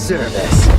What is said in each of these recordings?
service.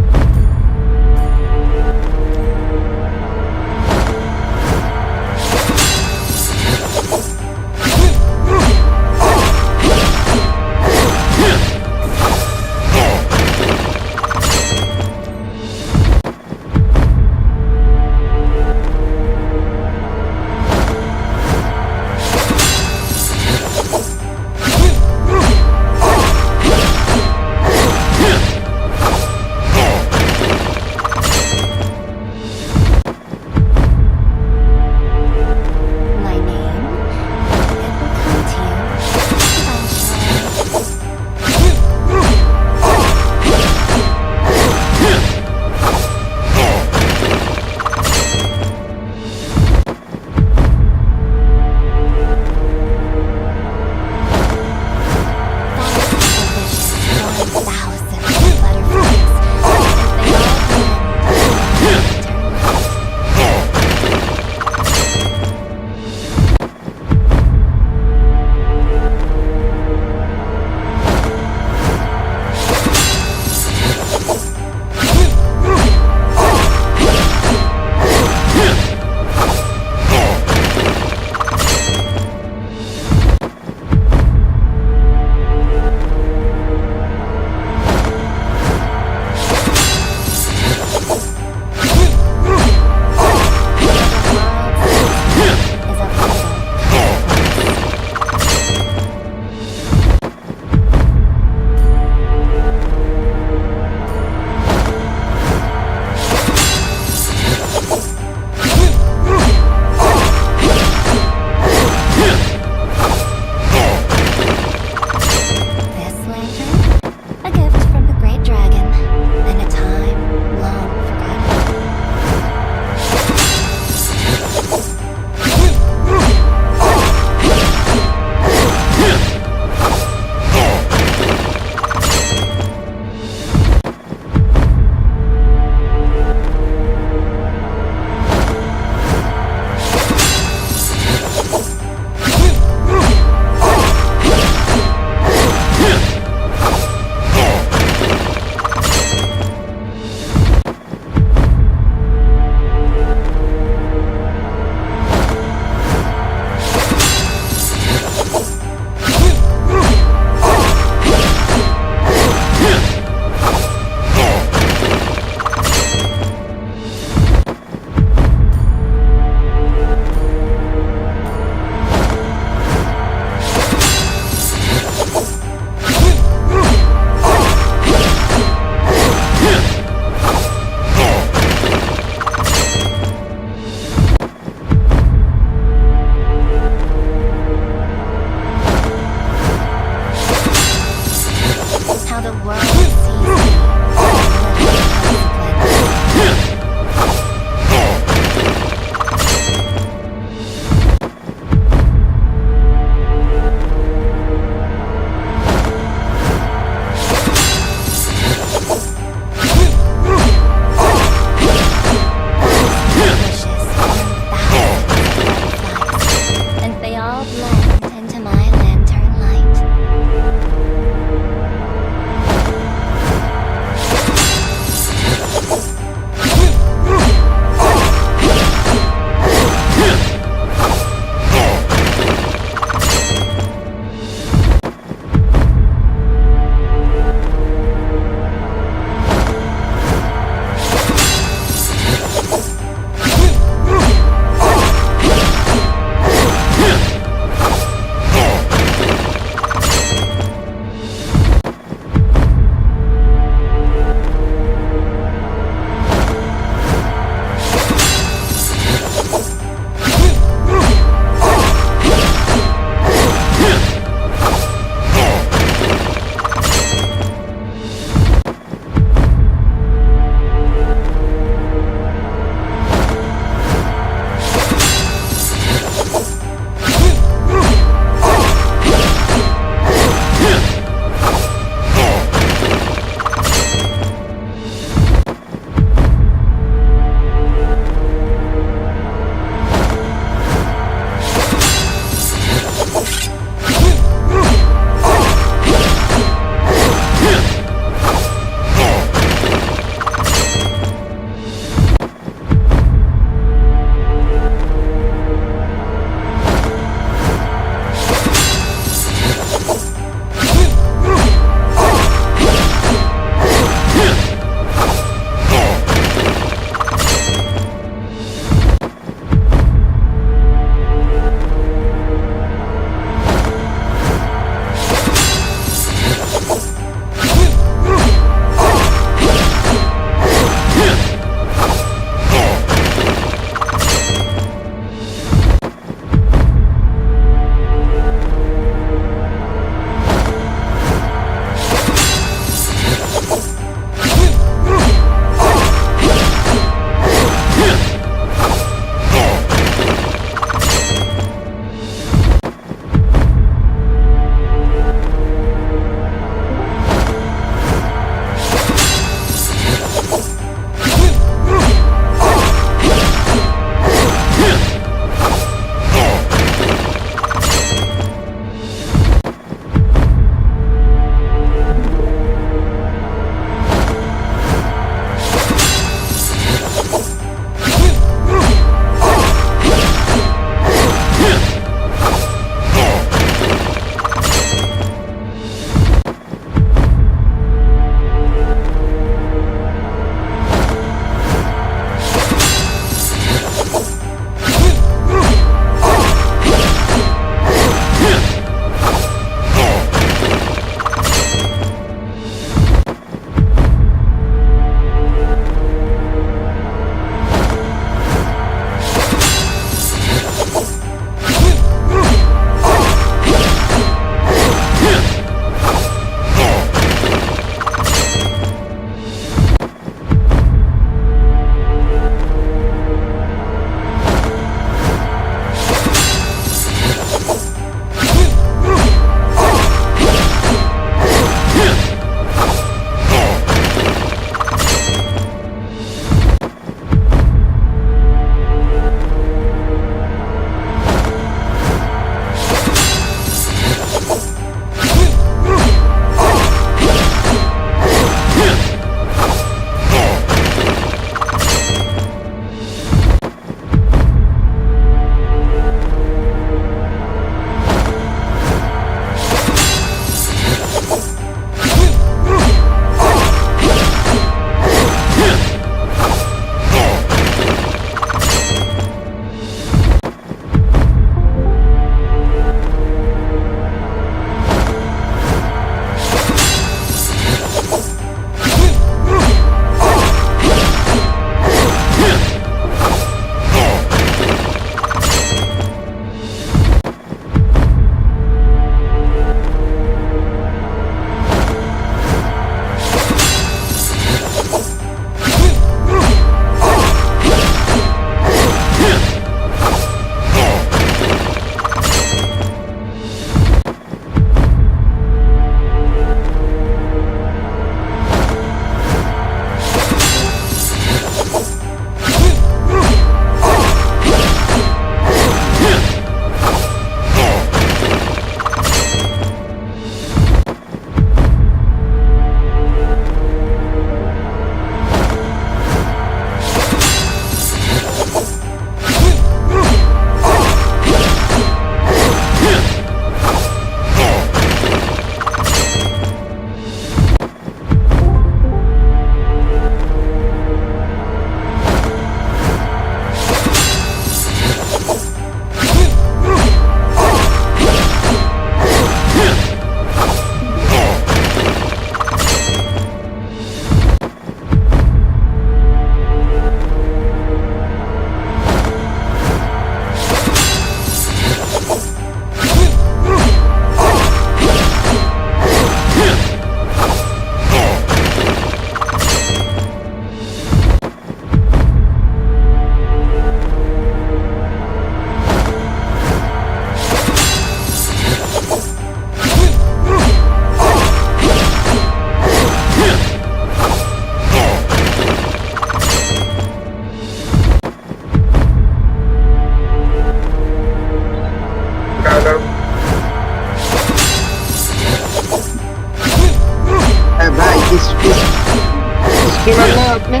streamer na apne?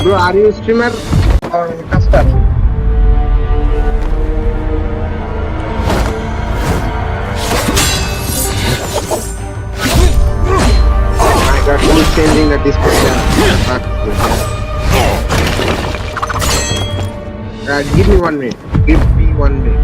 Bro, are you streamer or caster? My God, who is changing the Discord channel? Give me 1 minute. Give me 1 minute.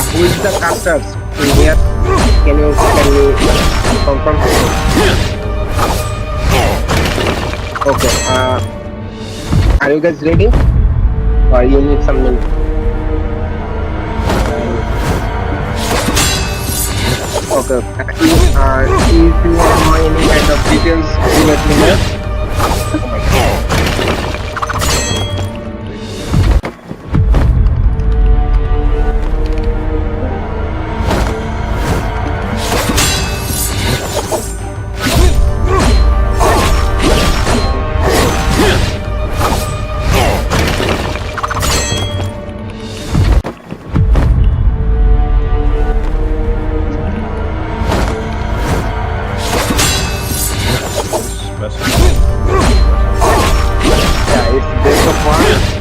Who is the casters in here? Can you confirm? Okay. Are you guys ready? Or you need some minute? Okay. If you want to know any kind of details, you let me know. Oh my God.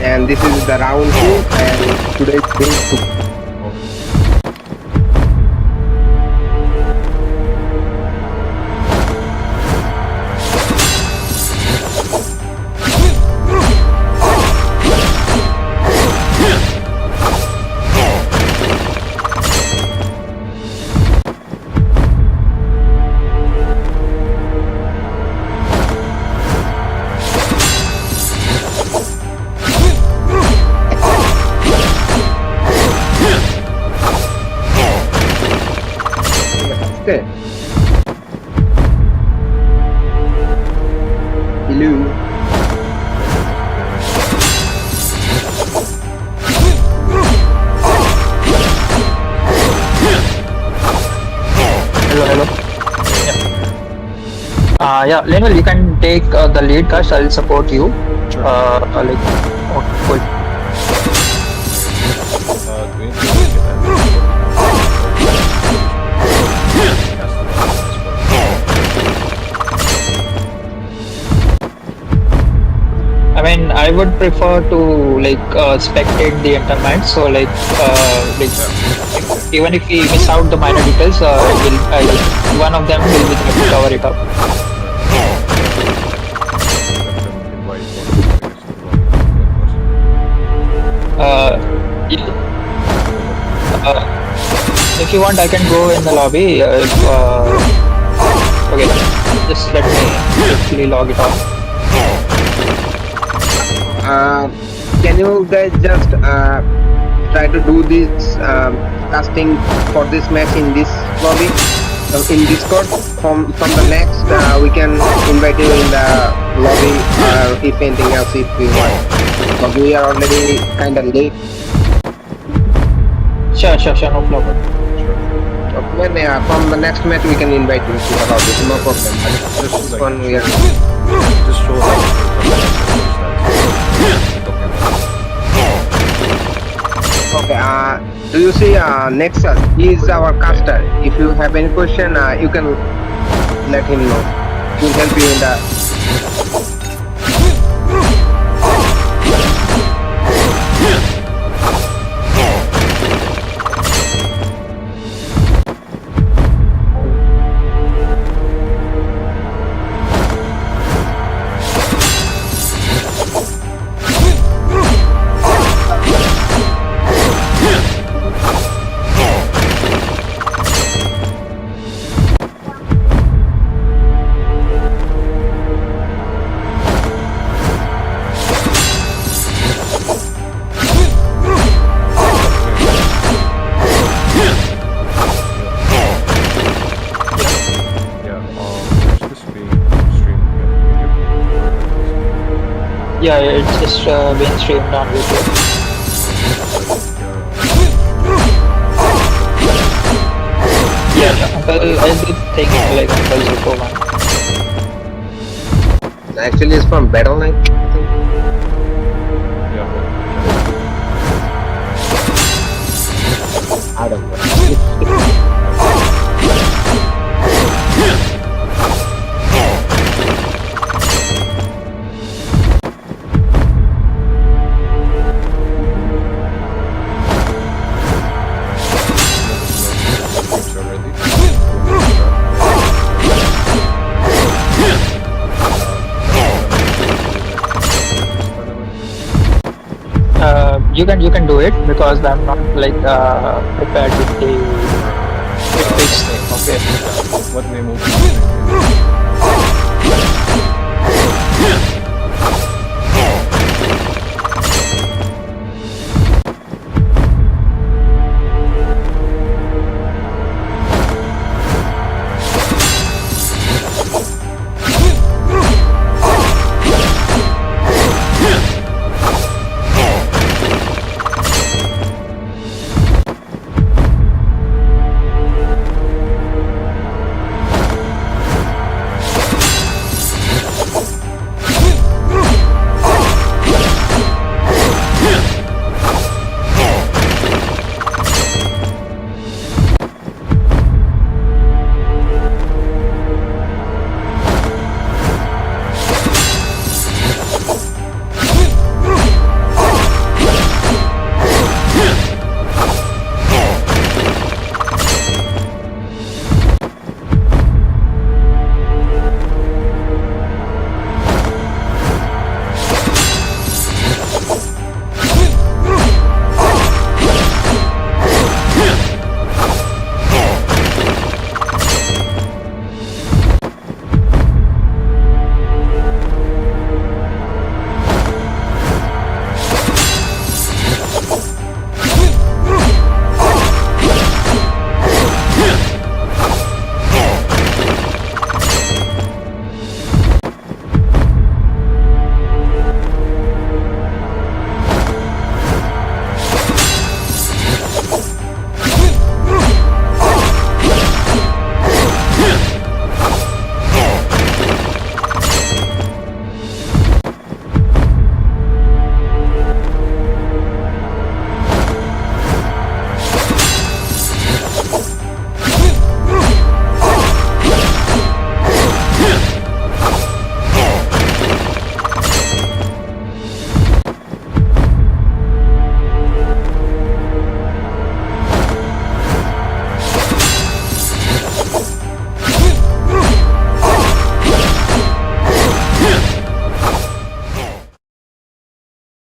And this is the round 2 and today is day 2. Hello. Hello. Yeah, Lenwell, you can take the lead cast. I'll support you. Sure. Cool. I mean, I would prefer to spectate the internet. So even if we miss out the minor details, one of them will be able to cover it up. If you want, I can go in the lobby. Okay, just let me quickly log it off. Can you guys just try to do this casting for this match in this lobby in Discord? From the next we can invite you in the lobby or if anything else if we want, but we are already kinda late. Sure, no problem. Okay, from the next match we can invite you to the lobby, no problem. But this one we are just show okay. Do you see Nexus? He is our caster. If you have any question, you can let him know. He will help you in the. Yeah, it's just being streamed on YouTube. Yeah, Uncle, I did think like Uncle Zuko one. Actually, it's from Battleknights, I think. I don't know. You can do it because I'm not like prepared with which name. Okay. What name will be?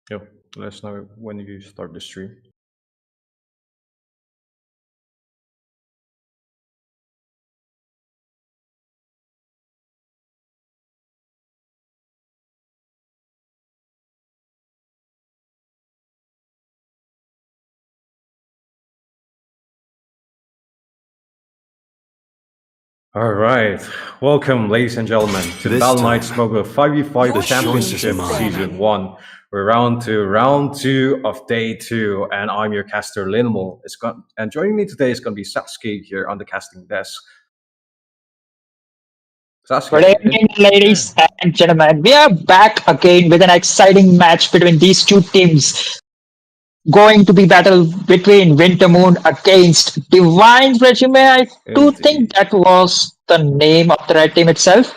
Yep. Let us know when you start the stream. All right. Welcome, ladies and gentlemen, to This Battleknights time, Moba 5v5 your Championship choice is mine. Season 1. We're round two of day 2, and I'm your caster, Linmal. And joining me today is going to be Sasuke here on the casting desk. Good Sasuke. evening, ladies and gentlemen. We are back again with an exciting match between these two teams. Going to be battle between Winter Moon against Divine Resume. I do think Indeed. that was the name of the red team itself.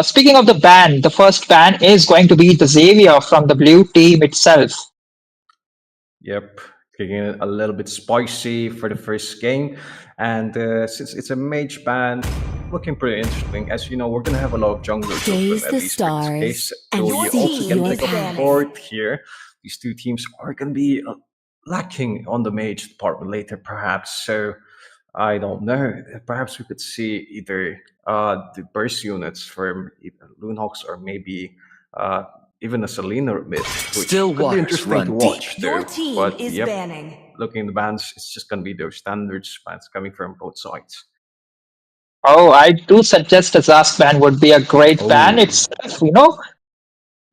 Speaking of the ban, the first ban is going to be the Xavier from the blue team itself. Yep, kicking it a little bit spicy for the first game. And since it's a mage band, looking pretty interesting. As you know, we're going to have a lot of junglers Gaze open, at the least for this case. stars So and you seek also can your pick up a path. board here. These two teams are going to be lacking on the mage department later, perhaps. So I don't know. Perhaps we could see either the burst units from either Loonhawks or maybe even a Selena mid, which Still could be waters interesting run to watch deep. too. Your team But is yep, banning. looking at the bans, it's just going to be those standards bans coming from both sides. Oh, I do suggest a Zask ban would be a great ban Oh, itself, you know.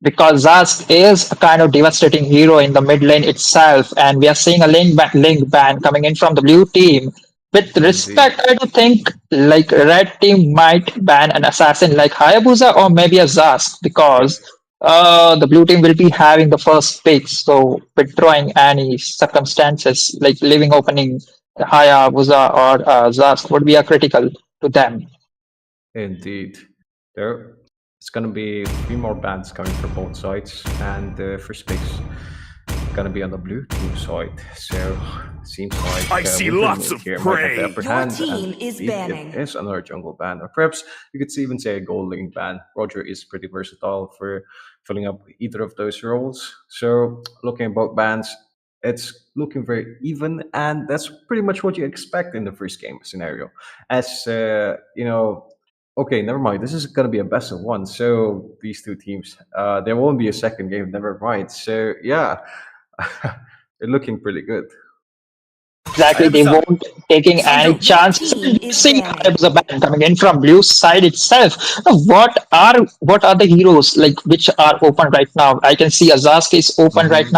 because Zask is a kind of devastating hero in the mid lane itself, and we are seeing a link ban coming in from the blue team. With Indeed. respect, I do think like red team might ban an assassin like Hayabusa or maybe a Zask Yep. because the blue team will be having the first pick. So withdrawing any circumstances like leaving opening Hayabusa or Zask would be a critical to them. Indeed. There it's gonna be three more bans coming from both sides, and the first pick's gonna be on the blue team side. So seems like I see Winter lots Moon of here might have the prey. upper Your hand, team and is indeed banning. it is another jungle ban, or perhaps you could even say a gold lane ban. Roger is pretty versatile for filling up either of those roles. So looking at both bans, it's looking very even, and that's pretty much what you expect in the first game scenario. As okay, never mind. This is going to be a best of one. So these two teams, there won't be a second game. Never mind. So yeah, they're looking pretty good. I Exactly, have a they sign. won't taking any Sunjo. Your chances. team is Seeing banning. a ban coming in from blue side itself. Now, what are the heroes like which are open right now? I can see Azask is open right Hmm.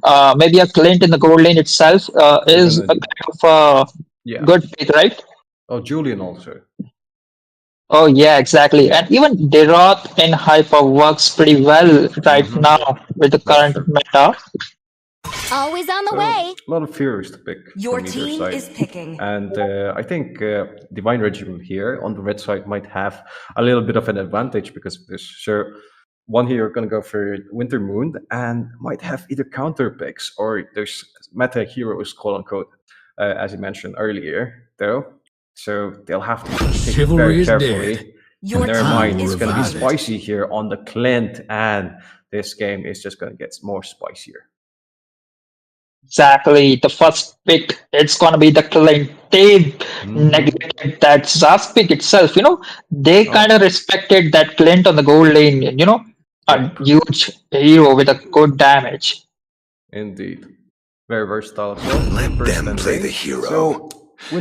now. Maybe a Clint in the gold lane itself is Even a kind of yeah. good pick, right? Oh, Julian also. Oh yeah, exactly. Yeah. And even Deroth in Hyper works pretty well right Hmm. now with the That's current true. meta. Always on the So way. a lot of heroes to pick Your from either team side. is picking. And I think Divine Regime here on the red side might have a little bit of an advantage because of this. So one hero going to go for Winter Moon and might have either counter picks or there's meta heroes, quote unquote, as you mentioned earlier, though. So they'll have to take it very Chivalry is carefully. dead. Your Never team mind, is it's going to be flunked. spicy here on the Clint, and this game is just going to get more spicier. Exactly. The first pick, it's gonna be the Clint. They Hmm. neglected that Zas pick itself. They kind Oh, of respected that Clint on the goal lane. A yep, huge hero with a good damage. indeed. Very versatile as well. Let Burst them and play the range. hero. So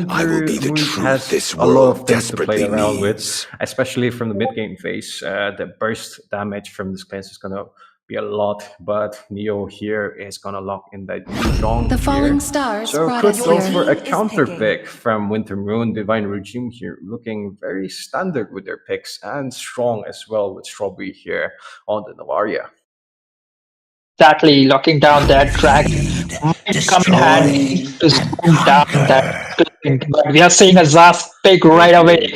I will be Winter the Moon truth has this a lot world of things to play desperately around with, needs. especially from the mid game phase. The burst damage from this class is gonna be a lot, but Neo here is gonna lock in that Zhong The here. falling stars So brought could us go here. for a Team is counter picking. pick from Winter Moon. Divine Regime here looking very standard with their picks and strong as well with Strawberry here on the Navaria. Exactly, locking down that dragon Feed, might come in handy destroy, to and slow down that conquer. Clint. But we are seeing a Zas pick right away.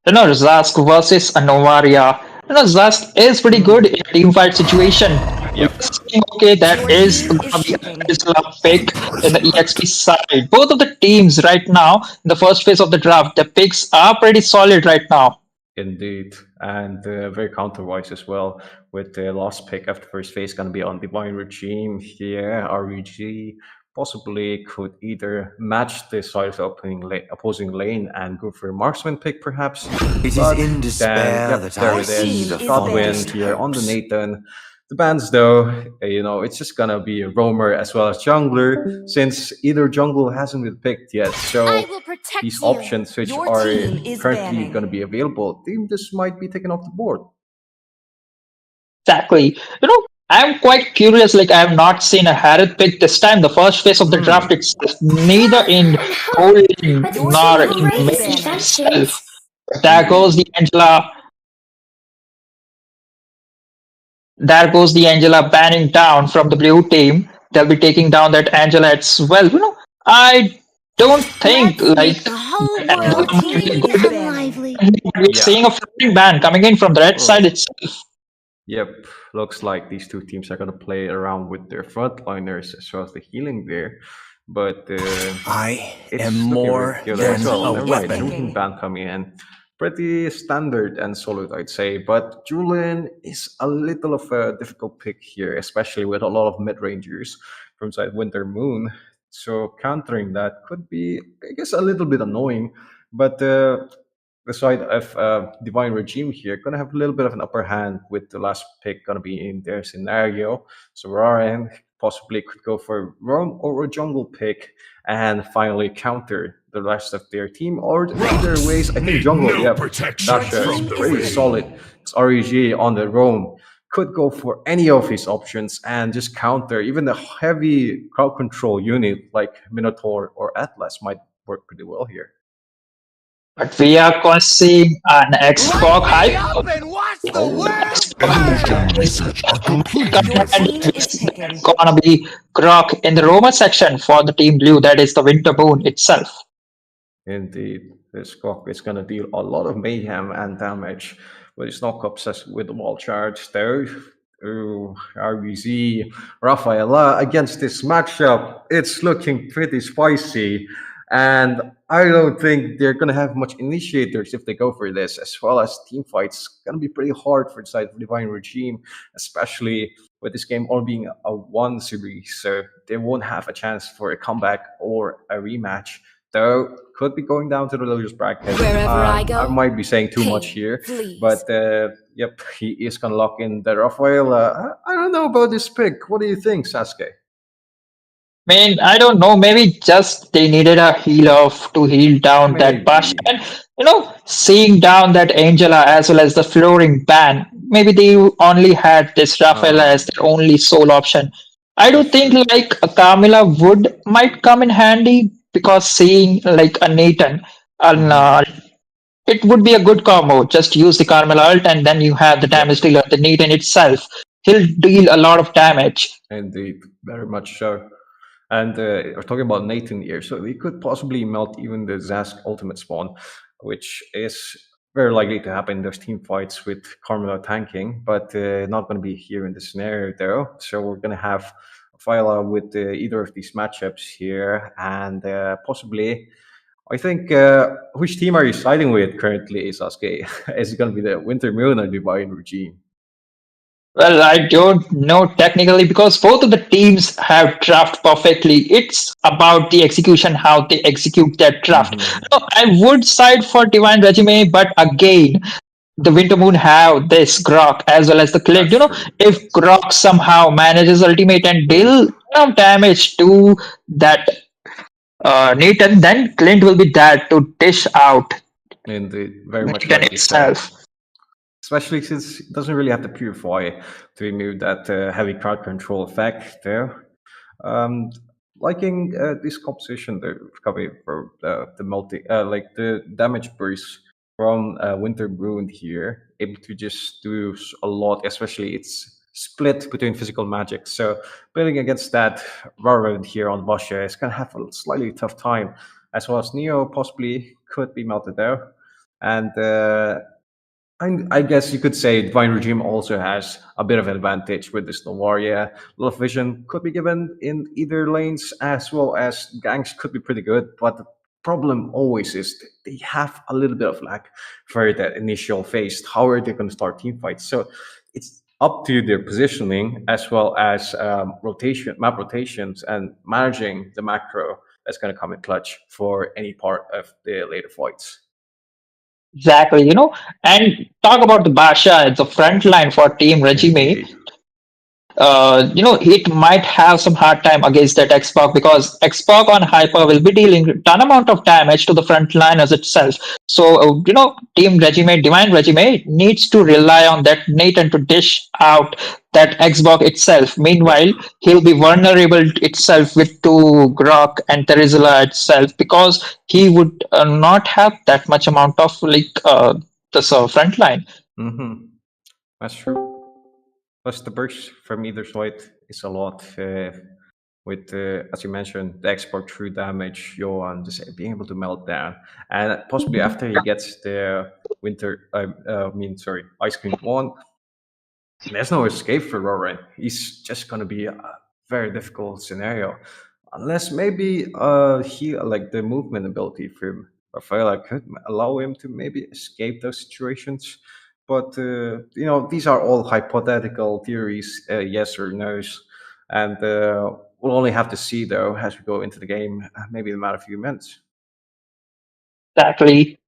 Indeed. Zask versus a Novaria. Zask is pretty good in a team fight situation. We're Yep. saying, okay, that Your is team gonna is be a picking. Tesla pick in the Imprisonment. EXP side. Both of the teams right now, in the first phase of the draft, the picks are pretty solid right now. Indeed, and very counter-wise as well. With the last pick after first phase going to be on Divine Regime here, REG possibly could either match the side of the opposing lane and go for a marksman pick perhaps. It is But in then, despair yep, that there I it see is. the is Godwin fondest here on the hopes. Nathan. The bans, though, it's just gonna be a roamer as well as jungler, since either jungle hasn't been picked yet. So I will protect these you. options which Your are team is currently banning. going to be available, they just might be taken off the board. Exactly. I'm quite curious. Like, I have not seen a Harith pick this time. The first phase of the draft Hmm. itself, neither in Someone help! gold A Your nor team in jungle is mage race banning. itself. infections. There goes Indeed. the Angela. There goes the Angela banning down from the blue team. They'll be taking down that Angela as well. I don't think Let's like make the whole that Your Angela world might team be is good. become banning. lively. We're Yeah. seeing a flying ban coming in from the red side Oh. itself. Yep. Looks like these two teams are going to play around with their frontliners as well as the healing there. But I it's am looking more very good than as well. team a Never is mind. weapon. Julian picking. ban coming in. Pretty standard and solid, I'd say. But Julian is a little of a difficult pick here, especially with a lot of mid rangers from side Winter Moon. So countering that could be, I guess, a little bit annoying. But the side of Divine Regime here gonna have a little bit of an upper hand with the last pick gonna be in their scenario. So Ryan possibly could go for a roam or a jungle pick and finally counter the rest of their team. Or either ways, I think need jungle, no yeah, protection that's Your a team is pretty picking. solid REG on the roam could go for any of his options and just counter. Even the heavy crowd control unit like Minotaur or Atlas might work pretty well here. But we are going to see an Xbox Light me hype. up and watch the Oh, world Evolution burn! research are completely Your different. team is picking. Gonna be Grok in the Roma section for the team blue. That is the Winter Moon itself. indeed. This cock is going to deal a lot of mayhem and damage, but it's not obsessed with the wall charge, though. Ooh, RBZ, Rafaela against this matchup. It's looking pretty spicy. And I don't think they're going to have much initiators if they go for this, as well as team fights. Going to be pretty hard for the side of Divine Regime, especially with this game all being a one series. So they won't have a chance for a comeback or a rematch. Though could be going down to the losers bracket. Wherever I go, I might be saying too much King here, flees. but yep, he is gonna lock in the Rafael. I don't know about this pick. What do you think, Sasuke? I mean, I don't know. Maybe just they needed a heal off to heal down that Basha. Maybe. And, seeing down that Angela as well as the flooring ban, maybe they only had this Rafaela as their only sole option. I do That's think true. like a Carmilla would might come in handy because seeing like a Nathan, and, it would be a good combo. Just use the Carmilla ult and then you have the Yep, damage dealer, the Nathan itself. He'll deal a lot of damage. indeed, very much so. And we're talking about Nathan here, so we could possibly melt even the Zask ultimate spawn, which is very likely to happen in those team fights with Carmelo tanking, but not going to be here in this scenario though. So we're going to have Phyla with either of these matchups here, and possibly, I think, which team are you siding with currently, Sasuke? Is it going to be the Winter Moon or Divine Regime? Well, I don't know technically because both of the teams have draft perfectly. It's about the execution, how they execute their draft. Hmm. No, I would side for Divine Regime, but again, the Winter Moon have this Grok as well as the Clint. That's true. If Grok somehow manages ultimate and deal damage to that Nathan, then Clint will be there to dish out Indeed, very much Nathan like you said. itself. Especially since it doesn't really have to purify to remove that heavy crowd control effect there. Um, liking this composition, the copy for the multi, like the damage burst from Winter Brood here, able to just do a lot, especially it's split between physical magic. So building against that Varroad here on Basha is going to have a slightly tough time, as well as Neo possibly could be melted there. And I guess you could say Divine Regime also has a bit of an advantage with this Novaria. A lot of vision could be given in either lanes, as well as ganks could be pretty good. But the problem always is that they have a little bit of lag for that initial phase. How are they going to start team fights? So it's up to their positioning as well as map rotations, and managing the macro that's going to come in clutch for any part of the later fights. Exactly, and talk about the Basha, the front line for Team Regime. Indeed. It might have some hard time against that Xbox because Xbox on Hyper will be dealing ton amount of damage to the front liners itself. So, Team Regime, Divine Regime needs to rely on that Nathan to dish out that Xbox itself. Yep. Meanwhile, he'll be vulnerable itself with to Grok and Terizla itself because he would not have that much amount of this front line. Mm-hmm. That's true. Plus, the burst from either side is a lot. With, as you mentioned, the export through damage, Johan just being able to melt down, and possibly after he gets the sorry, Ice Queen one, there's no escape for Roran. He's just gonna be a very difficult scenario, unless maybe he like the movement ability from Rafaela could allow him to maybe escape those situations. But these are all hypothetical theories, yes or no's, and we'll only have to see though as we go into the game, maybe in a matter of few minutes. Exactly.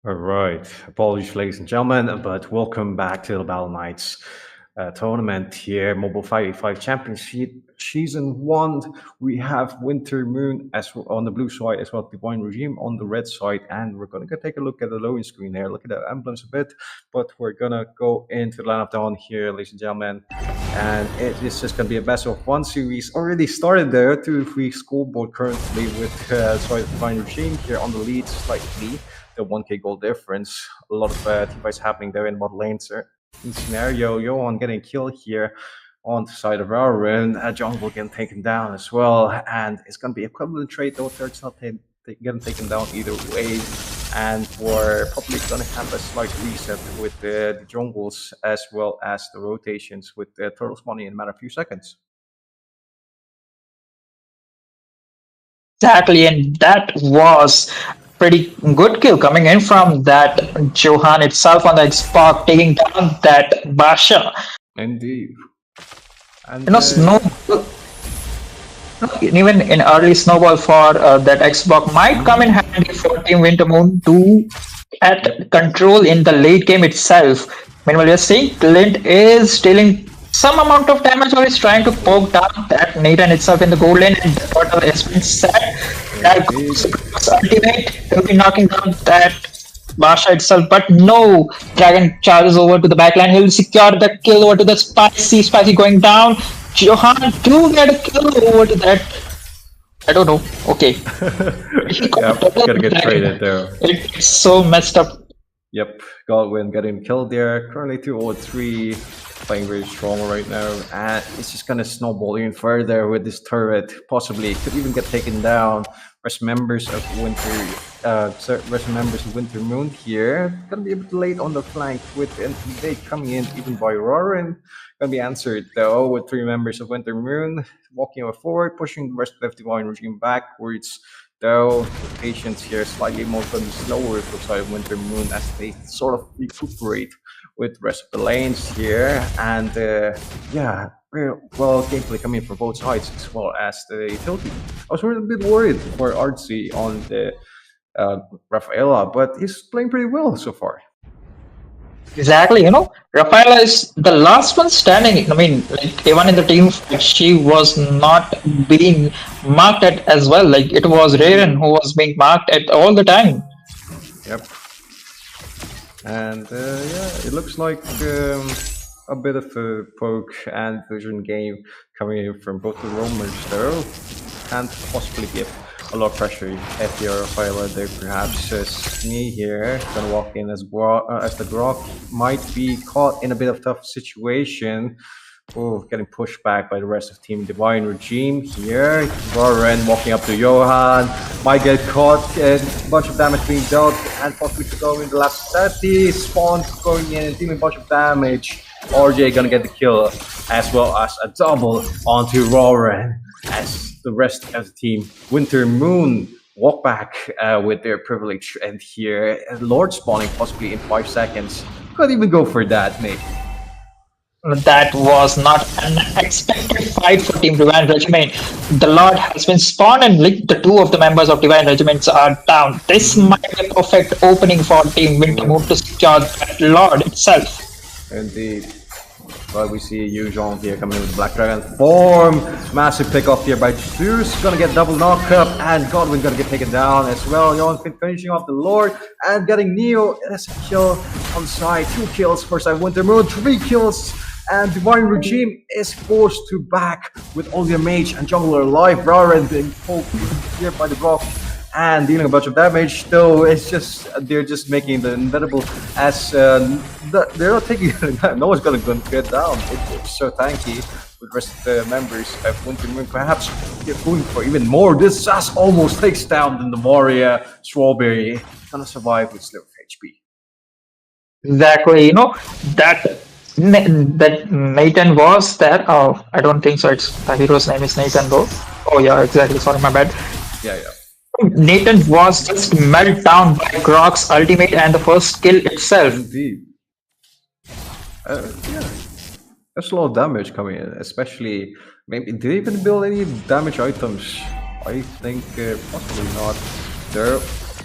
All right. Apologies, ladies and gentlemen, but welcome back to the Battleknights tournament here, Mobile 5v5 Championship Season 1. We have Winter Moon as well on the blue side, as well as Divine Regime on the red side. And we're going to take a look at the loading screen here, look at the emblems a bit. But we're going to go into the Land of Dawn here, ladies and gentlemen. And it is just going to be a best of one series. Already started there, 2-3 scoreboard currently with sorry, Divine Regime here on the lead slightly. The 1k goal difference. A lot of team fights happening there in bot lane scenario. Johan getting killed here on the side of Auron. Jungle getting taken down as well. And it's going to be equivalent trade though. Third's not getting taken down either way. And we're probably going to have a slight reset with the jungles as well as the rotations with the turtle spawning in a matter of few seconds. Exactly, and that was pretty good kill coming in from that Johan itself on the Xbox, taking down that Basha. Indeed. And even in early snowball for that Xbox might come in handy for Team Wintermoon to at control in the late game itself. Meanwhile, you're seeing Clint is dealing some amount of damage, or is trying to poke down that Nathan itself in the gold lane, and the portal has been set. That ultimate, he'll be knocking down that Basha itself, but no, Dragon charges over to the backline. He'll secure the kill over to the Spicy going down. Johan do get a kill over to that. I don't know. Okay. Gotta get traded there. It's so messed up. Yep, Godwin getting killed there. Currently 2-3, playing very strong right now, and it's just gonna snowball even further with this turret. Possibly could even get taken down. Rest members of Winter Moon here. Gonna be a bit late on the flank with Intimidate coming in, even by Roran. Gonna be answered though with 3 members of Winter Moon walking forward, pushing the rest of Divine Regime backwards. Though the patience here slightly more slower for side of Winter Moon as they sort of recuperate with the rest of the lanes here. And yeah, well, gameplay coming from both sides as well as the utility. I was a bit worried for Artsy on the Rafaela, but he's playing pretty well so far. Exactly, Rafaela is the last one standing. I mean, like, even in the team fight, she was not being marked at as well. Like, it was Raren who was being marked at all the time. Yep. And yeah, it looks like a bit of a poke and vision game coming in from both the roamers though. Can't possibly give a lot of pressure if you're Rafaela there. Perhaps Snee here gonna walk in as the Grok might be caught in a bit of tough situation. Oh, getting pushed back by the rest of Team Divine Regime here. Warren walking up to Johan, might get caught, a bunch of damage being dealt, and possibly to go in the last 30. Spawn going in and dealing a bunch of damage. RJ gonna get the kill, as well as a double onto Warren, as the rest of the team Winter Moon walk back with their privilege. And here, Lord spawning possibly in 5 seconds. Could even go for that, mate. That was not an expected fight for Team Divine Regiment. The Lord has been spawned, and the 2 of the members of Divine Regiments are down. This might be a perfect opening for Team Wintermoon to secure that Lord itself. Indeed. But we see Yu Zhong here coming in with Black Dragon form. Massive pick off here by Zeus. Gonna get double knock up, and Godwin gonna get taken down as well. Yon finishing off the Lord and getting Neo as a kill on the side. 2 kills for side Winter Moon, 3 kills. And Divine Regime is forced to back with only a mage and jungler alive. Raren being poked here by the rock and dealing a bunch of damage. Though it's just they're just making the inevitable as they're not taking. No one's gonna get down. It's so tanky with the rest of the members of Winter Moon. Perhaps they're going for even more. This Sass almost takes down the warrior. Strawberry gonna survive with slow HP. Exactly, that Nathan was there. Oh, I don't think so. It's the hero's name is Nathan though. Oh yeah, exactly. Sorry, my bad. Yeah. Nathan was just melted down by Grok's ultimate and the first kill itself. Indeed. Yeah. There's a lot of damage coming in, especially maybe did they even build any damage items? I think possibly not. There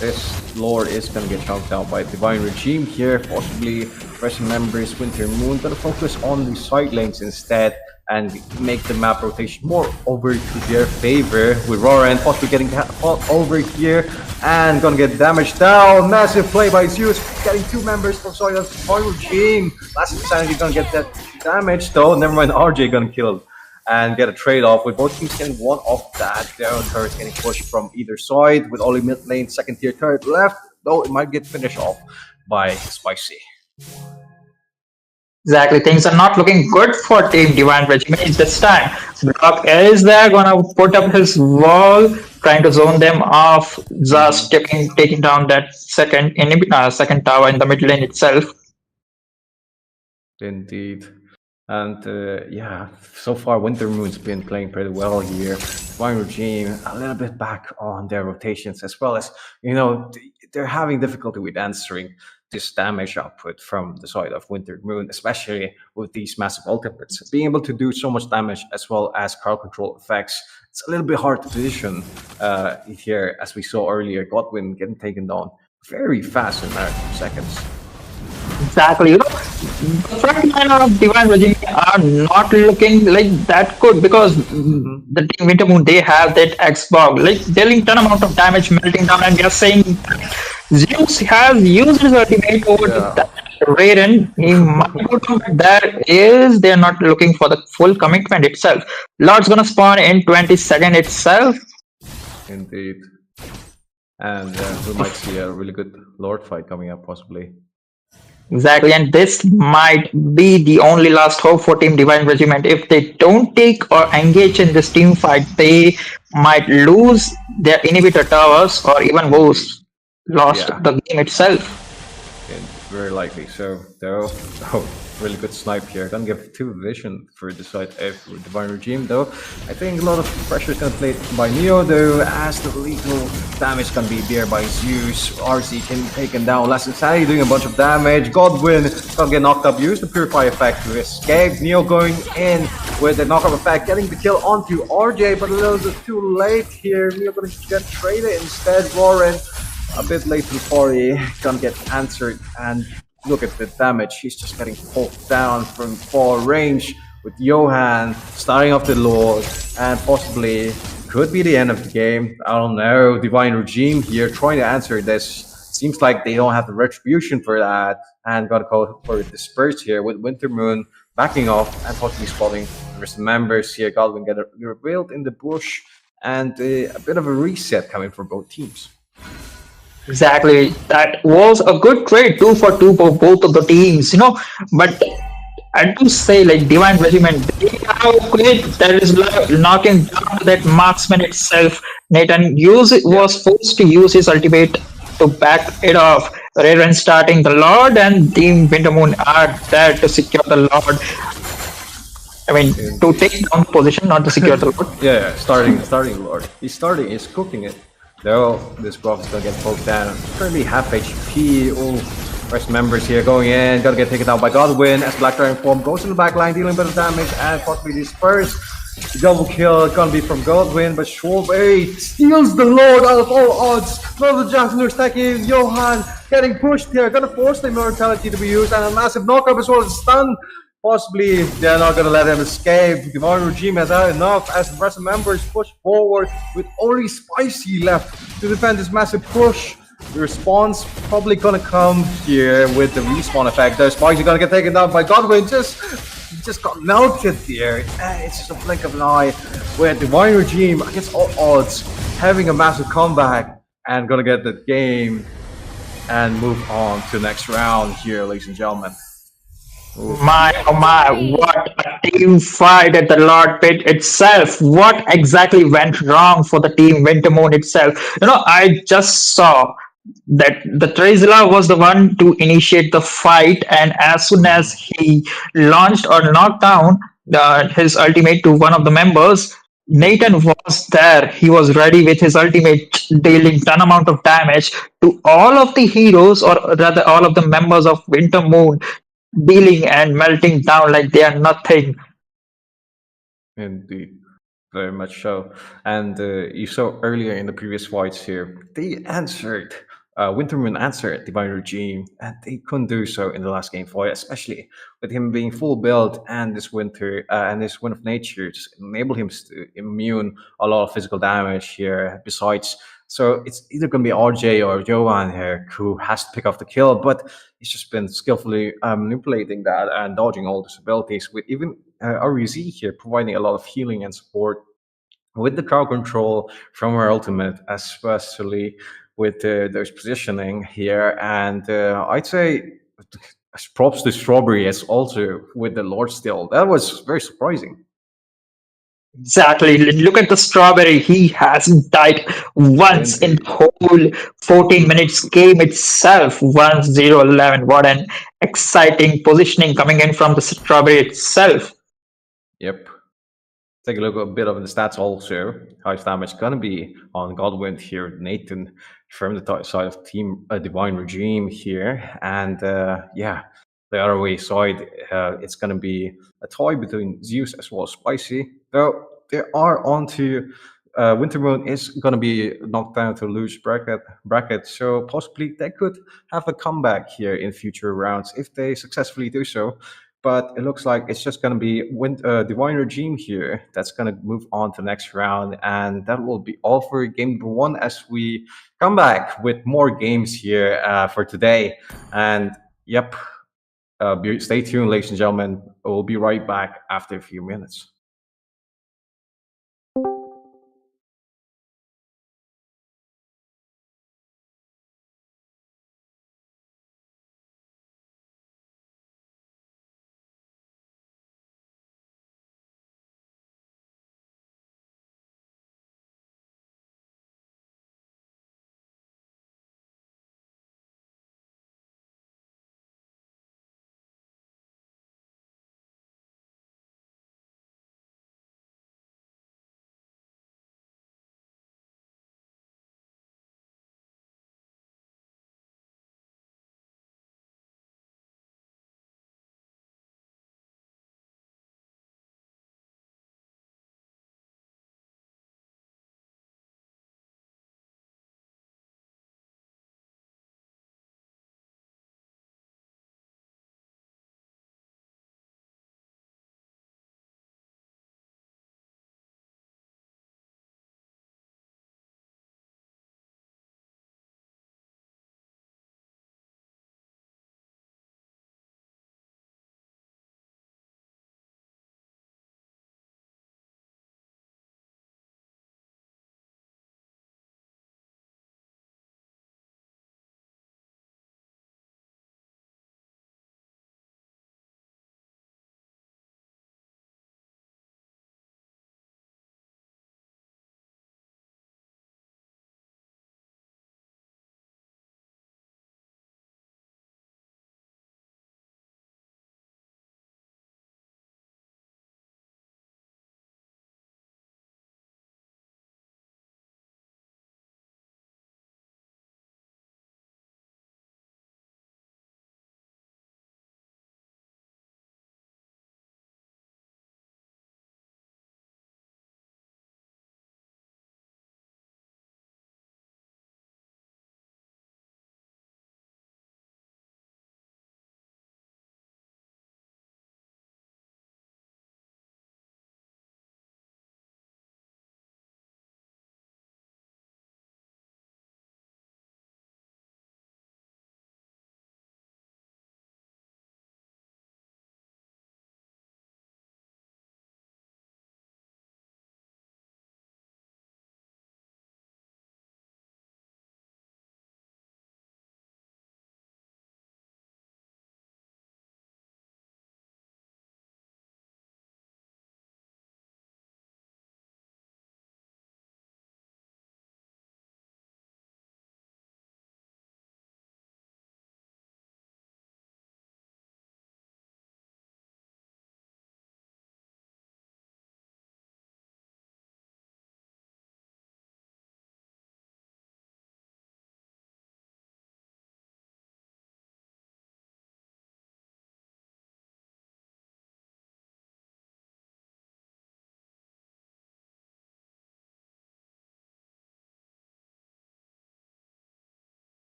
This Lord is gonna get chopped down by Divine Regime here. Possibly fresh members Winter Moon gonna focus on the side lanes instead and make the map rotation more over to their favor. With Roran possibly getting fought over here and gonna get damaged down. Massive play by Zeus, getting two members from side of Divine Regime. Last Insanity gonna get that damage though. Never mind, RJ gonna kill and get a trade-off with both teams getting one off that. Their own turrets getting pushed from either side with only mid lane second tier turret left, though it might get finished off by Spicy. Exactly, things are not looking good for Team Divine Regiment this time. Brock is there, gonna put up his wall, trying to zone them off, just taking down that second tower in the mid lane itself. Indeed. And yeah, so far Winter Moon's been playing pretty well here. Divine Regime a little bit back on their rotations, as well as, they're having difficulty with answering this damage output from the side of Winter Moon, especially with these massive ultimates. Being able to do so much damage as well as crowd control effects, it's a little bit hard to position here, as we saw earlier. Godwin getting taken down very fast in a matter of seconds. Exactly, the front line of Divine Regime are not looking like that good because the Team Winter Moon, they have that Xbox, like dealing ton amount of damage, melting down, and just saying Zeus has used his ultimate over the Raiden. He might go down, but they're not looking for the full commitment itself. Lord's gonna spawn in 20 seconds itself. Indeed. And we might see a really good Lord fight coming up, possibly. Exactly, and this might be the only last hope for Team Divine Regiment. If they don't take or engage in this team fight, they might lose their inhibitor towers, or even worse, lost the game itself. Very likely so, though. Oh, really good snipe here. Gonna give 2 vision for the side of Divine Regime, though. I think a lot of pressure is gonna play by Neo, though, as the lethal damage can be there by Zeus. RC can take him down. Last Insanity doing a bunch of damage. Godwin gonna get knocked up. Use the Purify effect to escape. Neo going in with the knockup effect, getting the kill onto RJ, but a little bit too late here. Neo gonna get traded instead. Warren a bit late to the party, gonna get answered, and look at the damage. He's just getting pulled down from far range with Johan starting off the Lord, and possibly could be the end of the game. I don't know. Divine Regime here trying to answer this. Seems like they don't have the retribution for that, and gotta go for disperse here with Winter Moon backing off and possibly spotting the rest of the members here. Godwin get revealed in the bush, and a bit of a reset coming for both teams. Exactly. That was a good trade, 2 for 2 for both of the teams, But I do say, like, Divine Regiment, they have a great that is knocking down that marksman itself. Nathan was forced to use his ultimate to back it off. Raven starting the Lord, and Team Wintermoon are there to secure the Lord. I mean, to take down the position, not to secure the Lord. Yeah, starting Lord. He's cooking it. Though this Grove is gonna get poked down. Currently half HP. Oh, first members here going in. Gonna get taken down by Godwin as Black Dragon form goes in the back line, dealing a bit of damage and possibly dispersed. The double kill gonna be from Godwin, but Schwalbe steals the Lord out of all odds. Another Jackson stacking. Johan getting pushed here. Gonna force the immortality to be used, and a massive knockup as well as a stun. Possibly they're not going to let him escape. Divine Regime has had enough as the rest of members push forward with only Spicy left to defend this massive push. The response probably going to come here with the respawn effect. There's Spicy going to get taken down by Godwin. Just got melted here. It's just a blink of an eye. With Divine Regime against all odds having a massive comeback and going to get the game and move on to the next round here, ladies and gentlemen. My, oh my, what a team fight at the Lord Pit itself. What exactly went wrong for the Team Wintermoon itself? I just saw that the Trizla was the one to initiate the fight, and as soon as he launched or knocked down his ultimate to one of the members, Nathan was there. He was ready with his ultimate, dealing ton amount of damage to all of the heroes, or rather all of the members of Wintermoon, dealing and melting down like they are nothing. Indeed. Very much so. And you saw earlier in the previous fights here, they answered, Wintermoon answered Divine Regime, and they couldn't do so in the last game fight, especially with him being full build and this winter and this Wind of Nature just enable him to immune a lot of physical damage here. Besides, so it's either going to be RJ or Johan here who has to pick off the kill, but he's just been skillfully manipulating that and dodging all these abilities with even REZ here providing a lot of healing and support with the crowd control from her ultimate, especially with those positioning here. And I'd say props to Strawberry as also with the Lord still. That was very surprising. Exactly. Look at the strawberry. He hasn't died once in Indeed. the whole 14 minutes game itself. 1-0-11. What an exciting positioning coming in from the strawberry itself. Yep. Take a look a bit of the stats also. Highest damage gonna be on Godwind here, Nathan from the side of Team Divine Regime here, and yeah, the other way side, it's gonna be a tie between Zeus as well as Spicy. Though they are on to Wintermoon is gonna be knocked down to lose bracket, so possibly they could have a comeback here in future rounds if they successfully do so. But it looks like it's just going to be Divine Regime here that's going to move on to the next round. And that will be all for game number one as we come back with more games here for today. And yep, stay tuned, ladies and gentlemen. We'll be right back after a few minutes.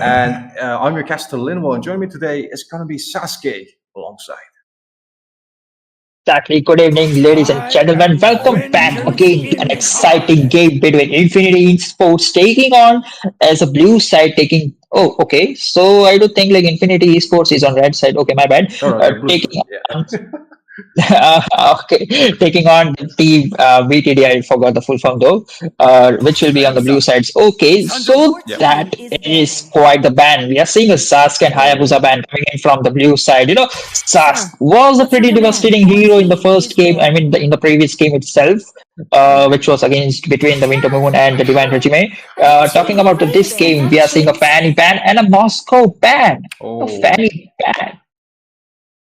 And I'm your caster Linwo, and joining me today is going to be Sasuke alongside. Exactly. Good evening, ladies and I gentlemen. am Welcome back vengeance again to an exciting incarnate. game between Infinity Esports taking on as a blue side taking. Oh, okay. So I do think like Infinity Esports is on red side. Okay, my bad. No, no, they're blue side. Taking on Yeah. okay, taking on the team BTD. I forgot the full form though, which will be on the blue sides. Okay, Thunder so Yep. that Fortune is is banning. quite the ban. We are seeing a Sask and Hayabusa Oh, ban coming in from the blue side. Sask Sir, was a what's your pretty command? devastating hero in the He first is game. I dead. mean, in the previous game itself, which indeed. was against between the Winter Moon and the Divine Regime. Talking Achievement about this rating game, we are seeing a Fanny achieved. ban and a Moscow ban. A Oh, Fanny ban.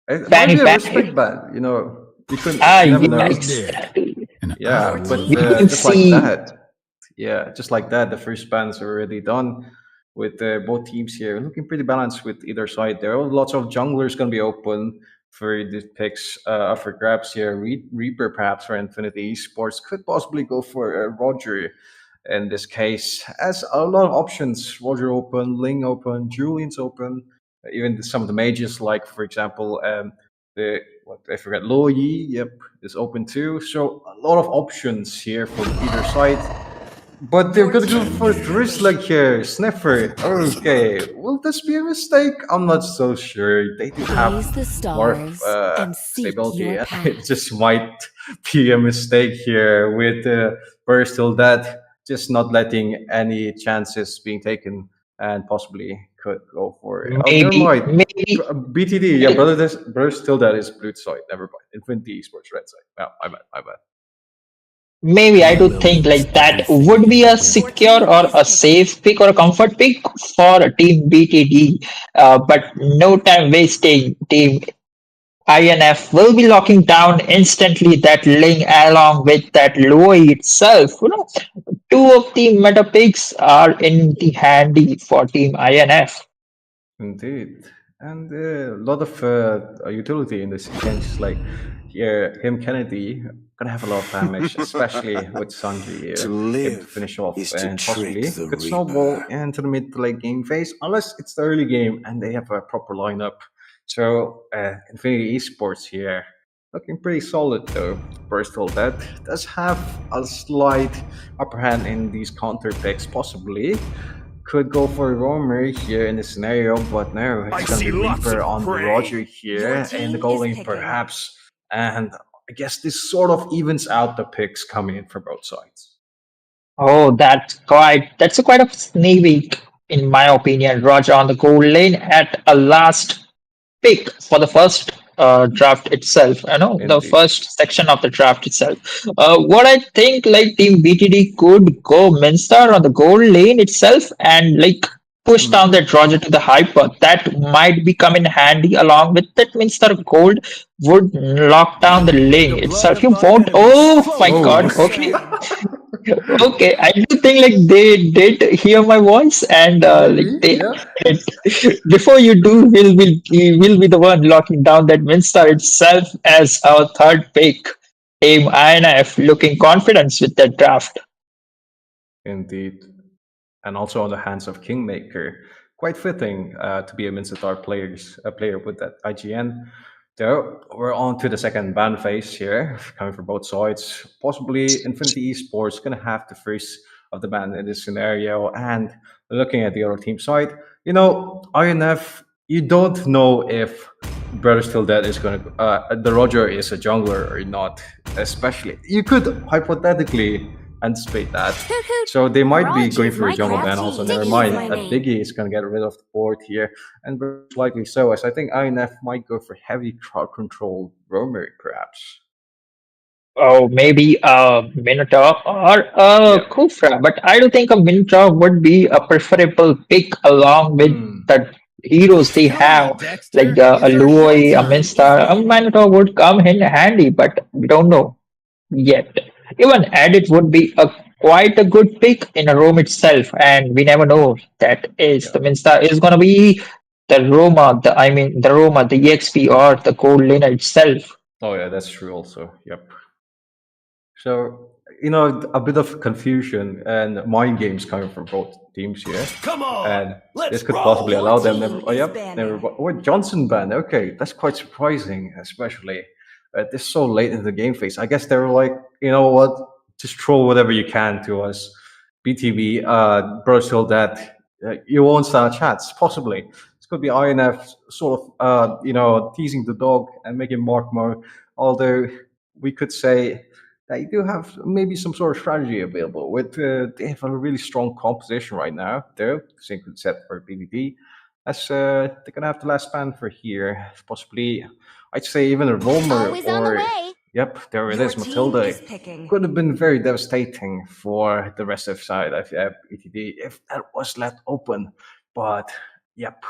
it might Fanny be a ban. respect ban. You couldn't, Ah, you never yeah, know. is dead, exactly. and Yeah, I Your but team We will can just like wins. see. that, yeah, just like that, the first ban's already done with both teams here. Looking pretty balanced with either side. There are lots of junglers going to be open for the picks for grabs here. Reaper perhaps for Infinity Esports could possibly go for Roger in this case. Has a lot of options. Roger open, Ling open, Julian's open. Even some of the mages, like for example, the what I forget, Lo Yi, yep, is open too. So a lot of options here from either side. But they're Your gonna go team for has Drizzler defeated. here, Sniffer. Okay, will this be a mistake? I'm not so sure. They do have Gaze the more of stars and seek stability. your It path. just might be a mistake here with Burst till that, just not letting any chances being taken and possibly could go for. Oh, never Maybe, mind. maybe, BTD, yeah, Burst till that is blue side. Never mind. Infinity Esports red side. No, my bad, my bad. maybe I I do will think use like that would everything be to a win. Your secure team or is a picking. safe pick or a comfort pick for Team BTD. But no time wasting. Team INF will be locking down instantly that Ling along with that Loi itself. Two of the meta picks are in the handy for Team INF. Indeed, and a lot of utility in this exchange. Like here, him Kennedy gonna have a lot of damage, especially with Sanji To here. Able to live finish off is to and trick possibly the could snowball Reaper. into the mid to late game phase, unless it's the early game and they have a proper lineup. So Infinity Esports here looking pretty solid though. Bristol that does have a slight upper hand in these counter picks, possibly could go for Romer here in this scenario, but no, I it's gonna see be lots Reaper of on the prey. Roger Your here in the team goal is lane picking. perhaps. And I guess this sort of evens out the picks coming in for both sides. Oh, that's a quite a sneaky, in my opinion. Roger on the goal lane at a last pick for the first draft itself. I know the Indeed. first section of the draft itself. What I think, like Team BTD could go Minstar on the gold lane itself and like push down Hmm. that Roger to the hyper. That might be come in handy along with that Minstar gold would lock down the May the lane blood itself. of You thine won't. enemies Oh my flow in Oh, the God. Okay. sand. Okay, I do think like they did hear my voice and like maybe, they yeah. before you do, will be the one locking down that Minster itself as our third pick. Team INF looking confidence with that draft. Indeed. And also on the hands of Kingmaker. Quite fitting to be a Mincetar a player with that IGN. So we're on to the second ban phase here, coming from both sides. Possibly Infinity Esports gonna have the first of the ban in this scenario. And looking at the other team side, INF, you don't know if Brother Still Dead is gonna the Roger is a jungler or not. Especially you could hypothetically anticipate that. Hoot hoot. So they might be Raj going is for a my jungle crab. ban also. Never Diggy is mind. my name. Diggy is going to get rid of the board here. And very likely so, as I think INF might go for heavy crowd control roamer, perhaps. Oh, maybe a Minotaur or a Yeah. Kufra, but I do think a Minotaur would be a preferable pick along with Hmm. the heroes they Tell me, have, like Dexter, the is there Your Aloi, a shelter? team is Minstar. A banning. Minotaur would come in handy, but we don't know yet. Even Edit would be a quite a good pick in a room itself, and we never know that is Yeah. the Minstar is gonna be the Roma, the EXP or the Gold Liner itself. Oh, yeah, that's true also. Yep. So a bit of confusion and mind games coming from both teams here. Come on, And let's this could roll. possibly allow them. Team Oh, is yep, banning. oh, Johnson ban. Okay, that's quite surprising, especially this so late in the game phase. I guess they were like, you know what, just troll whatever you can to us. BTB, Brazil, that you won't stand a chance. Possibly, this could be INF sort of, teasing the dog and making Mark more. Although we could say they do have maybe some sort of strategy available. They have a really strong composition right now, though. Same could set for BBD. As they're gonna have the last span for here, possibly. I'd say even a Romer Always on the or way. yep, there it Your is, team Matilda. is picking. Could have been very devastating for the rest of the side of ETD if that was left open. But yep,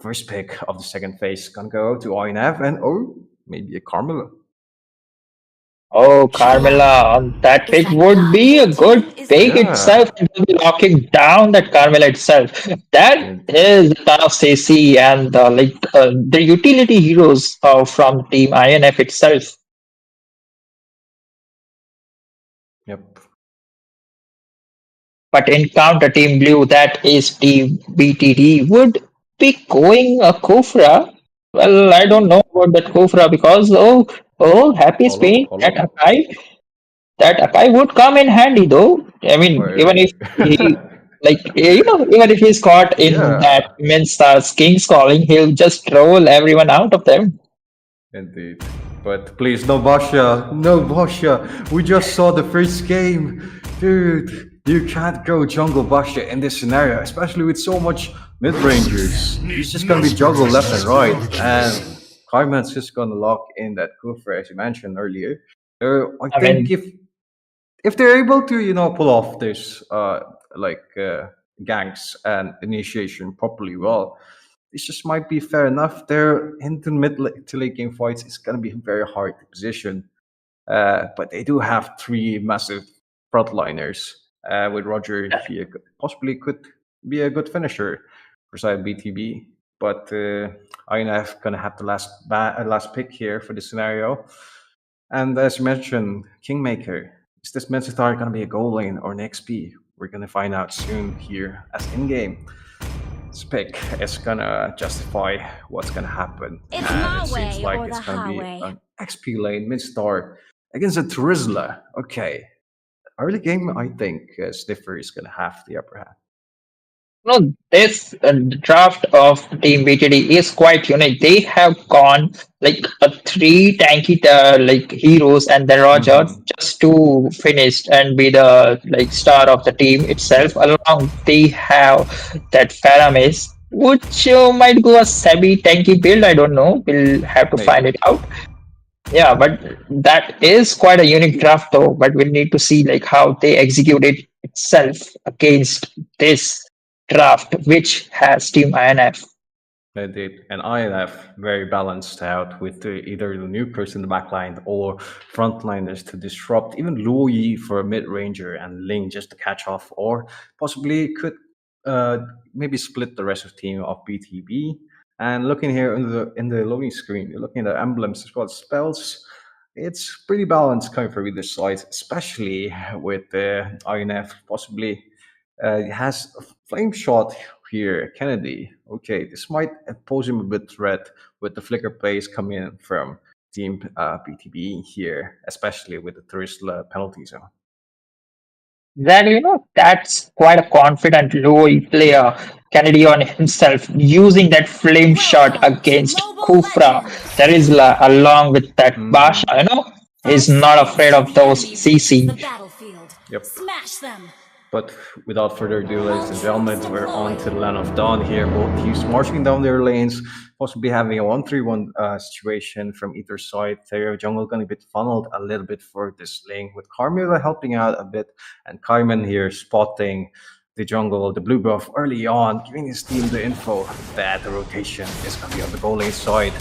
first pick of the second phase gonna go to INF and maybe a Carmela. Oh, Carmela on that Is pick that would be a your good team is pick Yeah. itself, and will be locking down that Carmela itself. That And is a ton of CC and the utility heroes from Team INF itself. yep. But in counter Team Blue, that is Team BTD, would be going a Kufra. Well, I don't know about that Kufra because happy Spain, Hollow. that Akai would come in handy though. I mean, even if he even if he's caught in that Yeah. Mensa's King's Calling, he'll just troll everyone out of them. Indeed. But please, no Basha. No Basha. We just saw the first game. Dude, you can't go jungle Basha in this scenario, especially with so much mid-rangers. He's just going to be juggle left and right. And Kaiman's just going to lock in that Kufra, as you mentioned earlier. I I think mean, if they're able to, pull off this, ganks and initiation properly well, this just might be fair enough. They're into to late game fights. It's going to be very hard to position. But they do have three massive frontliners with Roger. He possibly could be a good finisher for side BTB. But INF going to have the last pick here for this scenario. And as mentioned, Kingmaker. Is this Mensatar going to be a goal lane or an XP? We're going to find out soon here as in-game. This pick is gonna justify what's gonna happen. It's and my it seems way like or it's the gonna be highway. an XP lane mid-star against a Trizla. Okay. Early game, I think Sniffer is gonna have the upper hand. no, this draft of Team BTD is quite unique. They have gone like a three tanky heroes and then Roger Mhm. just to finish and be the star of the team itself. Along they have that Faramis, which might go a semi tanky build. I don't know. We'll have to find Maybe. it out. Yeah, but that is quite a unique draft though. But we need to see how they execute it itself against this draft, which has Team INF. Indeed. And INF very balanced out with either the nukers in the backline or frontliners to disrupt, even Luoyi for a mid-ranger and Ling just to catch off, or possibly could maybe split the rest of the team of BTB. And looking here in the loading screen, you're looking at the emblems as well as spells. It's pretty balanced coming from either side, especially with INF possibly has a flame shot here, Kennedy. Okay, this might pose him a bit threat with the flicker plays coming in from Team BTB here, especially with the Turisla penalty zone. Then that's quite a confident Louis player, Kennedy on himself, using that flame shot Welcome to against Mobile Kufra. Legends. There is along with that Mhm. Basha, he's First not phase afraid of the those enemy CC. reaches the battlefield. Yep. Smash them. But without further ado, ladies and gentlemen, we're on to the land of dawn here. Both teams marching down their lanes, possibly having a 1-3-1 situation from either side. Theo Jungle going to be funneled a little bit for this lane, with Carmilla helping out a bit, and Kaiman here spotting the jungle, the blue buff early on, giving his team the info that the rotation is going to be on the goal lane side.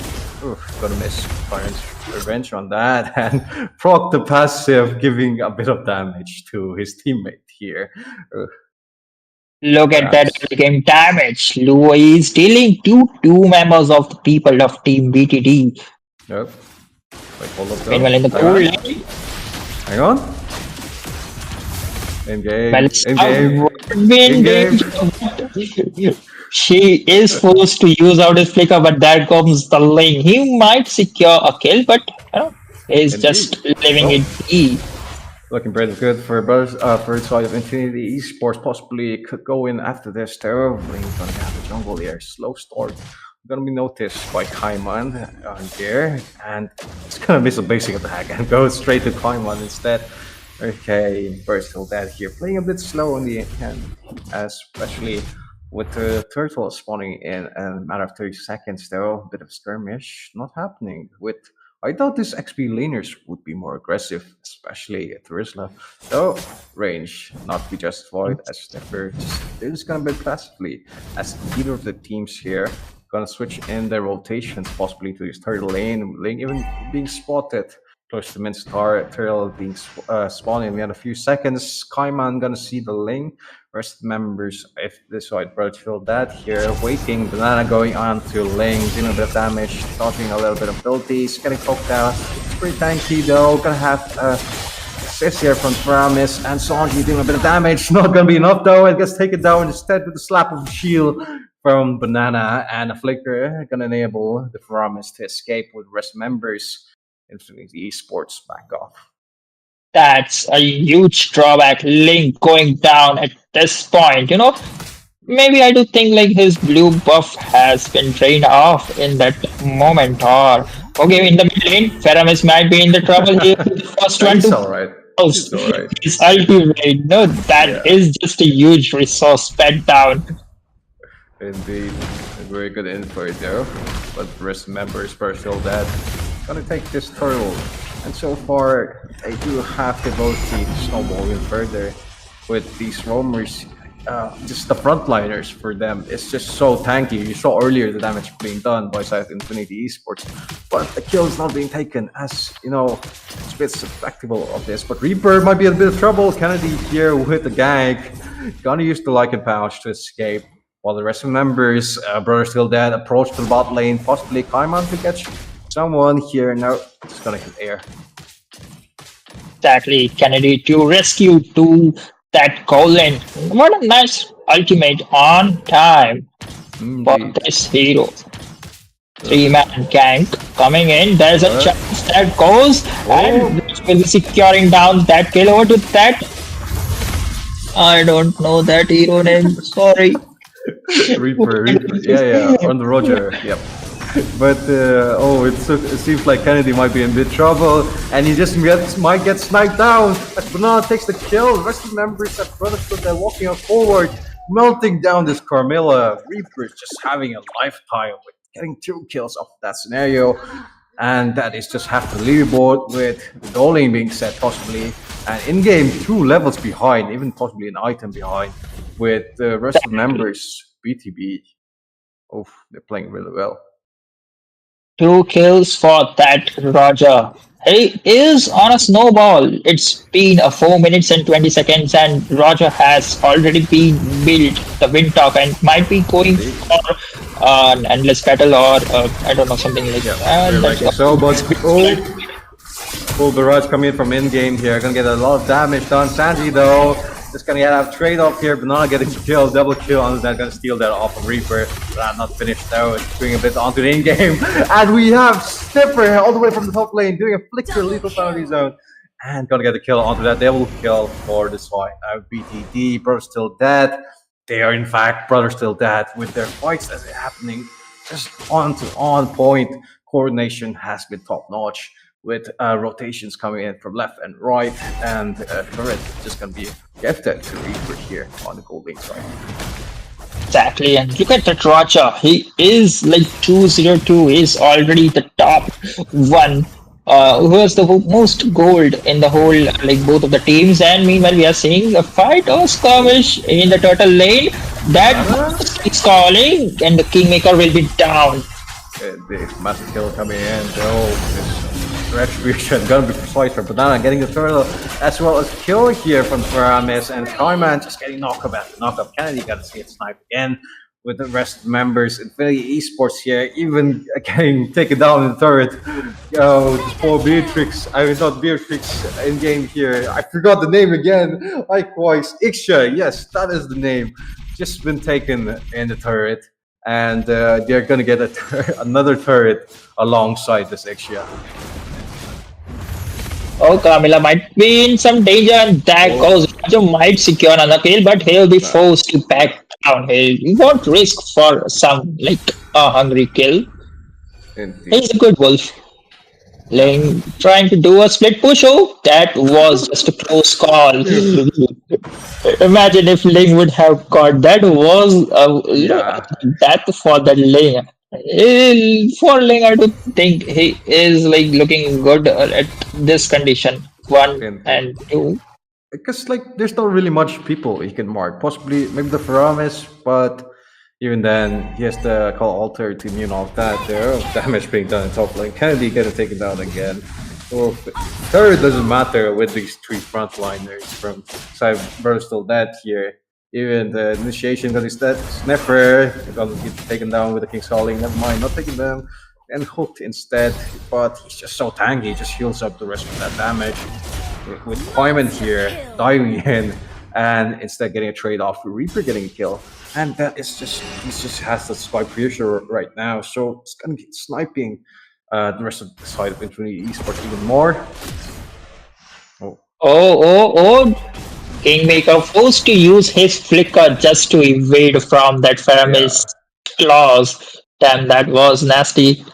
Oof, gonna miss Byron's revenge on that, and proc the passive, giving a bit of damage to his teammate here. Ugh, Look at that perhaps. early game damage. Louis is dealing to two members of the people of Team BTD. Nope. Wait, hold up though. Meanwhile, in the Hang cool on. lane, Hang on. In game. Well, In game. in game. danger. She is forced to use out his flicker, but there comes the lane. He might secure a kill, but he's Indeed. just leaving Oh. it be. Looking pretty good for both for the side of Infinity Esports. Possibly could go in after this though. Lane's gonna have a jungle here. Slow start. Gonna be noticed by Kaiman here, and it's gonna miss a basic attack and go straight to Kaiman instead. Okay, Bird's still dead here. Playing a bit slow on the end, especially with the turtle spawning in a matter of 30 seconds though. A bit of skirmish not happening with. I thought this XP laners would be more aggressive, especially at Rizla. Though range not to be justified as they're just gonna be passively as either of the teams here gonna switch in their rotations possibly to this third lane even being spotted close to Minstar, Turtle being spawning. We had a few seconds. Kaiman gonna see the lane. Rest of the members, if this side feel that here, waiting. Banana going on to lane, doing a bit of damage, dodging a little bit of abilities, getting poked out. It's pretty tanky though. Gonna have assist here from Paramis and Sanji doing a bit of damage. Not gonna be enough though. It gets taken down instead with a slap of a shield from Banana and a flicker. Gonna enable the Paramis to escape with rest members. Infinity Esports back off. That's a huge drawback. Link going down at this point. Maybe I do think like his blue buff has been drained off in that moment. Or okay, in the mid lane, Feramis might be in the trouble here. The first one He's to alright. house. He's alright. His ultimate. No, that is just a huge resource spent down. Indeed. A very good info there. But the rest members are still dead. Gonna take this turtle. And so far, they do have the ability to snowball even further with these roamers. Just the frontliners for them is just so tanky. You saw earlier the damage being done by side of Infinity Esports, but the kill is not being taken as it's a bit susceptible of this. But Reaper might be in a bit of trouble. Kennedy here with the gag, gonna use the Lycan Pouch to escape. While the rest of the members, Brother Still Dead, approach to the bot lane, possibly Kaiman to catch someone here. No, it's gonna hit air. Exactly, Kennedy to rescue to that Colin. What a nice ultimate on time for this hero. 3-man gank coming in. There's a chance that goes and will be securing down that kill over to that. I don't know that hero name. Sorry. Reaper. Yeah, on the Roger. Yep. But it seems like Kennedy might be in bit trouble, and he just might get sniped down. As Banana takes the kill, the rest of the members at Brother stood there walking forward, melting down this Carmilla. Reaper is just having a lifetime with getting 2 kills off that scenario, and that is just half the leaderboard with the goal lane being set possibly, and in game 2 levels behind, even possibly an item behind, with the rest of the members BTB. Oh, they're playing really well. 2 kills for that Roger. He is on a snowball. It's been 4 minutes and 20 seconds, and Roger has already been built the Windtalk and might be going for an endless battle or I don't know, something like that. Like so, but full barrage coming in from in game here. Gonna get a lot of damage done. Sanji though, just gonna have trade off here. Banana getting killed, double kill on that. Gonna steal that off of Reaper. Not finished though. It's doing a bit onto the in game, and we have Snipper all the way from the top lane doing a flicker lethal penalty zone, and gonna get the kill onto that double kill for this fight. BTD, Brother Still Dead. They are in fact Brother Still Dead with their fights as they're happening. Just on point. Coordination has been top notch, with rotations coming in from left and right, and turret just gonna be gifted to Reaper here on the gold lane side. Exactly, and look at that Roger. He is like 202. He's already the top one. Who has the most gold in the whole, like both of the teams. And meanwhile, we are seeing a fight or skirmish in the turtle lane. That is calling, and the Kingmaker will be down. The massive kill coming in, though. This retribution gonna be precise for Banana, getting the turtle as well as kill here from Paramis, and Kaiman just getting knocked up. Kennedy got to see it snipe again. with the rest members. Infinity Esports here, even getting taken down in the turret. This poor Beatrix, I mean not Beatrix in game here. I forgot the name again. Likewise, Ixia, yes, that is the name. Just been taken in the turret, and they're gonna get another turret alongside this Ixia. Oh, Camilla might be in some danger, and that goes. Rajo might secure another kill, but he'll be forced to back down. He won't risk for some like a hungry kill. Indeed. He's a good wolf. Ling trying to do a split push. Oh, that was just a close call. Imagine if Ling would have caught that. Was death for that Ling. For Ling, I do think he is like looking good at this condition. One and two. Because like there's not really much people he can mark. Possibly maybe the Faramis, but even then he has the call alter to immune off that. There damage being done in top lane. Kennedy getting taken down again. So third doesn't matter with these three frontliners from side still dead here. Even the initiation got his dead. Sniffer gonna get taken down with the King's Calling. Never mind, not taking them. And hooked instead, but he's just so tanky, he just heals up the rest of that damage. With Poimon here diving in and instead getting a trade off for Reaper getting a kill. And that is just, he just has the spy pressure right now, so it's gonna be sniping the rest of the side of Infinity Esports even more. Kingmaker forced to use his flicker just to evade from that Faramis claws. Damn, that was nasty.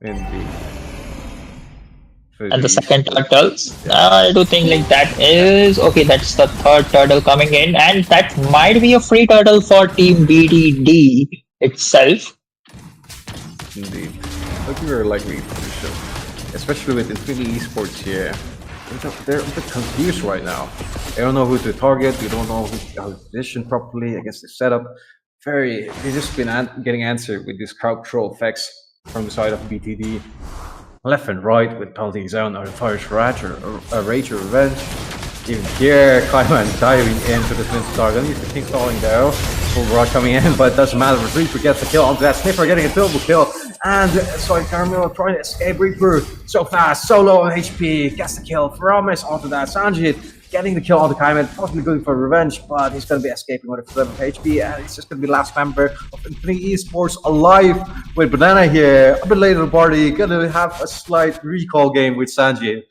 Indeed. And the second turtle, I do think like that is okay. That's the third turtle coming in, and that might be a free turtle for Team BDD itself. Indeed, looking very likely for sure, especially with Infinity Esports here. They're a bit confused right now. They don't know who to target. They don't know how to position properly against the setup. They've just been getting answered with these crowd control effects from the side of BTD. Left and right with penalty zone or Fires Rage or Revenge. Even here, Kaiman diving into the Twin Star. Gonna use the King Calling though. Full Rod coming in, but it doesn't matter. Reaper gets the kill onto that Sniffer, getting a double kill. And sorry, Carmelo trying to escape Reaper. So fast, so low on HP. Gets the kill. Faramis onto that. Sanjit getting the kill on the Kaiman, possibly going for revenge, but he's going to be escaping with a flip of HP, and he's just going to be last member of Infinity Esports alive with Banana here. A bit later in the party, going to have a slight recall game with Sanjay.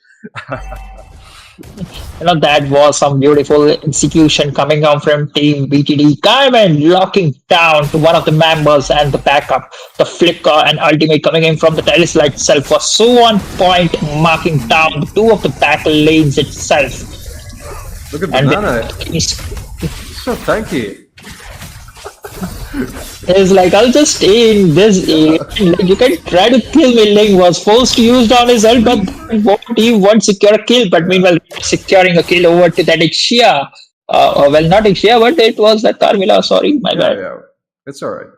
That was some beautiful execution coming out from Team BTD. Kaiman locking down to one of the members and the backup. The flicker and ultimate coming in from the terrace light itself was so on point, marking down the two of the back lanes itself. Look at Banana. He's so tanky. He's like, I'll just stay in this area. Like, you can try to kill me. Ling was forced to use down his ult, but he won't secure a kill. But meanwhile, securing a kill over to that Ixia. Well, not Ixia, but it was that Carmilla. Sorry, my bad. Yeah, it's alright.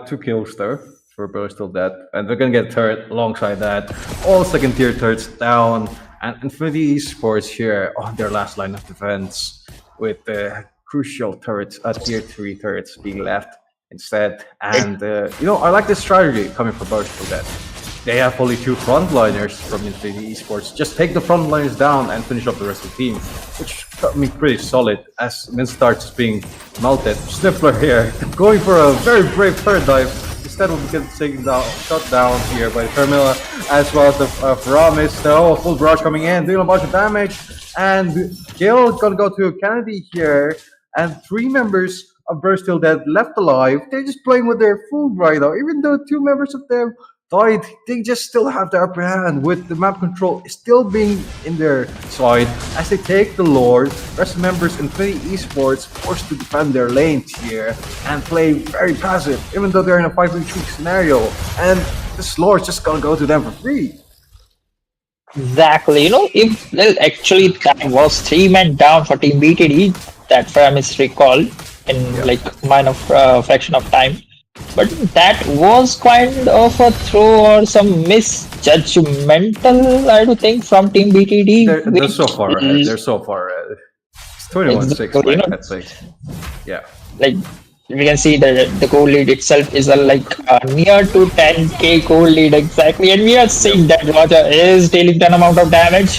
2 kills though for both still dead, and we're gonna get a turret alongside that. All second tier turrets down. And Infinity Esports here on their last line of defense with the crucial turrets, tier 3 turrets being left instead. And I like this strategy coming from both of them. They have only 2 frontliners from Infinity Esports. Just take the frontliners down and finish up the rest of the team, which got me pretty solid as Min starts being melted. Sniffler here going for a very brave turret dive. Instead of getting taken down, shot down here by the Carmilla, as well as the Faramis. So full barrage coming in, doing a bunch of damage, and Gil gonna go to Kennedy here, and 3 members of Burst Still Dead left alive. They're just playing with their food right now, even though 2 members of them died. They just still have the upper hand with the map control still being in their side as they take the Lord. Rest members Infinity Esports forced to defend their lanes here and play very passive, even though they're in a 5v3 scenario. And this Lord's just gonna go to them for free. Exactly. If actually that was 3 men down for Team BTD, that Faramis recalled in like minor fraction of time. But that was kind of a throw or some misjudgmental, I do think, from Team BTD. They're so far ahead. They're so far ahead. It's 21-6, I think. Yeah. Like, we can see the goal lead itself is near to 10k goal lead exactly, and we are Yep. seeing that Roger is dealing an amount of damage.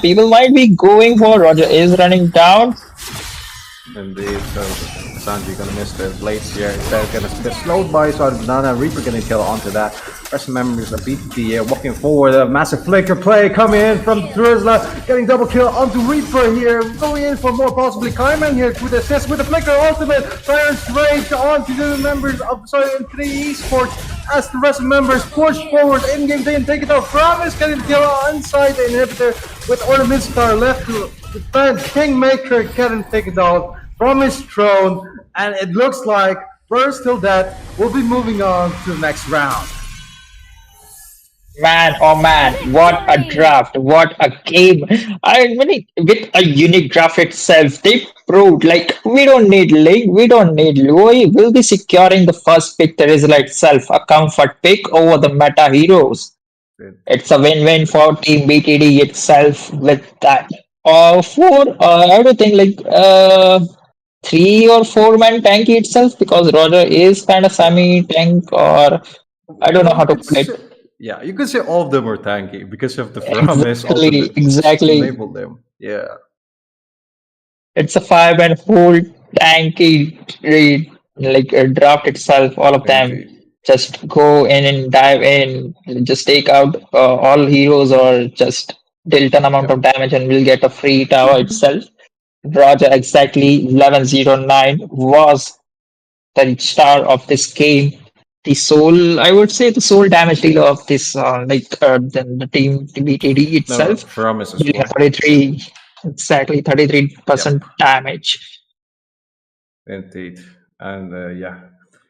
People might be going for Roger is running down. Indeed, so Sanji gonna miss the blades here. Instead, gonna get slowed by so Banana Reaper gonna kill onto that. Rest members of BTT walking forward. A massive flicker play coming in from Drizzler, getting double kill onto Reaper here. Going in for more possibly Kaiman here with assist with the flicker ultimate. Tyrant's Rage onto the members of Infinity Esports as the rest of members push forward. In-game they take it out. Promise getting the kill inside the inhibitor with Ornament Star left to defend. Kingmaker getting taken down from his throne, and it looks like Burst Till Death will be moving on to the next round. Man, oh man, what a Victory! draft, what a game. I mean, with a unique draft itself, they proved we don't need Link, we don't need Louis, we'll be securing the first pick, the result itself, a comfort pick over the meta heroes. It's a win-win for Team BTD itself with that. I don't think 3 or 4 man tank itself because Roger is kind of Yeah. semi-tank or I don't know Well, how you to could put it. say, yeah, you could say all of them are tanky because of the Promise Exactly, ultimate. Just exactly. enable them. Yeah. It's a 5 man whole tanky draft itself. All of them Indeed. just go in and dive in, just take out all heroes or just deal ton amount of Yep. damage and we'll get a free tower itself. Roger exactly 1109 was the star of this game. The sole, I would say, the sole damage dealer of this, the team BTD No, itself, Promise as dealing a well. Yep. 33, exactly Yep. 33% damage. Indeed, and yeah,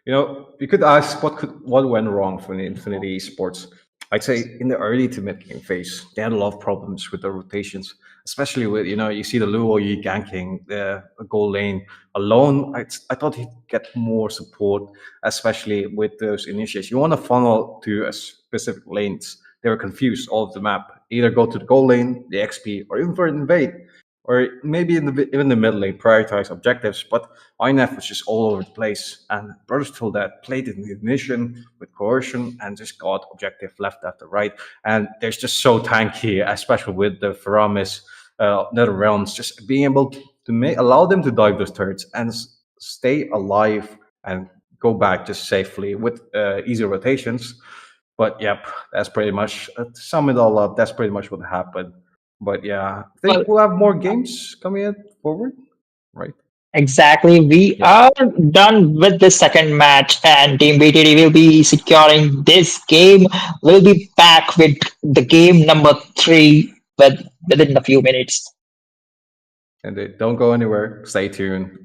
you could ask what went wrong for the Infinity Esports. I'd say in the early to mid game phase, they had a lot of problems with the rotations, especially with you see the Luo Yi ganking the goal lane alone. I thought he'd get more support, especially with those initiates. You want to funnel to a specific lanes. They were confused all of the map. Either go to the goal lane, the XP, or even for invade or maybe even the mid lane prioritize objectives, but INF was just all over the place. And Brothers Till that played in the ignition with coercion and just got objective left after right. And they're just so tanky, especially with the Faramis Nether Realms, just being able to allow them to dive those turrets and stay alive and go back just safely with easy rotations. But yep, that's pretty much to sum it all up. That's pretty much what happened. But yeah, I Well, think we'll have more games coming in forward, right? exactly. We Yep. are done with the second match, and Team BTD will be securing this game. We'll be back with the game number 3 within a few minutes. And don't go anywhere. Stay tuned.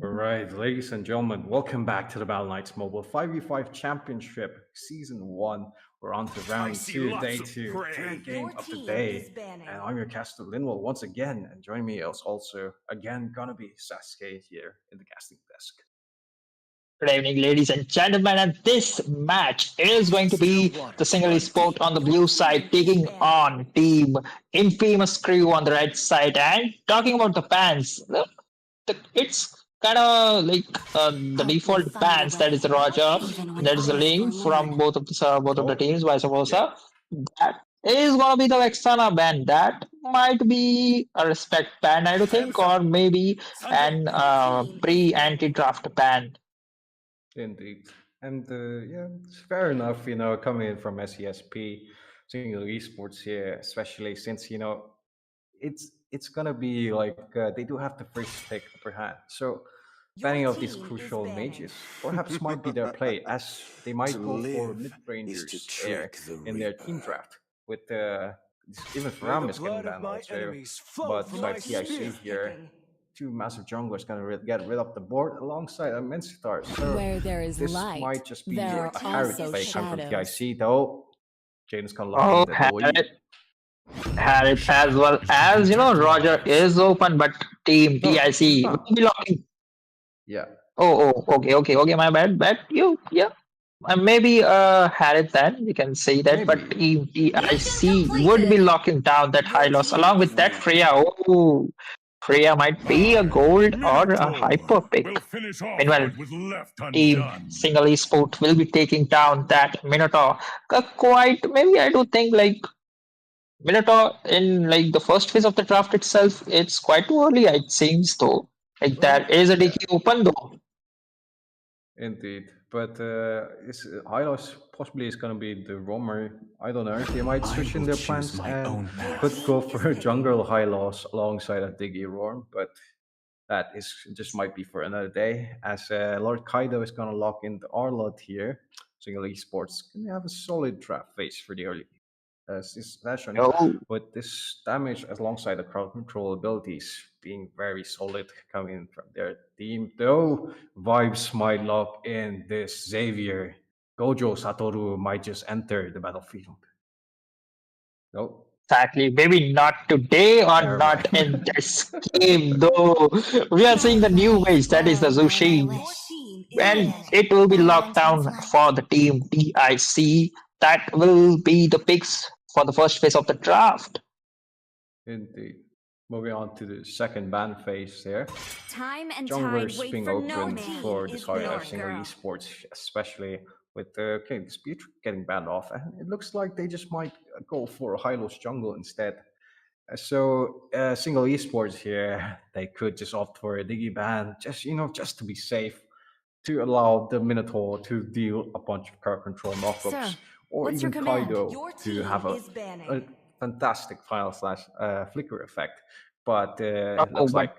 All right, ladies and gentlemen, welcome back to the Battleknights Mobile 5v5 Championship Season 1. We're on to round 2, day 2, third game of the day. And I'm your caster Linwell once again, and joining me is also, again, gonna be Sasuke here in the casting desk. Good evening, ladies and gentlemen, and this match is going to be the single sport on the blue side taking on Team Infamous Crew on the red side. And talking about the bans, it's kind of like the default bans. That is the Roger, that is the Link from both of the teams, vice versa. That is gonna be the Vexana ban. That might be a respect ban, I do think, or maybe an pre-anti-draft ban. Indeed. And yeah, it's fair enough, coming in from SESP, single esports here, especially since, it's gonna be like they do have the first pick upper hand. So banning of these crucial mages perhaps might be their play, as they might go for mid-rangers there in their team draft. With even Ram is getting banned also, but besides TIC here, two massive junglers gonna get rid of the board alongside a Mensitar. So Where there is this light, might just be there a are carrot also play coming from shadows. TIC, though. Jaden's gonna lock Oh, in the AoE. had it as well as Roger is open, but Team TIC will be locking. Yeah. Okay. My bad. Yeah. Maybe had it then you can say that, but Maybe. Team TIC would be locking down that high loss along with that Freya. Oh, Freya might be a gold or a hyper pick. Meanwhile, Team Single Esport will be taking down that Minotaur. Quite maybe I do think like Minotaur in like the first phase of the draft itself, it's quite too early, it seems though. Like there is a Yeah. DQ open though. Indeed, but Hylos possibly is going to be the roamer. I don't know. They might switch in their plans and could go for a jungle Hylos alongside a Diggy Roar, but that is just might be for another day. As Lord Kaido is going to lock in the Arlot here, Single Esports can have a solid draft phase for the early session, Oh, with this damage alongside the crowd control abilities being very solid coming from their team. Though vibes might lock in this Xavier, Gojo Satoru might just enter the battlefield. No, exactly. Maybe not today or never not mind. in this game though. We are seeing the new ways, that is the Zushin. And it will be locked down for the Team TIC. That will be the picks for the first phase of the draft. Indeed. Moving on to the second ban phase there. Time and Junglers tide wait being for no open man for is this high your single girl. esports, especially with the speed getting banned off. And it looks like they just might go for a Hylos jungle instead. So single esports here, they could just opt for a Digi ban, just to be safe, to allow the Minotaur to deal a bunch of car control knockups, Sir, or what's your even command? Kaido to have a fantastic final slash flicker effect. But Oh, looks but like,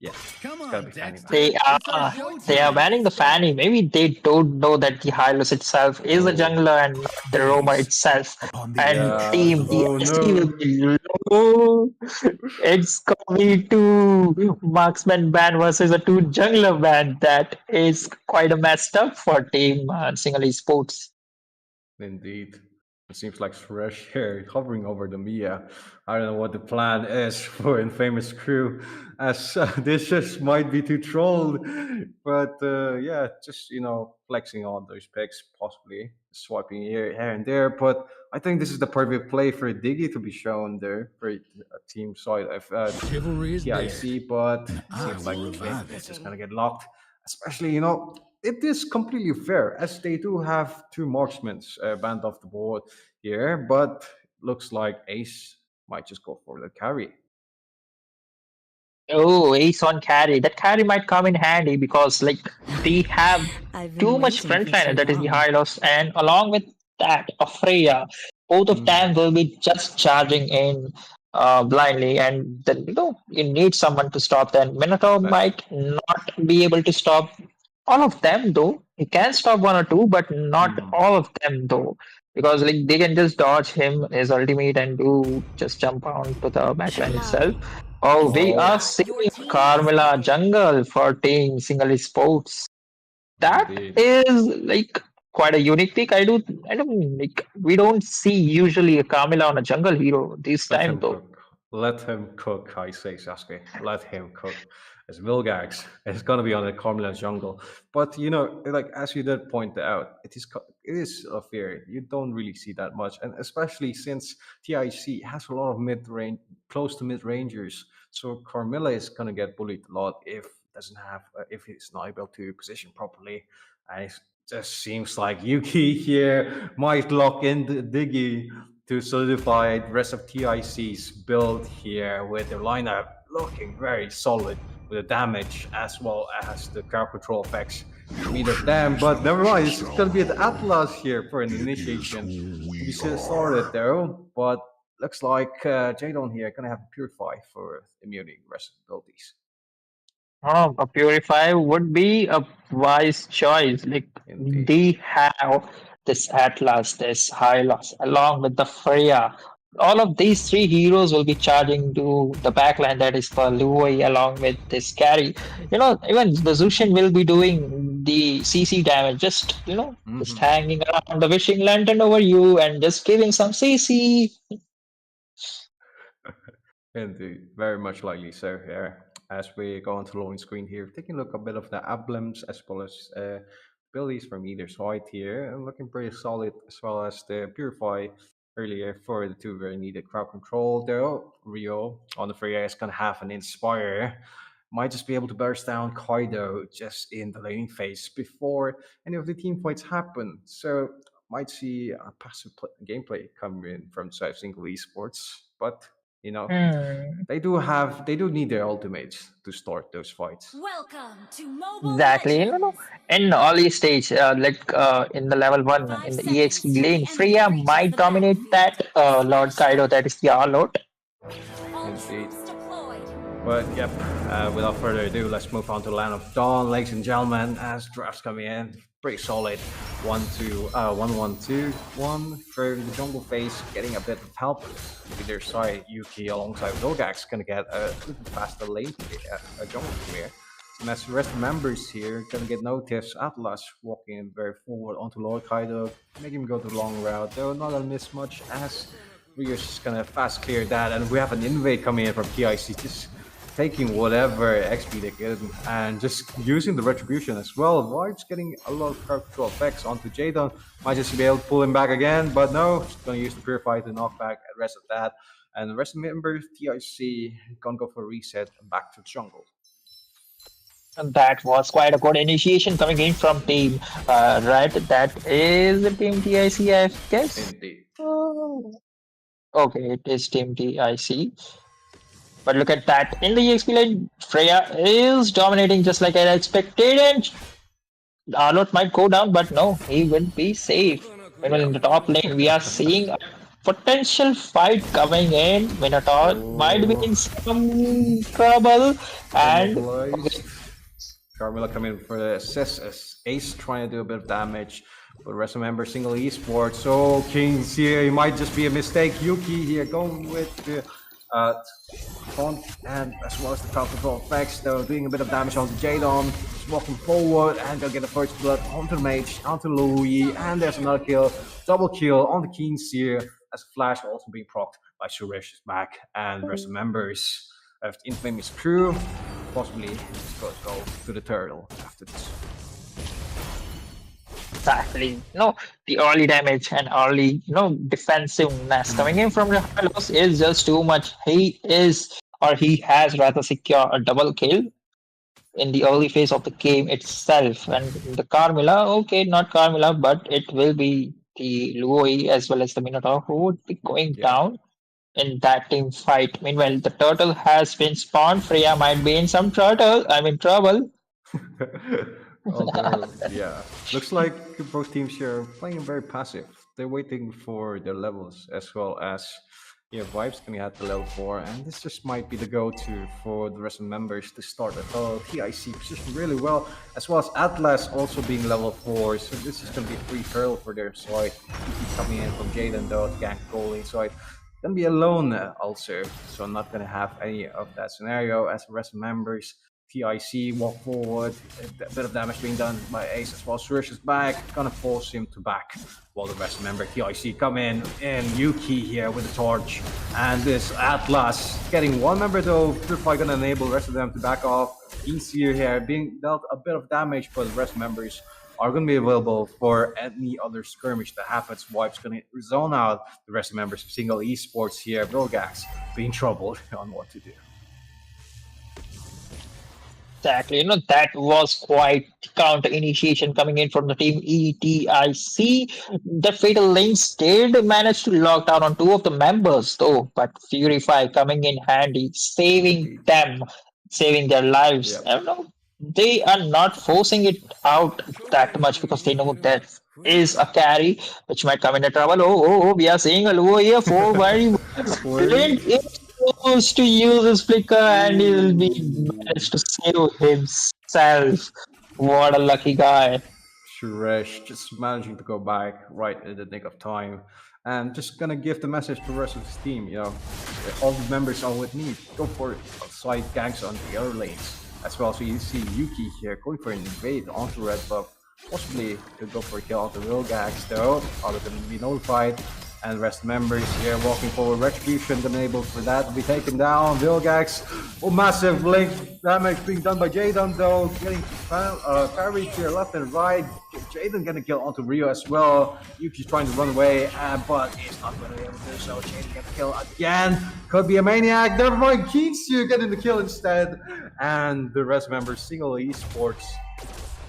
yeah, it's gonna be Fanny. they are banning the Fanny. Maybe they don't know that the Hylos itself is a jungler and not the roamer itself. And Team Oh TIC will no. be low. It's gonna be two marksman ban versus a two jungler ban. That is quite a messed up for Team Single Esports. Indeed. It seems like fresh hair hovering over the Mia. I don't know what the plan is for Infamous Crew, as this just might be too trolled. But yeah, just flexing on those picks, possibly swiping here and there. But I think this is the perfect play for Diggy to be shown there for a team side of TIC. But it seems like it's just gonna get locked. Especially, it is completely fair, as they do have two marksmen banned off the board here, but looks like Ace might just go for the carry. Oh, Ace on carry. That carry might come in handy because like they have I've been too much waiting for so frontliner, that is the long. Hylos, and along with that, a Freya. Both of them will be just charging in blindly, and then you need someone to stop them. Minotaur That's might not be able to stop all of them though. He can stop one or two, but not all of them though. Because like they can just dodge him his ultimate and do just jump on to the backline itself. Oh, we Oh, are seeing Carmilla Jungle for Team Single Sports. That indeed. is like quite a unique pick. I don't like we don't see usually a Carmilla on a jungle hero this Let time him though. cook. Let him cook, I say, Sasuke. Let him cook. It's Vilgax. It's gonna be on the Carmela jungle. But you know, like as you did point out, it is a fear. You don't really see that much, and especially since TIC has a lot of mid range, close to mid rangers. So Carmilla is gonna get bullied a lot if he's not able to position properly. And it just seems like Yuki here might lock in the Diggy to solidify the rest of TIC's build here with their lineup looking very solid with the damage as well as the crowd control effects from either of them. But never mind, it's going to be an Atlas here for an initiation to be started though. But looks like Jadon here going to have a Purify for immunity rest abilities. Oh, a Purify would be a wise choice. Like Indeed. they have this Atlas, this Hylos, along with the Freya. All of these three heroes will be charging to the backline that is for Luoi along with this carry. You know, even the Zushin will be doing the CC damage, just Mhm. hanging around the wishing lantern over you and just giving some CC. Indeed, very much likely so here. As we go onto the loading screen here, taking a look a bit of the emblems as well as abilities from either side here, and looking pretty solid as well as the Purify earlier for the two very needed crowd control. Though Rio on the Freya is going to have an Inspire, might just be able to burst down Kaido just in the laning phase before any of the team fights happen. So might see a passive gameplay coming in from side single esports, but you know Hmm. they do need their ultimates to start those fights. Welcome to Mobile Exactly. Legends! In early stage, in the level one, in 5 the EXP seconds till the lane, enemy Freya reaches might the dominate battlefield. that Lord Smash Kaido, them! that is the Lord. All Indeed. troops deployed! But yep, without further ado, let's move on to Land of Dawn, ladies and gentlemen. As drafts coming in, pretty solid. 1-1-2-1 for the jungle phase, getting a bit of help. Either side, Yuki alongside Vilgax gonna get a little bit faster lane a jungle clear. And as the rest of the members here, gonna get no tips. Atlas walking very forward onto Lord Kaido, making him go the long route, though not gonna miss much as we're just gonna fast clear that, and we have an invade coming in from TIC, just taking whatever XP they get and just using the retribution as well. While just getting a lot of crowd control effects onto Jadon, might just be able to pull him back again, but no, just gonna use the Purify to knock back the rest of that. And the rest of the members, TIC, gonna go for a reset and back to the jungle. And that was quite a good initiation coming in from Team Red. That is the Team TIC, I guess. Indeed. Oh. Okay, it is Team TIC. But look at that. In the EXP lane, Freya is dominating just like I expected, and Arlott might go down, but no, he will be safe. Meanwhile, in the top lane, we are seeing a potential fight coming in. Minotaur might be in some trouble, and Immobilized. Carmilla coming for the assist as Ace trying to do a bit of damage. But rest remember single esports. So Kings here, it might just be a mistake. Yuki here going with the taunt and as well as the crowd control effects. They're doing a bit of damage onto Jadon. Just walking forward and they'll get the first blood onto the mage, onto Louis, and there's another kill. Double kill on the Kings here as Flash also being procced by Suresh's back. And rest members of the infamous crew possibly go to the turtle after this. exactly, the early damage and early, defensiveness coming in from the Hylos is just too much. He has rather secure a double kill in the early phase of the game itself. And the Carmilla, okay, not Carmilla, but it will be the Luoi as well as the Minotaur who would be going Yeah. down in that team fight. Meanwhile, the turtle has been spawned. Freya might be in some trouble. Although, yeah, looks like both teams here are playing very passive. They're waiting for their levels as well as Vibe's coming at the level 4, and this just might be the go-to for the rest of the members to start the TIC position really well, as well as Atlas also being level 4, so this is going to be a free hurl for their side. Keep coming in from Jaden though, to gank goal inside. gonna be alone also, so I'm not gonna have any of that scenario as the rest of members. TIC walk forward, a bit of damage being done by Ace as well. Suresh is back, gonna force him to back while the rest member TIC come in, and Yuki here with the torch, and this Atlas getting one member though. Purify gonna enable the rest of them to back off. Easier here, being dealt a bit of damage, but the rest members are going to be available for any other skirmish that happens. Wipe's going to zone out the rest of members of single esports here. Vilgax being troubled on what to do. Exactly. That was quite counter initiation coming in from the team ETIC. The Fatal Links did manage to lock down on two of the members, though, but Purify coming in handy, saving them, saving their lives. Yep. I don't know. They are not forcing it out that much because they know that is a carry which might come into trouble. Oh, we are seeing a low here for very Clint is supposed to use his flicker and he will be managed to save himself. What a lucky guy. Suresh just managing to go back right in the nick of time. And just gonna give the message to the rest of his team, all the members are with me. Go for it. Outside ganks on the other lanes. As well, so you see Yuki here going for an invade onto red buff. Possibly could go for a kill onto Vilgax though. Are going to be notified. And the rest members here walking forward. Retribution enabled for that to be taken down. Vilgax, massive link damage being done by Jaden though. Getting parried here left and right. Jaden gonna kill onto Rio as well. Yuki's trying to run away, but he's not gonna be able to do so. Jaden gonna kill again. Could be a maniac. Never mind. Keensu getting the kill instead. And the rest members, single esports,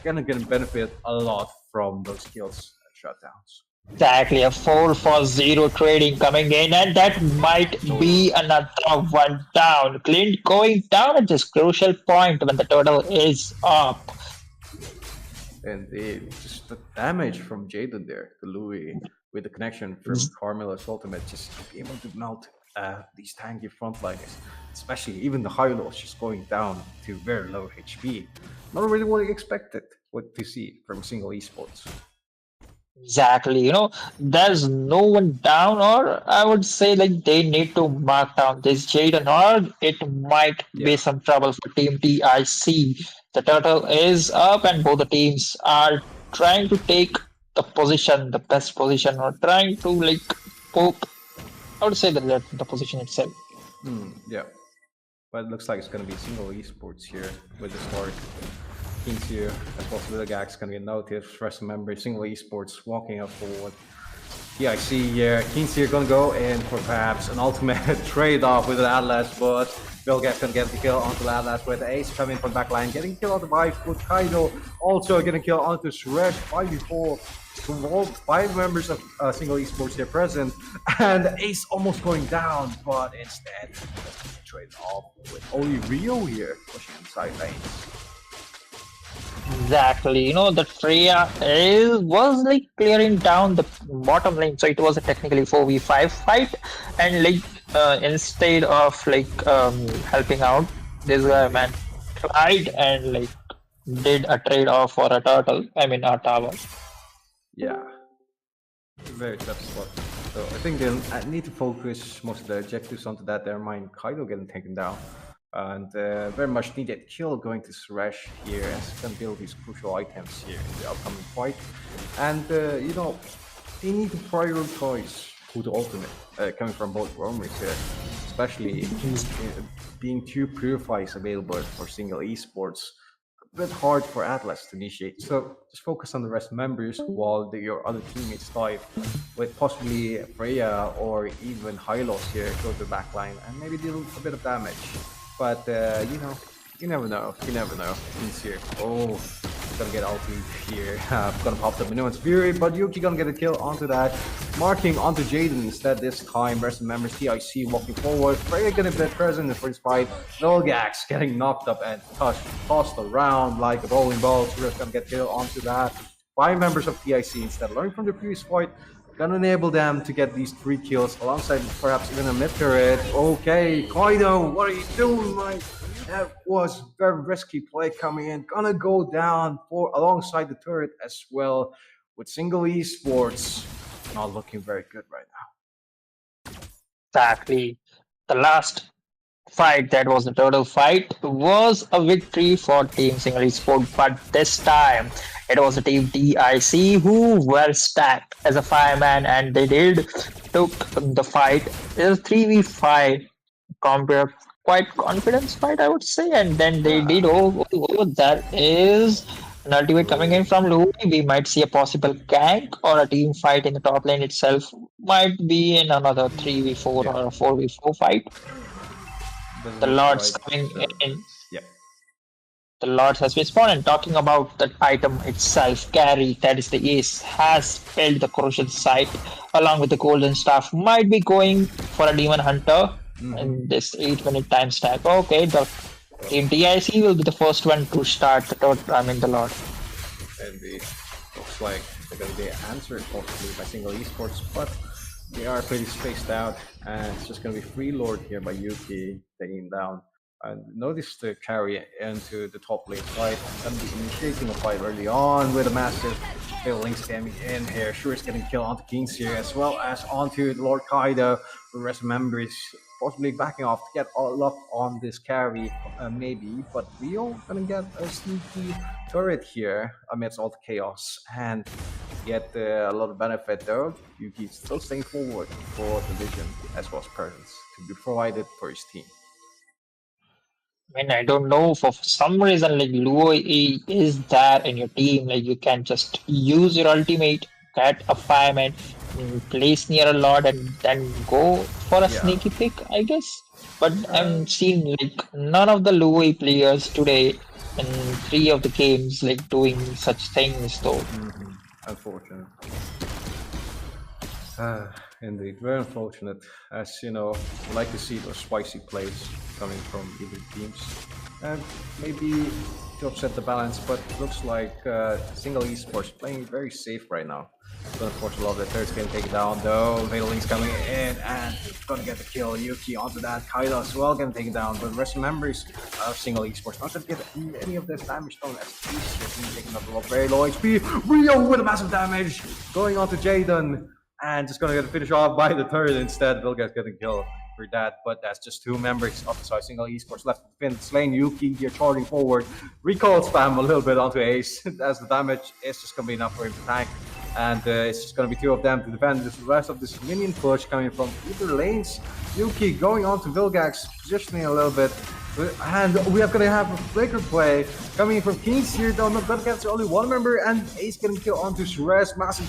gonna benefit a lot from those kills and shutdowns. Exactly, a 4-for-0 trading coming in, and that might be another one down. Clint going down at this crucial point when the total is up. And just the damage from Jaden there to Louis with the connection from Carmella's ultimate, just to be able to melt these tanky frontliners, especially even the Hylos just going down to very low HP. Not really what I expected to see from single esports. Exactly, there's no one down, or I would say like they need to mark down this Jaden, or it might be some trouble for Team TIC. The turtle is up, and both the teams are trying to take the position, the best position, or trying to poke. I would say the position itself. Yeah, but it looks like it's going to be single esports here with the start. Kings here, as well as Vilgax gonna get noticed. Rest member, single esports walking up forward. TIC here, Kings here gonna go in for perhaps an ultimate trade-off with an Atlas, but Vilgax gonna get the kill onto the Atlas with the Ace coming from back line, getting killed onto by Kaido, also getting killed onto Suresh, 5v4. All 5 members of single esports here present, and Ace almost going down, but instead trade off with only Rio here pushing inside lanes. Exactly, the Freya was clearing down the bottom lane, so it was a technically 4v5 fight, and instead of helping out, this guy man tried and did a trade off for a turtle. I mean a tower. Yeah, very tough spot. So I think they need to focus most of their objectives onto that. Never mind Kaido getting taken down. And very much needed kill going to Suresh here as he can build these crucial items here in the upcoming fight. And they need to prioritize who to ultimate, coming from both roamers here, especially being 2 purifies available for single esports. A bit hard for Atlas to initiate, so just focus on the rest members while your other teammates dive with possibly Freya or even Hylos here go to the backline and maybe deal a bit of damage. But you never know. He's here. Oh, gonna get ulti here. Gonna pop the Minuan's Fury, but Yuki gonna get a kill onto that. Marking onto Jaden instead this time. Rest of members TIC walking forward. Freya gonna be present in the first fight. Vilgax getting knocked up and tossed around like a bowling ball. Suresh gonna get kill onto that. 5 members of TIC instead. Learn from the previous fight. Gonna enable them to get these 3 kills alongside perhaps even a mid turret. Okay, Kaido, what are you doing, Mike? That was very risky play coming in. Gonna go down alongside the turret as well. With single esports not looking very good right now. Exactly. The last fight that was the total fight was a victory for Team Single Esport, but this time it was a Team TIC who were stacked as a fireman and they did took the fight. It was 3v5 compare quite confidence fight I would say, and then they did Yeah. that is an ultimate coming in Louis from Louis. We might see a possible gank or a team fight in the top lane itself. Might be in another 3v4 yeah, or a 4v4 fight. doesn't The look Lords quite coming in. yeah. The Lords has been spawned, and talking about that item itself, carry, that is the ace, has filled the crucial site along with the golden staff. Might be going for a demon hunter in this 8 minute time stack. Okay, the team TIC will be the first one to start the third, I mean the Lord. And it looks like they're going to be answered possibly by single esports, but they are pretty spaced out, and it's just going to be free lord here by Yuki taking him down. And notice the carry into the top lane side, and be initiating a fight early on with a massive links coming in here. Sure is getting killed onto Kings here, as well as onto Lord Kaido. The rest of members possibly backing off to get all up on this carry, maybe. But Rio gonna get a sneaky turret here amidst all the chaos and get a lot of benefit though. Yuki still staying forward for the vision as well as presence to be provided for his team. I mean, I don't know, for some reason, like Luo is there in your team. Like you can just use your ultimate, get a fireman, place near a lord, and then go for a Yeah. sneaky pick, I guess. But Uh, I'm seeing like none of the Luo players today in three of the games like doing such things though. Unfortunate. Indeed, very unfortunate. As you know, we like to see those spicy plays coming from either teams, and maybe to upset the balance. But looks like single esports playing very safe right now. But unfortunately, a lot of the turrets getting taken down though. Fatal Link's coming in and gonna get the kill. Yuki onto that. Kaido as well getting taken down. But the rest of members of single esports not gonna get any of this damage done as he's taking up a lot very low HP. Rio with a massive damage going on to Jaden and just gonna get finished off by the turret instead. Vilga's getting killed for that, but that's just two members of the side single esports left to defend. Slain Yuki here charging forward. Recall spam a little bit onto Ace as the damage is just gonna be enough for him to tank. And it's just gonna be two of them to defend the rest of this minion push coming from either lanes. Yuki going on to Vilgax, positioning a little bit. And we are gonna have a flicker play coming from Kings here, though not gonna get only one member, and Ace getting killed onto Suarez, massive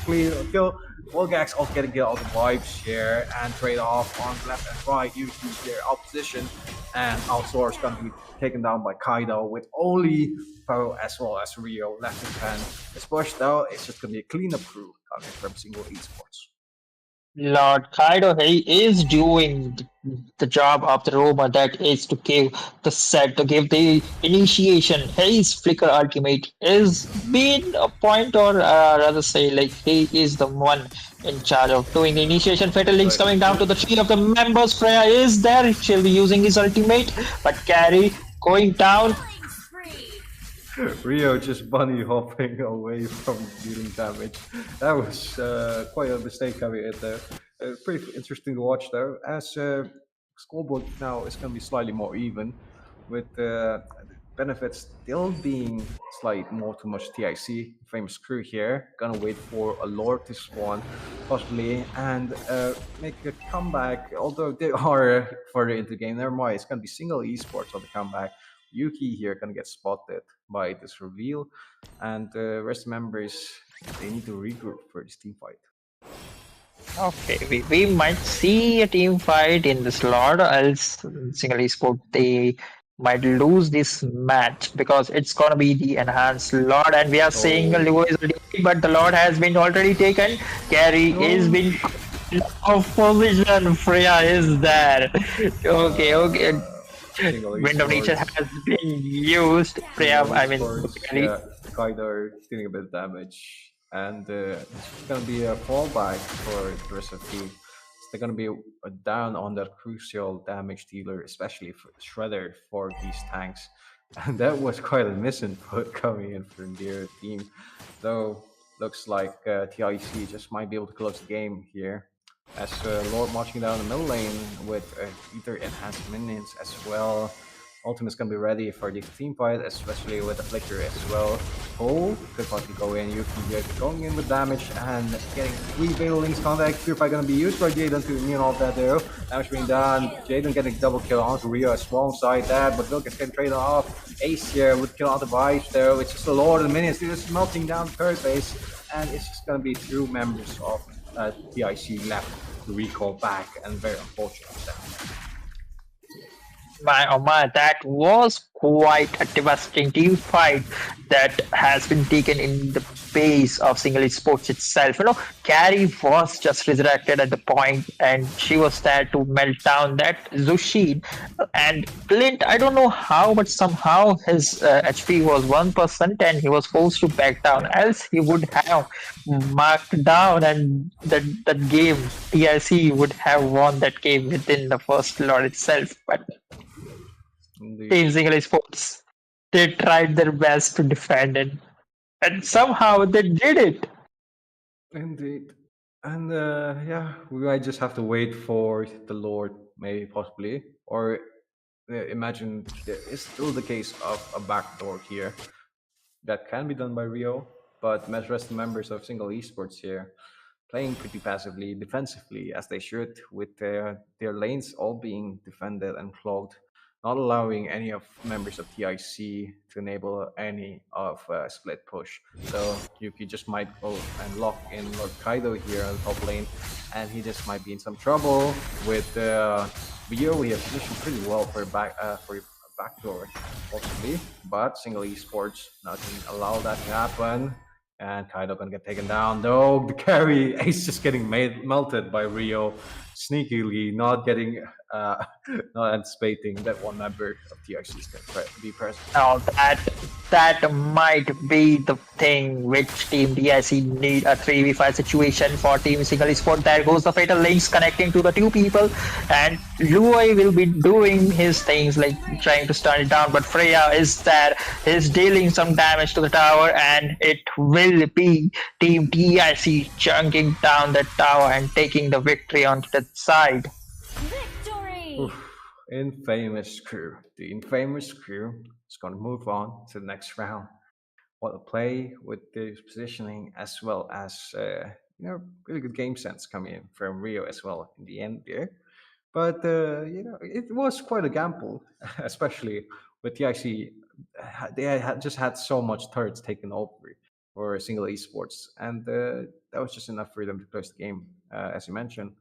kill. Volgax also getting killed on the vibes here, and trade off on left and right. Yuki here opposition, and Outsource gonna be taken down by Kaido with only Poe as well as Rio left in hand. This push though, it's just gonna be a cleanup crew coming from single esports. Lord Kaido, he is doing the job of the Roma, that is to give the set, to give the initiation. His Flicker ultimate is being a point, or rather say, like he is the one in charge of doing the initiation. Fatal Links coming down to the three of the members. Freya is there, she'll be using his ultimate, but carry going down. Rio just bunny hopping away from dealing damage. That was quite a mistake coming in there. Pretty interesting to watch though, as scoreboard now is going to be slightly more even, with benefits still being slightly more too much TIC. Famous crew here, gonna wait for a lord to spawn, possibly, and make a comeback. Although they are further into the game, never mind. It's gonna be single esports on the comeback. Yuki here gonna get spotted by this reveal, and the rest members they need to regroup for this team fight. Okay, we might see a team fight in this Lord, else single esport they might lose this match because it's gonna be the enhanced Lord, and we are saying Luo is ready, but the Lord has been already taken. Carry is been of position. Freya is there. Okay. Single Wind of Nature esports. has been used. Freya, I mean, Carry. Yeah, Kaido dealing a bit of damage, and it's gonna be a fallback for the rest of the team. They're gonna be down on that crucial damage dealer, especially for Shredder for these tanks, and that was quite a misinput coming in from their team. Though looks like TIC just might be able to close the game here. as Lord marching down the middle lane with either enhanced minions as well. Ultimate's gonna be ready for the team fight, especially with the Flicker as well. Oh, could possibly go in. Yuki here going in with damage and getting 3 Fatal Links contact. Purify gonna be used by Jaden to immune all of that there. Damage being done. Jaden getting double kill onto Rio as well alongside that, but Vilk is getting traded off. Ace here with kill on the Vice though. It's just the Lord of the minions just melting down third base, and it's just gonna be 2 members of PIC left to recall back, and very unfortunate for them. My oh my, that was quite a devastating team fight that has been taken in the base of single sports itself. Carrie was just resurrected at the point and she was there to melt down that Zushin. And Clint, I don't know how, but somehow his HP was 1% and he was forced to back down. Else he would have marked down and that game, TIC would have won that game within the first lot itself. But Indeed. Team Single Sports. They tried their best to defend it, and somehow they did it. Indeed. And yeah, we might just have to wait for the Lord, maybe possibly. Or imagine there is still the case of a backdoor here that can be done by Rio, but rest members of single esports here playing pretty passively, defensively as they should, with their lanes all being defended and clogged, not allowing any of members of TIC to enable any of split push. So Yuki just might go and lock in Lord Kaido here on the top lane, and he just might be in some trouble with Rio. We have positioned pretty well for a backdoor possibly, but single esports not gonna allow that to happen. And Kaido gonna get taken down. Though the carry Ace just getting melted by Rio, sneakily not getting, not anticipating that one member of TRC is gonna be present. Now that might be the thing which Team DIC need a 3v5 situation for Team Single Sport. There goes the fatal links connecting to the two people, and Luoi will be doing his things like trying to stun it down, but Freya is there, is dealing some damage to the tower, and it will be Team DIC chunking down that tower and taking the victory onto that side. Victory! Oof. Infamous crew. The infamous crew is gonna move on to the next round. What a play with the positioning as well as really good game sense coming in from Rio as well in the end there. But it was quite a gamble, especially with TIC. They had just had so much turrets taken over for single esports, and that was just enough for them to close the game, as you mentioned.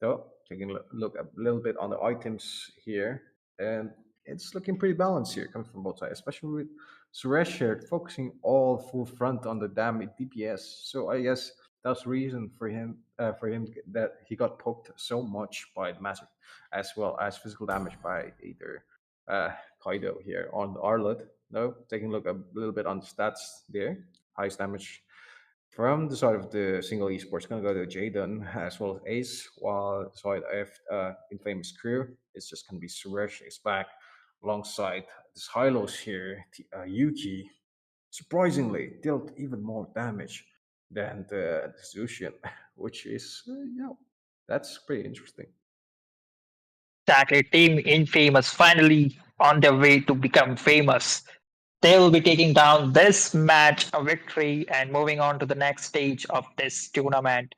So taking a look a little bit on the items here, and it's looking pretty balanced here, coming from both sides, especially with Suresh here focusing all full front on the damage DPS. So I guess that's the reason for him that he got poked so much by the magic, as well as physical damage by either Kaido here on the Arlet. No, taking a look a little bit on the stats there, highest damage from the side of the single esports, gonna go to Jaden as well as Ace, while the side of Infamous Crew is just gonna be Suresh is back alongside this Hylos here, Yuki. Surprisingly, dealt even more damage than the Zushin, which is, that's pretty interesting. Exactly, Team Infamous finally on their way to become famous. They will be taking down this match a victory and moving on to the next stage of this tournament.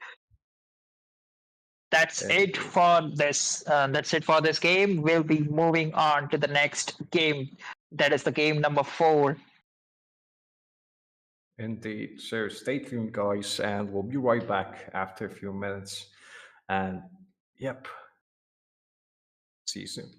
That's And it for this. That's it for this game. We'll be moving on to the next game. That is the game number 4. indeed. So stay tuned, guys, and we'll be right back after a few minutes. And yep, see you soon.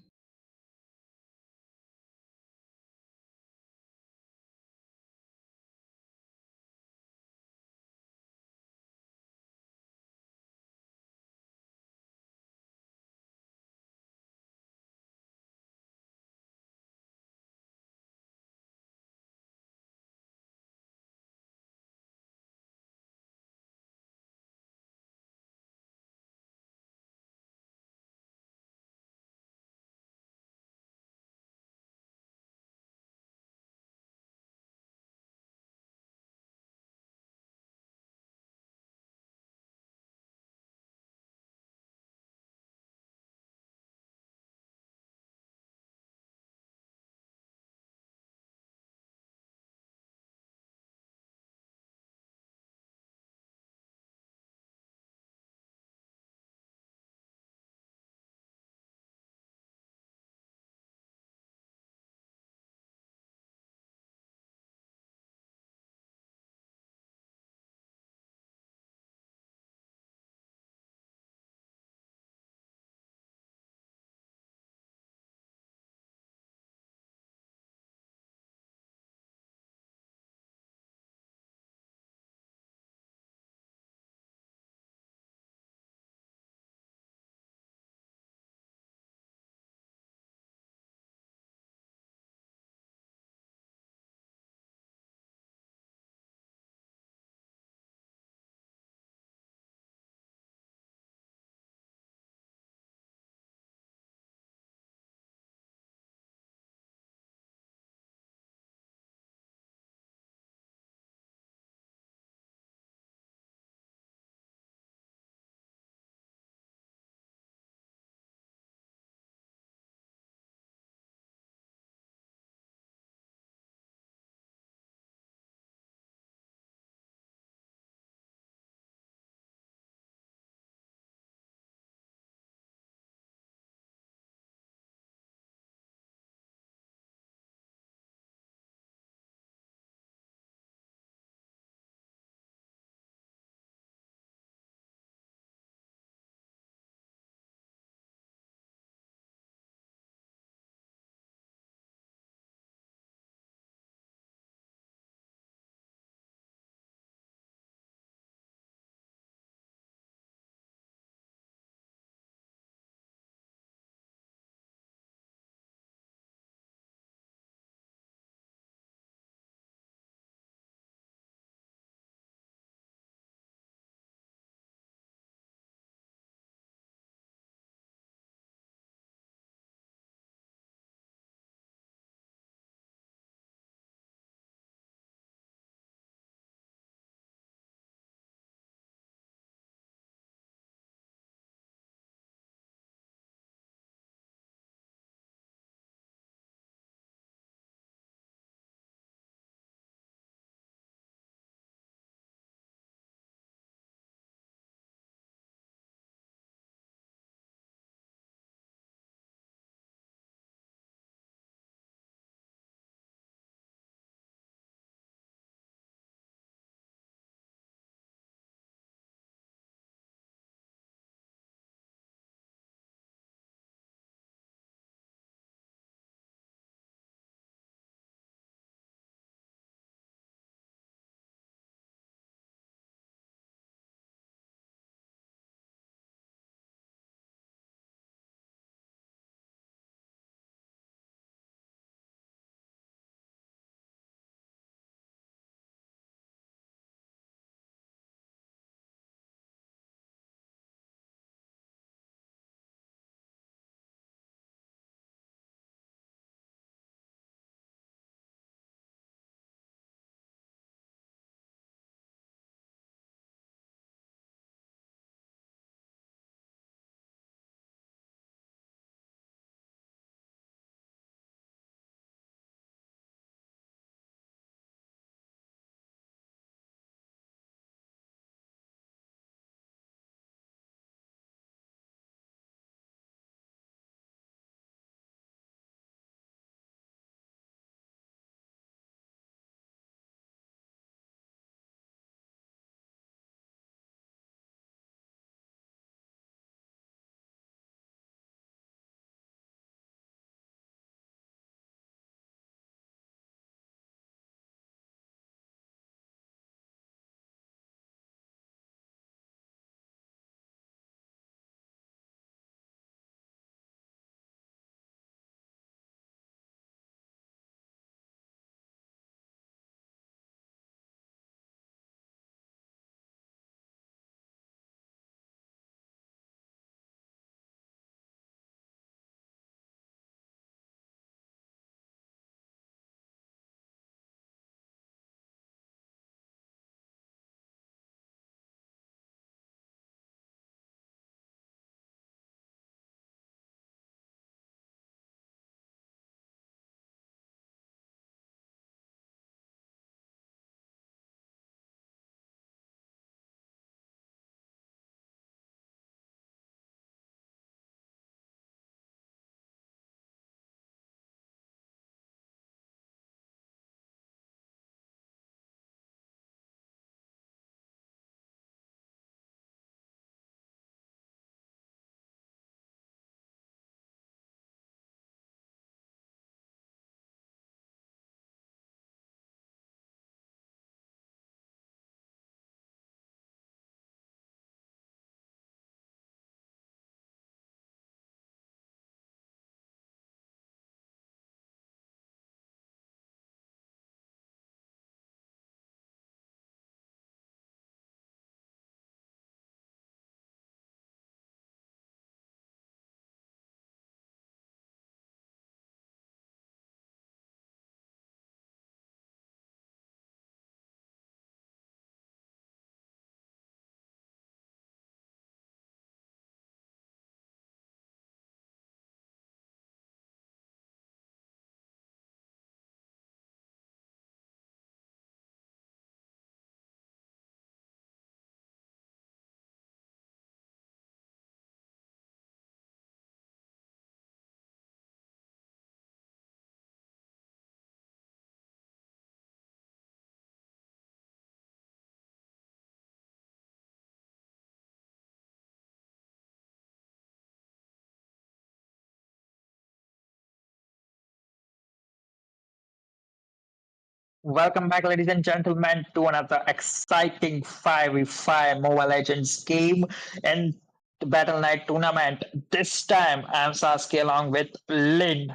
Welcome back, ladies and gentlemen, to another exciting 5v5 Mobile Legends game and the Battle Night tournament. This time, I'm Sasuke along with Lynn.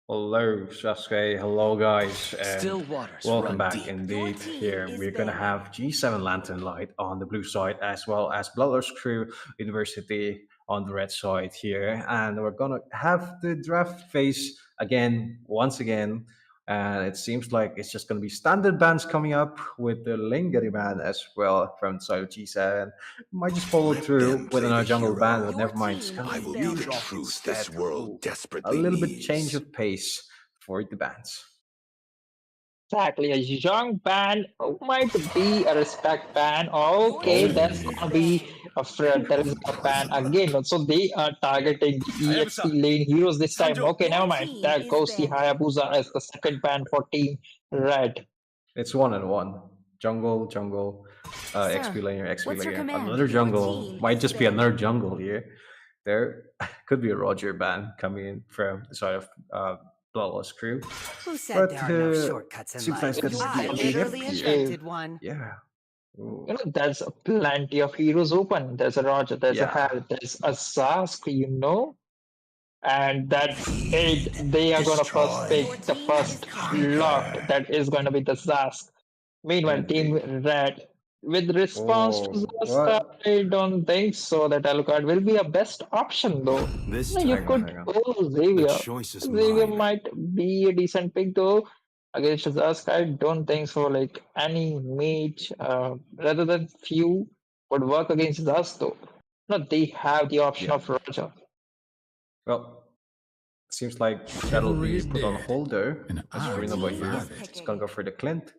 Hello, Sasuke. Hello, guys, and Still waters welcome run back. deep. Indeed, team here is we're gonna banning. have G7 Lantern Light on the blue side, as well as Bloodlust Crew University on the red side here, and we're gonna have the draft phase again, once again. And it seems like it's just gonna be standard bans coming up with the Lingari ban as well from the side of G7. Might just follow Let through them with play the another jungle ban, but hero. Your never mind. It's team gonna I is will be be lead the banning. off truth this instead. world Ooh, a desperately little bit change needs. of pace for the bands. Exactly, a young ban might be a respect ban. Your Okay, team that's is Oh, gonna be banning. a friend. There is a ban again. So they are targeting EXP lane heroes this time. Okay, Your never mind. team There is goes the banning. Hayabusa as the second ban for Team Red. it's 1-1. Jungle, jungle, XP Sir, laner, XP what's your laner. command? Another Your jungle. team Might is just be another banning. jungle here. There could be a Roger ban coming in from the side of Bloodlust Crew. Who said But there are no shortcuts in seems like it's life? going to Your be I a team is literally shift here. banning. invented one. Yeah. You Ooh. know, there's plenty of heroes open. There's a Roger, there's a Yeah. Harry, there's a Sask, and that's it. Feed. They are gonna first Destroy. Your pick the team is first targeting. lock. Conquer. That is gonna be the Sask. Meanwhile, Team Indeed. Red, with response to Oh, Zask, what? I don't think so. That Alucard will be a best option though. This You Hang on, time, could hang on. go the Xavier. choice is Xavier mine. might be a decent pick though. Against Zask, I don't think so. Like any mage, rather than few, would work against Zask though. No, they have the option Yeah. of Roger. Well, seems like that'll Chivalry be is put on dead, hold there. and As I Your for will Innova team here, is revive it. it's gonna go picking. for the Clint.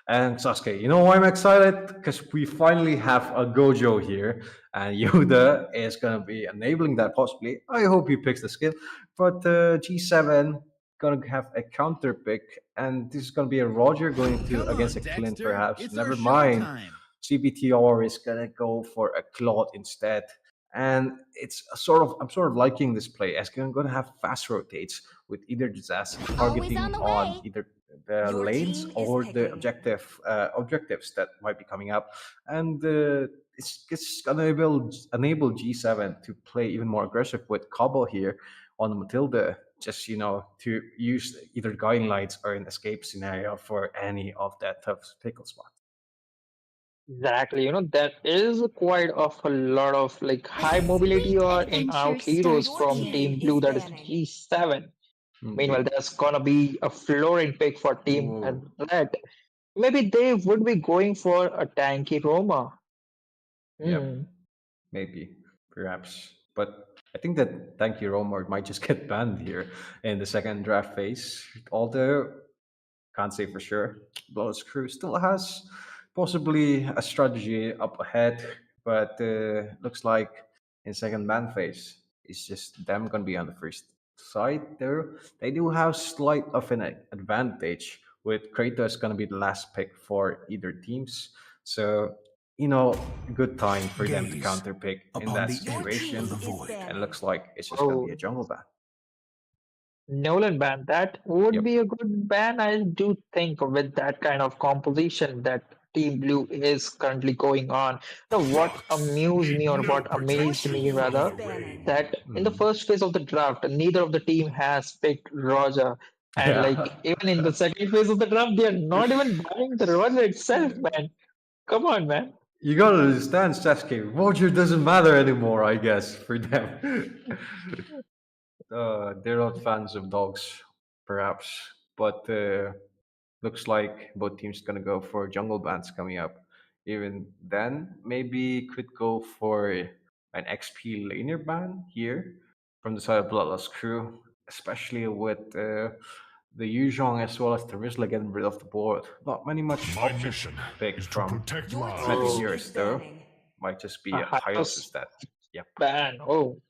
And Sasuke, you know why I'm excited? Because we finally have a Gojo here, and Yoda is gonna be enabling that possibly. I hope he picks the skill, but G7 gonna have a counter pick, and this is gonna be a Roger going to Come against on, a Clint, Dexter. perhaps. It's our Never show mind. time. CBTR is gonna go for a Claude instead. And it's a sort of I'm sort of liking this play as I'm gonna have fast rotates with either disaster Always targeting on the on way. either the Your lanes team is or the picking. objectives that might be coming up, and it's gonna enable G7 to play even more aggressive with Cobble here on Matilda, just to use either guiding lights or an escape scenario for any of that tough pickle spot. Exactly, that is quite of a lot of like The high mobility sweet or in adventure out heroes starts from here. Team Is Blue, that is banning. G7. Meanwhile, Indeed. there's gonna be a flooring pick for Team Ooh, Red. Maybe they would be going for a tanky Roma. yep. Hmm. Maybe, perhaps. But I think that Thank You Romer might just get banned here in the second draft phase. Although, can't say for sure. Blood's Crew still has possibly a strategy up ahead, but looks like in second ban phase, it's just them going to be on the first side there. They do have slight of an advantage with Kratos going to be the last pick for either teams. So good time for them to Gaze counter pick in upon that the Your edge team of situation. the is void. And it banning. looks like it's just going to be a Oh, jungle ban. Nolan ban. That would Yep. be a good ban. I do think with that kind of composition that Team Blue is currently going on. What Rocks amused need me or no what Your amazed protection me team from is the rather banning. rain. that in the Mm. first phase of the draft, neither of the team has picked Roger. And like Yeah. even in the second phase of the draft, they are not even buying the Roger itself, man. Come on, man. You gotta understand, Sasuke. Roger doesn't matter anymore, I guess, for them. They're not fans of dogs, perhaps, but looks like both teams gonna go for jungle bans coming up. Even then, maybe could go for an XP laner ban here from the side of Bloodlust Crew, especially with the Yuzhong as well as Terizla getting rid of the board. Not many much My options mission to pick is to from protect Your meta team lives. Oh, is heroes, though. banning. Might just a be a Hylos house instead. Yep. ban. Oh,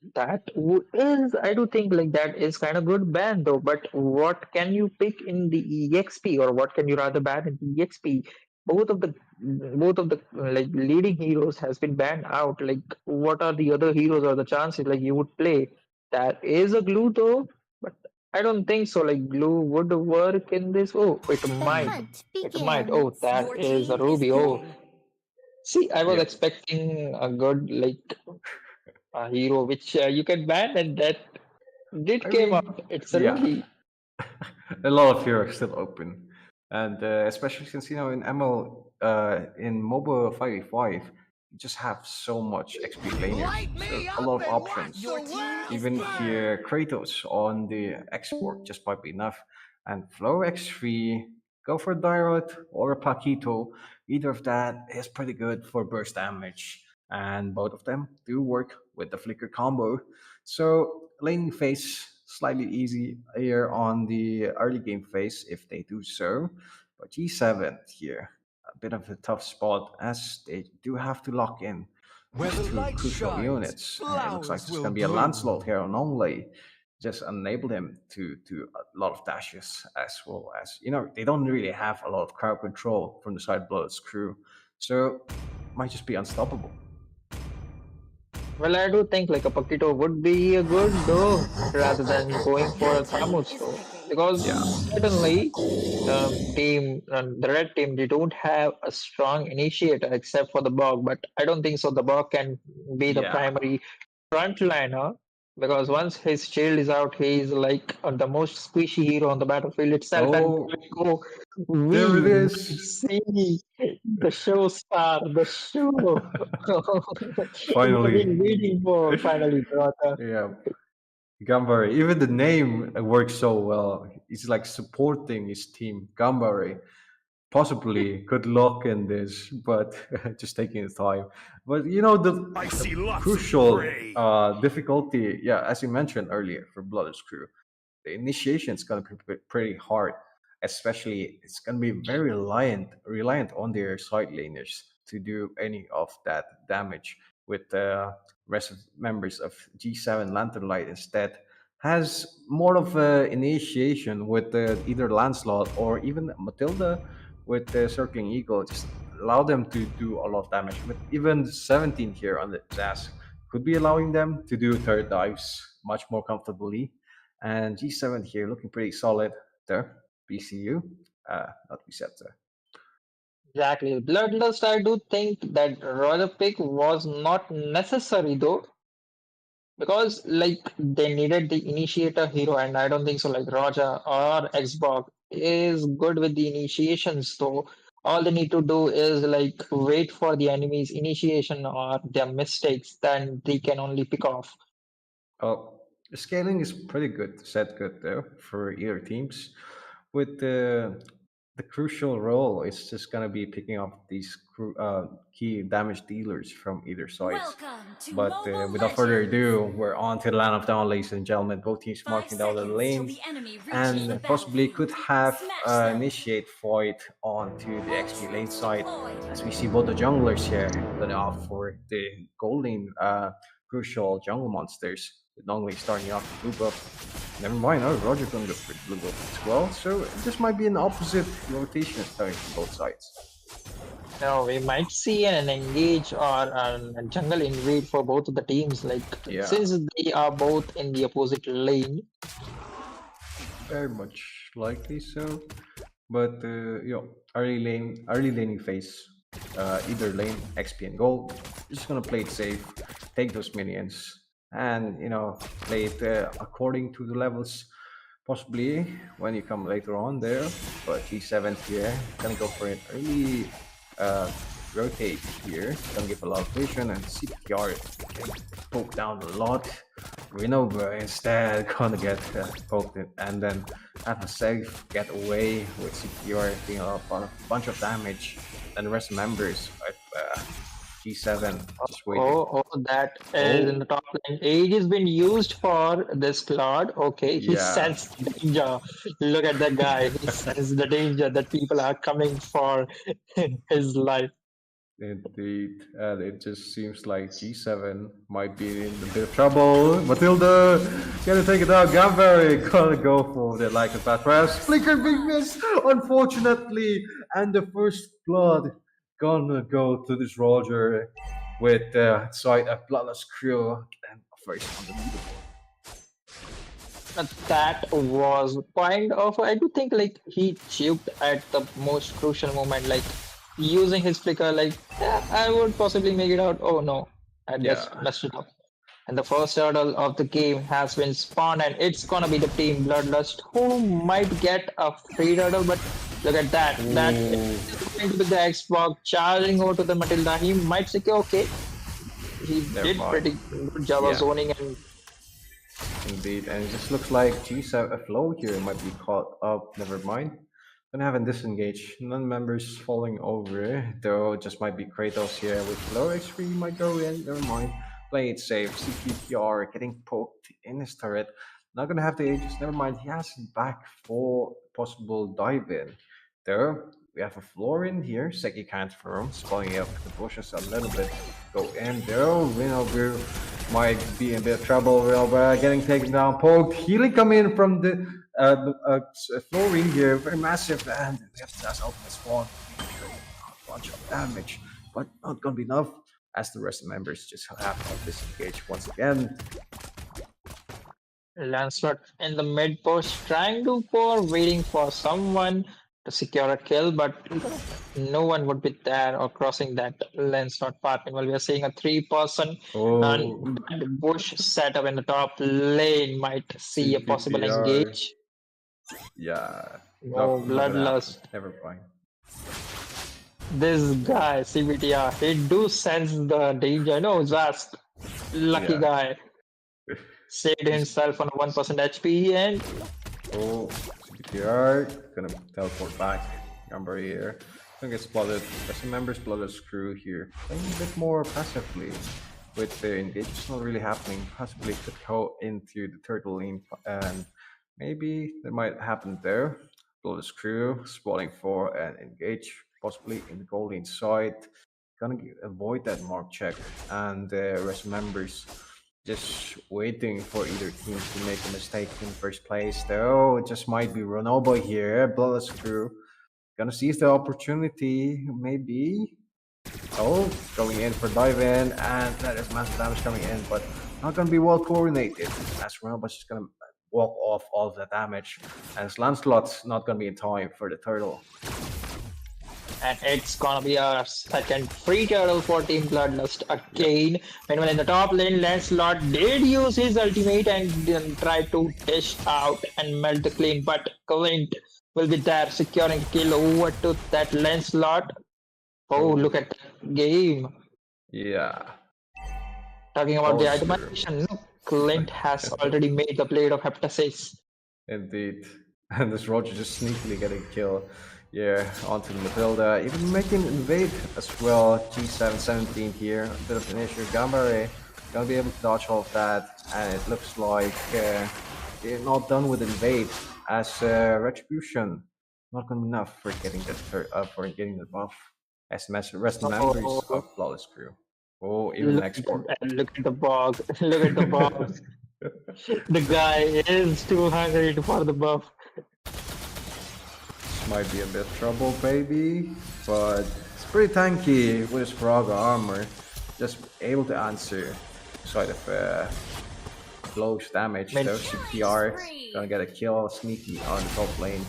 is, I do think like that is kind of good ban though. But what can you pick in the EXP or what can you rather ban in the EXP? Both of the both of the like leading heroes has been banned out. Like what are the other heroes or the chances like you would play? That is a glue though, but I don't think so. Like glue would work in this. Oh, it The might. hunt It might. Oh, begins. that Your is a team is ruby. Oh, picking. see, I was Yep. expecting a good like a hero which you can ban, and that did I came mean, out. It's a yeah, ruby. a lot of here are still open, and especially since in ML in Moba 5v5, you just have so much XP laners, so a lot of options. Your team is Even picking. here, Kratos on the export just might be enough, and Flow X3, go for Dyrot or a Paquito. Either of that is pretty good for burst damage, and both of them do work with the Flicker combo. So laning phase slightly easy here on the early game phase if they do so. But G7 here, a bit of a tough spot as they do have to lock in Where these the two light crucial shines, units. It looks like flowers there's will going to be a bloom. Lancelot here on Onlay. Just enable him to a lot of dashes as well as they don't really have a lot of crowd control from the side Blood's crew, so might just be unstoppable. Well, I do think like a Paquito would be a good though, rather than going for Your a team Samus is though, picking. because Yeah. certainly the red team, they don't have a strong initiator except for the Bog, but I don't think so. The Bog can be the Yeah. primary frontliner because once his shield is out, he is like the most squishy hero on the battlefield itself. And there Oh, we go, there it we might is. see the show star, the show we have Finally. been waiting for. Finally, brother. Yeah. Gambare. Even the name works so well. It's like supporting his team. Gambare. Possibly could lock in this, but just taking the time. But I the see lots of crucial prey. difficulty, yeah, as you mentioned earlier for Blood's crew, the initiation is going to be pretty hard, especially it's going to be very reliant on their side laners to do any of that damage, with the rest of members of G7 Lantern Light instead has more of a initiation with either Lancelot or even Matilda with the Circling Eagle. Just allow them to do a lot of damage. With even 17 here on the Zaz, could be allowing them to do third dives much more comfortably. And G7 here looking pretty solid there. BCU, not Biceptor. Exactly. Bloodlust, I do think that royal pick was not necessary though, because like they needed the initiator hero, and I don't think so. Like Raja or Xbox is good with the initiations though. All they need to do is like wait for the enemy's initiation or their mistakes, then they can only pick off. Oh, the scaling is pretty good, set good though for either teams. With the crucial role, it's just gonna be picking up these key damage dealers from either sides. Welcome to But Mobile without further Legends! ado, we're on to the land of dawn, ladies and gentlemen. Both teams 5 marking down the seconds till lane the enemy reaches the and possibly could battlefield. have Smash them! initiate fight onto the XP lane Ultimate side, deployed! as we see both the junglers here going off for the gold lane crucial jungle monsters. With normally starting off with blue buff. Never mind, oh, Roger going to go for blue buff as well. So this might be an opposite rotation starting from both sides. Now we might see an engage or a jungle invade for both of the teams. Like Yeah, since they are both in the opposite lane, very much likely so. But early laning phase, either lane XP and gold. Just gonna play it safe, take those minions, and play it according to the levels. Possibly when you come later on there, but G7 here gonna go for an early uh, rotate here. Gonna give a lot of vision and CPR can poke down a lot. Renover instead gonna get poked in, and then have a safe getaway with CPR doing a bunch of damage. And the rest members of G7 just waiting. that is in the Oh top lane. Age has been used for this Claude. Okay, he yeah, sensed the danger. Look at that guy. He sensed the danger that people are coming for his life. indeed. And it just seems like G7 might be in a bit of trouble. Matilda gonna take it out. Gambari gonna go for the like of that. Perhaps Flicker big miss, unfortunately. And the first blood gonna go to this Roger with side a bloodless crew and first on the leaderboard. That was kind of, I do think like he choked at the most crucial moment, like using his flicker, like, yeah, I would possibly make it out. Oh no, I just Yeah. messed it up. And the first hurdle of the game has been spawned, and it's gonna be the team Bloodlust who might get a free hurdle, but look at that. That Ooh, is going to be the Xbox charging over to the Matilda. He might secure, okay. He never did mind. pretty good job of Yeah. zoning and Indeed, and it just looks like G7 a flow here might be caught up. Never mind. Gonna have a disengage. Non-members falling over, though. It just might be Kratos here with low HP. Might go in. Never mind. Play it safe. CPR getting poked in his turret. Not gonna have the ages. Never mind. He has it back for possible dive in. Though we have a floor in here. Seki can't firm. Spawning up the bushes a little bit. Go in though. Mlbb might be in a bit of trouble. Getting taken down. Poked. Healing come in from the flooring here. Very massive. And we have to ask ultimate spawn. A bunch of damage. But not gonna be enough. As the rest of the members just have to disengage once again. Lancelot in the mid post trying to pour, waiting for someone to secure a kill, but no one would be there or crossing that Lancelot part. Meanwhile, we are seeing a 3-person Oh, and that bush setup in the top lane might see a possible CPR. engage. Yeah. No Not gonna happen. bloodlust. Never mind. This guy, CBTR, he do sense the danger. No, Zast, lucky Yeah. guy, saved himself on a 1% HP and Oh, CPR. Gonna teleport back. Number here. Gonna get spotted. There's some members spotted screw here. Playing a bit more passively. With the engage not really happening. Possibly could go into the turtle lane and maybe that might happen there. Blood screw, spotting for an engage, possibly in the goal inside. Gonna avoid that mark check and the rest members just waiting for either team to make a mistake in first place. Though it just might be Ronaldo here, Blood Screw. Gonna seize the opportunity, maybe. Oh, going in for dive in, and that is massive damage coming in, but not gonna be well coordinated. As Ronaldo's just gonna walk off all of the damage, and Lancelot's not gonna be in time for the turtle. and it's gonna be our second free turtle for Team Bloodlust again. Meanwhile, in the top lane, Lancelot did use his ultimate and then tried to dish out and melt the Clint, but Clint will be there securing kill over to that Lancelot. Oh, look at that game. Yeah. Talking about the Oh, sure. itemization, no, Clint has already made the blade of Heptasis. Indeed. And this Roger just sneakily getting killed. Yeah, onto the Matilda. Even making invade as well. G7 17 here. A bit of an issue. Gambare gonna be able to dodge all of that. And it looks like they're not done with invade. As retribution. Not gonna be enough for getting the buff. As the rest of the members of Flawless Crew. Oh, even Look export. look at the bog. Look at the bog. The guy is too hungry for the buff. Might be a bit of trouble, baby, but it's pretty tanky with his Praga armor. Just able to answer side of close damage. Man. So CPR gonna get a kill sneaky on the top lane.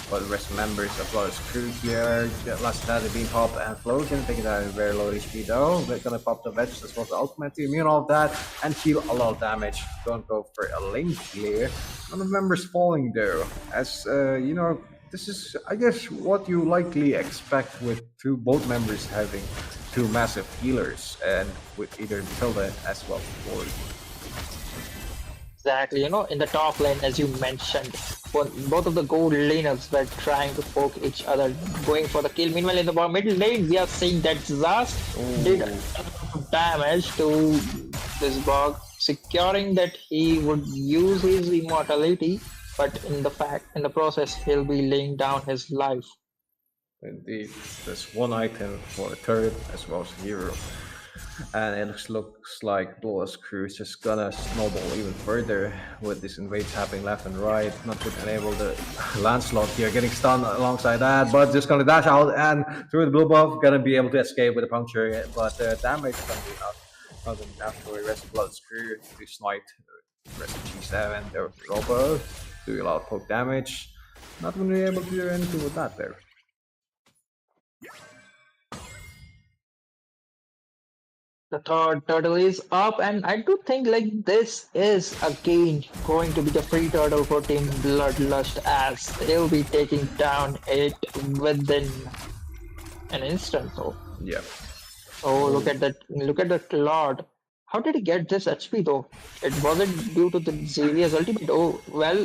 But the rest members as well as crew here. Last that being pop and flow gonna take it out in very low HP though. They're gonna pop the wedge as well as the ultimate to immune all of that and heal a lot of damage. Don't go for a lane clear. None of the members falling though. As you know, this is I guess what you likely expect with both members having two massive healers and with either Matilda as well as Lord. Exactly, in the top lane, as you mentioned, both of the gold laners were trying to poke each other, going for the kill. Meanwhile, in the middle lane, we are seeing that Zast did a lot of damage to this bog, securing that he would use his immortality, but in the process, he'll be laying down his life. Indeed, there's one item for a turret as well as a hero. And it looks like Bloodlust Crew is just gonna snowball even further with these invades happening left and right. Not to enable the Lancelot here getting stunned alongside that, but just gonna dash out and through the blue buff, gonna be able to escape with a puncture, but damage is gonna be enough. Not enough for the rest of Bloodlust Crew to snipe the rest of G7, there Robo, do a lot of poke damage. Not going to be able to do anything with that there. The third turtle is up, and I do think like this is again going to be the free turtle for Team Bloodlust, as they'll be taking down it within an instant though. Yeah. Oh, look at that! Look at the Claude. How did he get this HP though? It wasn't due to the Xavier's ultimate. Oh well,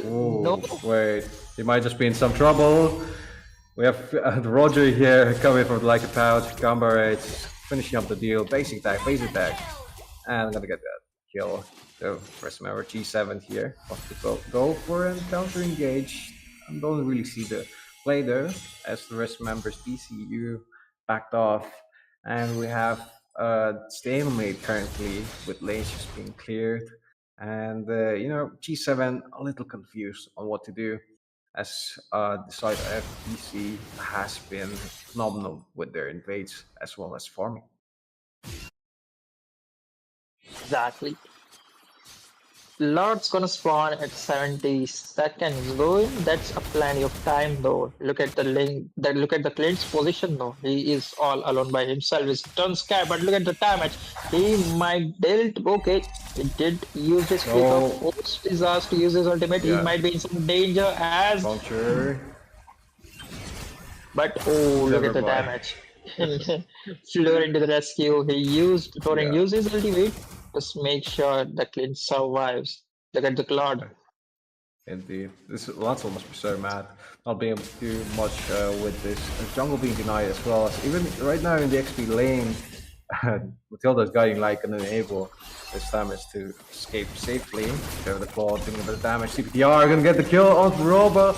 no. Oh, wait. He might just be in some trouble. We have Roger here coming from like a pouch. Gambarate finishing up the deal. Basic attack, and I'm gonna get that kill. So first member G7 here. Wants to go for an counter engage. I don't really see the play there, as the rest members PCU backed off, and we have stalemate currently with lanes just being cleared, and G7 a little confused on what to do, as the side of FBC has been phenomenal with their invades as well as farming. Exactly. Lord's gonna spawn at 70 seconds though. That's a plenty of time though. Look at the link. Look at the Clint's position though. He is all alone by himself. He's turned scared, but look at the damage. He might dealt. Okay, he did use his flick of force. He's asked to use his ultimate. Yeah. He might be in some danger as. Launcher. But oh, look at the Never mind. damage. Fleur into the rescue. Thorin used his ultimate. Just make sure the Clint survives. Look at the Claude. Indeed. This Lancel must be so mad not being able to do much with this. Jungle being denied as well. Even right now in the XP lane, Matilda's guiding like an enable this damage to escape safely. Go the claw, doing a bit of damage. CPTR gonna get the kill on Roba,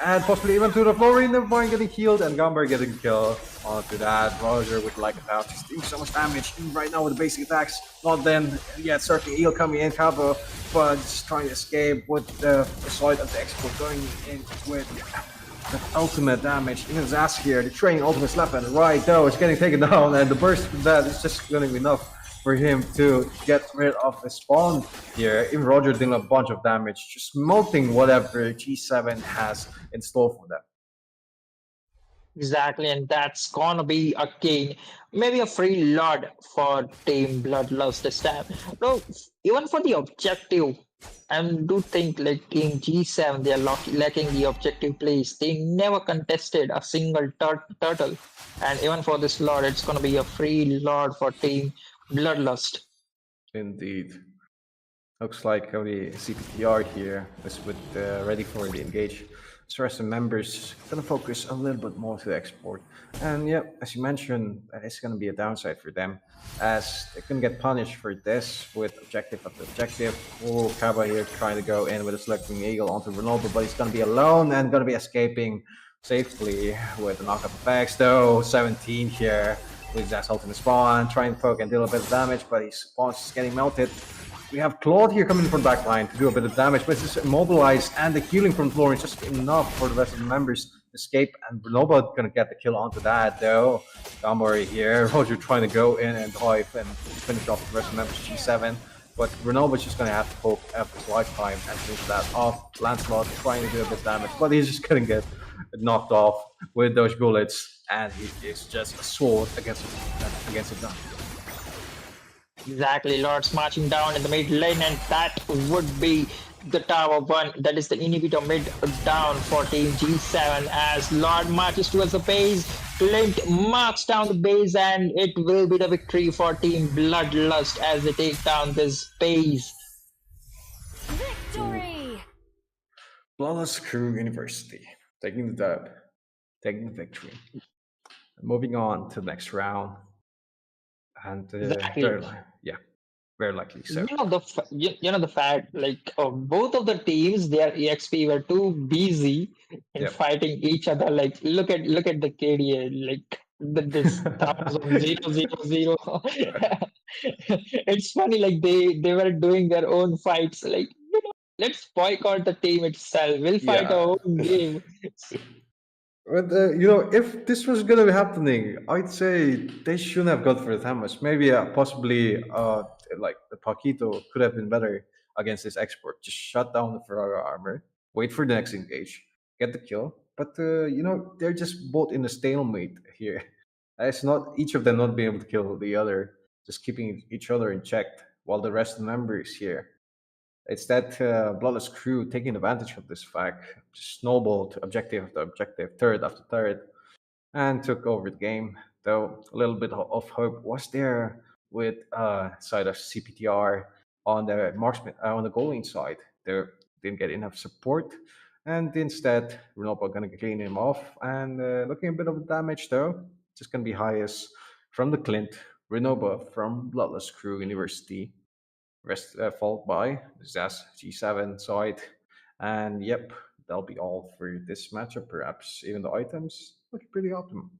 and possibly even to the Florine. Never mind, getting healed, and Gamber getting the kill onto that. Roger with like a pouch, he's doing so much damage. And right now with the basic attacks, not then yet. Circling Eel coming in, Cabo, but just trying to escape with the side of the export going in with the ultimate damage in his ass here. The training ultimate left and right though, it's getting taken down, and the burst of that is just going to be enough for him to get rid of his spawn here. Even Roger doing a bunch of damage, just melting whatever G7 has in store for them. Exactly, and that's gonna be again maybe a free Lord for Team Bloodlust this time. No, even for the objective, I do think like Team G7 they are lacking the objective plays. They never contested a single turtle, and even for this Lord, it's gonna be a free Lord for Team Bloodlust. Indeed. Looks like the CPTR here is with ready for the engage. So rest of the members gonna focus a little bit more to the export. And yeah, as you mentioned, it's gonna be a downside for them, as they can get punished for this with objective after objective. Oh, Kaba here trying to go in with a selecting eagle onto Ronaldo, but he's gonna be alone and gonna be escaping safely with the knockup effects though. 17 here with his ass ultimate spawn, trying to poke and deal a bit of damage, but his spawn's just getting melted. We have Claude here coming from backline to do a bit of damage, but it's just immobilized, and the healing from Floor is just enough for the rest of the members to escape, and Noba gonna get the kill onto that though. Gamori here, Roger trying to go in and dive and finish off the rest of the members G7, but Renov's just gonna have to poke after his lifetime and finish that off. Lancelot trying to do a bit of damage, but he's just gonna get knocked off with those bullets, and he is just a sword against a gun. Exactly, Lord's marching down in the mid lane, and that would be the Tower 1. That is the inhibitor mid down for Team G7 as Lord marches towards the base. Clint marks down the base, and it will be the victory for Team Bloodlust as they take down this base. Victory! Flawless Crew University taking the dub, taking the victory. Moving on to the next round. And Exactly. very likely so. You know the fact, like both of the teams, their EXP were too busy in Yep. fighting each other. Like look at the KDA, like this 1,000. It's funny, like they were doing their own fights. Like let's boycott the team itself. We'll fight Yeah. our own game. But if this was gonna be happening, I'd say they shouldn't have gone for the damage. Maybe possibly Like the Paquito could have been better against this export. Just shut down the Ferrara armor, wait for the next engage, get the kill. But they're just both in a stalemate here. It's not each of them not being able to kill the other, just keeping each other in check while the rest of the members here. It's that bloodless crew taking advantage of this fact, just snowballed objective after objective, third after third, and took over the game. Though a little bit of hope was there with side of CPTR on the marksman on the goaling side. They didn't get enough support, and instead Renopa gonna clean him off and looking a bit of damage though. Just gonna be highest from the Clint, Renova from Bloodless Crew University, rest followed by Zas G7 side, and yep, that'll be all for this matchup. Perhaps even the items looking pretty optimum.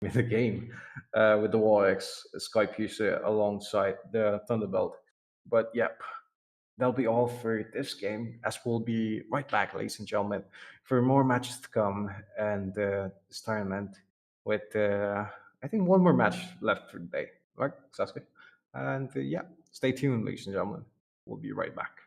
In the game with the Warx Skype user alongside the Thunderbolt. But yep, that'll be all for this game, as we'll be right back, ladies and gentlemen, for more matches to come and this tournament with, I think, one more match left for the day. Right, Sasuke? And yeah, stay tuned, ladies and gentlemen. We'll be right back.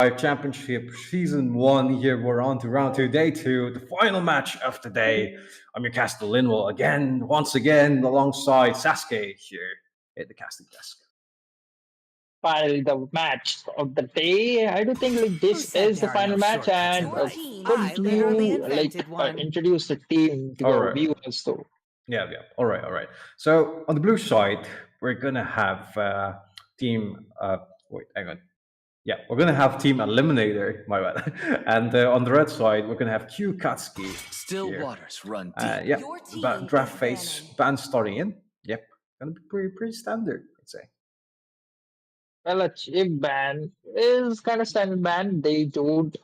Championship Season 1. Here we're on to round 2, day 2, the final match of the day. I'm your caster Linwell again, once again, alongside Sasuke here at the casting desk. Finally, the match of the day. I do think like Who this said is the there are no final match, shortcuts in and life? could I literally you invented one. introduce the team to All the right. viewers though? Yeah. All right. So on the blue side, we're gonna have team. Wait, hang on. Yeah, we're gonna have Team Eliminator. My bad. And on the red side, we're gonna have Q Katsuki. Still here. waters run deep. Yeah, Your the team draft is phase banning. ban starting in. Yep, gonna be pretty standard, I'd say. Well, a chip ban is kind of standard ban. They don't,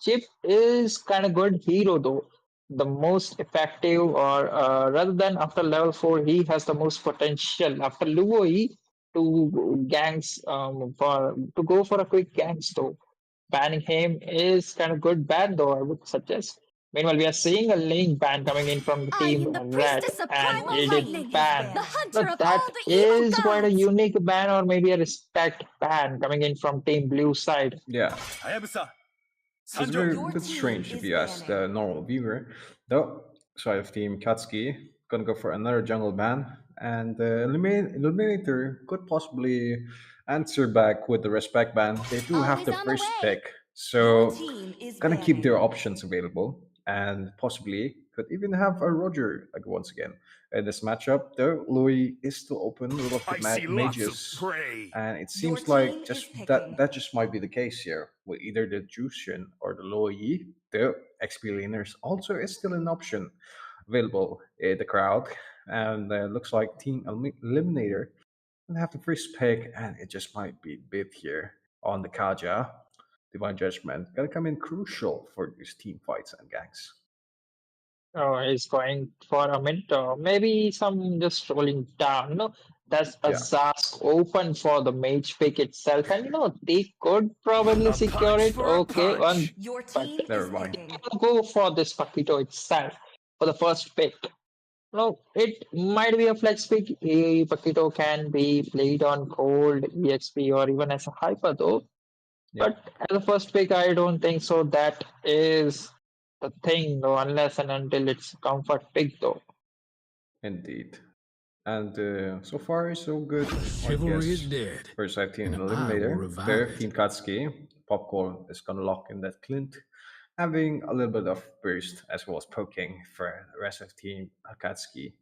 chip is kind of good hero though. The most effective, or rather than after level 4, he has the most potential. After Luo, he to gangs for to go for a quick gangs though. Banning him is kind of good ban though, I would suggest. Meanwhile, we are seeing a link ban coming in from the I team am the Red, priestess of and primal it is lightning, ban. the hunter But of all that the evil is quite a gods. unique ban, or maybe a respect ban coming in from Team Blue side. Yeah, Hayabusa, it's a Sanjo. Your bit team strange if is you ask the banning. normal viewer. Though, side of Team Katsuki, gonna go for another jungle ban, and Eliminator could possibly answer back with the respect ban. They do have Always the on the first way. pick, Your so team is gonna keep their banning. options available, and possibly could even have a Roger like once again in this matchup. Though Louis is still open with lots I of see lots of mages, prey. and it Your seems team like is just picking. that just might be the case here with either the Jushin or the Louis. The XP laners also is still an option available in the crowd, and looks like Team Eliminator will have the first pick, and it just might be bit here on the Kaja. Divine Judgment gonna come in crucial for these team fights and gangs. Oh, he's going for a mid, or maybe some just rolling down. No, that's a Yeah, Zask open for the mage pick itself, and they could probably A secure punch it. for a Okay, punch. Your but team never is mind. picking. go for this Pakito itself for the first pick. No, it might be a flex pick. Pakito can be played on cold, EXP, or even as a hyper though. Yeah, But as a first pick, I don't think so. That is the thing though, unless and until it's a comfort pick though. indeed. And so far, so good, I Chivalry is guess. dead, First side team and I will Eliminator. revive There, it. Team Katsuki. Popcorn is gonna lock in that Clint, having a little bit of burst as well as poking for the rest of Team Akatsuki,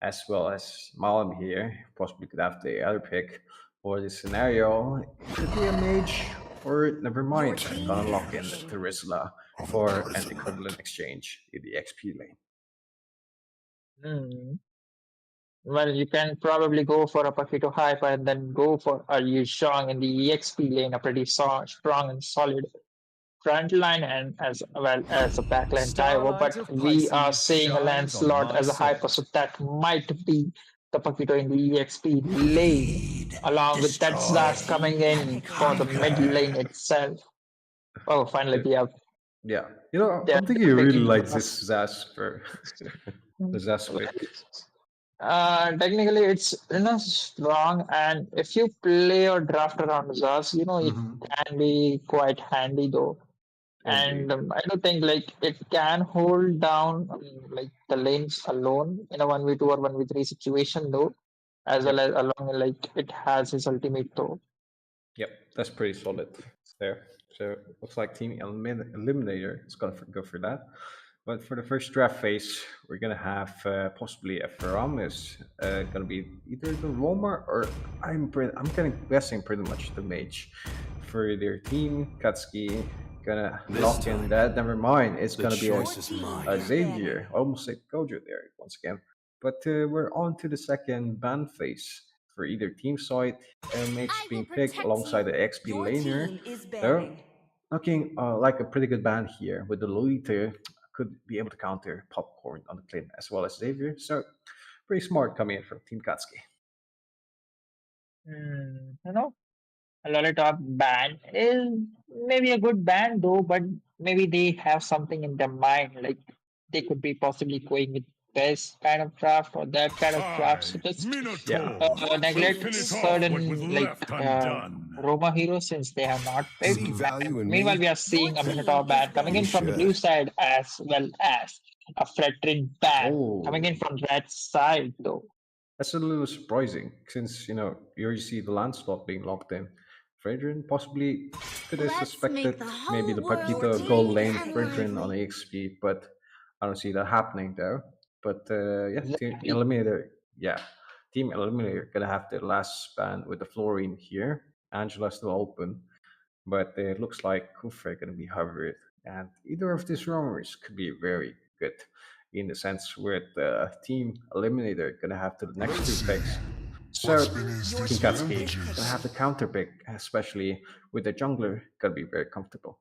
as well as Malam here. Possibly could have the other pick for this scenario. It could be a mage, or never mind, team gonna is lock in picking. the Rizla for an equivalent exchange in the XP lane. Hmm. Well, you can probably go for a Pakito Hyper and then go for a Yu Shang in the EXP lane, a pretty strong and solid front line and as well as a backline Taiwo. Starlight But of we are Pisces seeing a shines on Lancelot my as a Hyper, soul. so that might be the Pakito in the EXP lane, along with that Your Zaz Destroy. team coming is in for the picking. mid lane itself. Oh, finally, Yeah, we have yeah. they're I'm thinking you really picking like us. this Zas for the Zas pick. Technically, it's strong, and if you play or draft around Zaz, it Hmm. can be quite handy though. And Indeed. I do think like it can hold down like the lanes alone in a 1v2 or 1v3 situation though, as well Yep. as along like it has his ultimate though. Yep. That's pretty solid there. So looks like Team Eliminator is gonna go for that. But for the first draft phase, we're gonna have possibly a Faramis. Gonna be either the Roma or I'm kind of guessing pretty much the Mage for their team. Katsuki gonna This lock in time, that. Never mind. It's the gonna be choice Your is team mine. a is Xavier. banning. I almost said Gojo there once again. But we're on to the second ban phase for either team side. Mage I will being picked protect alongside you. the XP Your laner. team is Though banning. looking like a pretty good ban here with the Lolita could be able to counter Popcorn on the plane as well as Xavier. So pretty smart coming in from Team Katsuki. A Lollipop band is maybe a good band though, but maybe they have something in their mind, like they could be possibly going with this kind of draft or that kind of draft. So I, just Minotaur, will neglect finish off what was certain left undone. Roma heroes since they have not picked. See value in Meanwhile, me? we are seeing a Your Minotaur team is ban coming in You from the winning. blue should. side as well as a Fredrin ban coming in Oh, from the red side though. that's a little surprising since you already see the land slot being locked in. Fredrin possibly could have Let's make suspected the maybe whole the world Paquito gold team lane happy. Fredrin on EXP, but I don't see that happening though. But yeah, Team Exactly. Eliminator, yeah, Team Eliminator gonna have the last span with the Florine here. Angela's still open, but it looks like Kufre going to be hybrid. And either of these roamers could be very good in the sense with Team Eliminator going to have the next two picks. So Your Team team Katsuki is going to picking. have the counter pick, especially with the jungler, going to be very comfortable.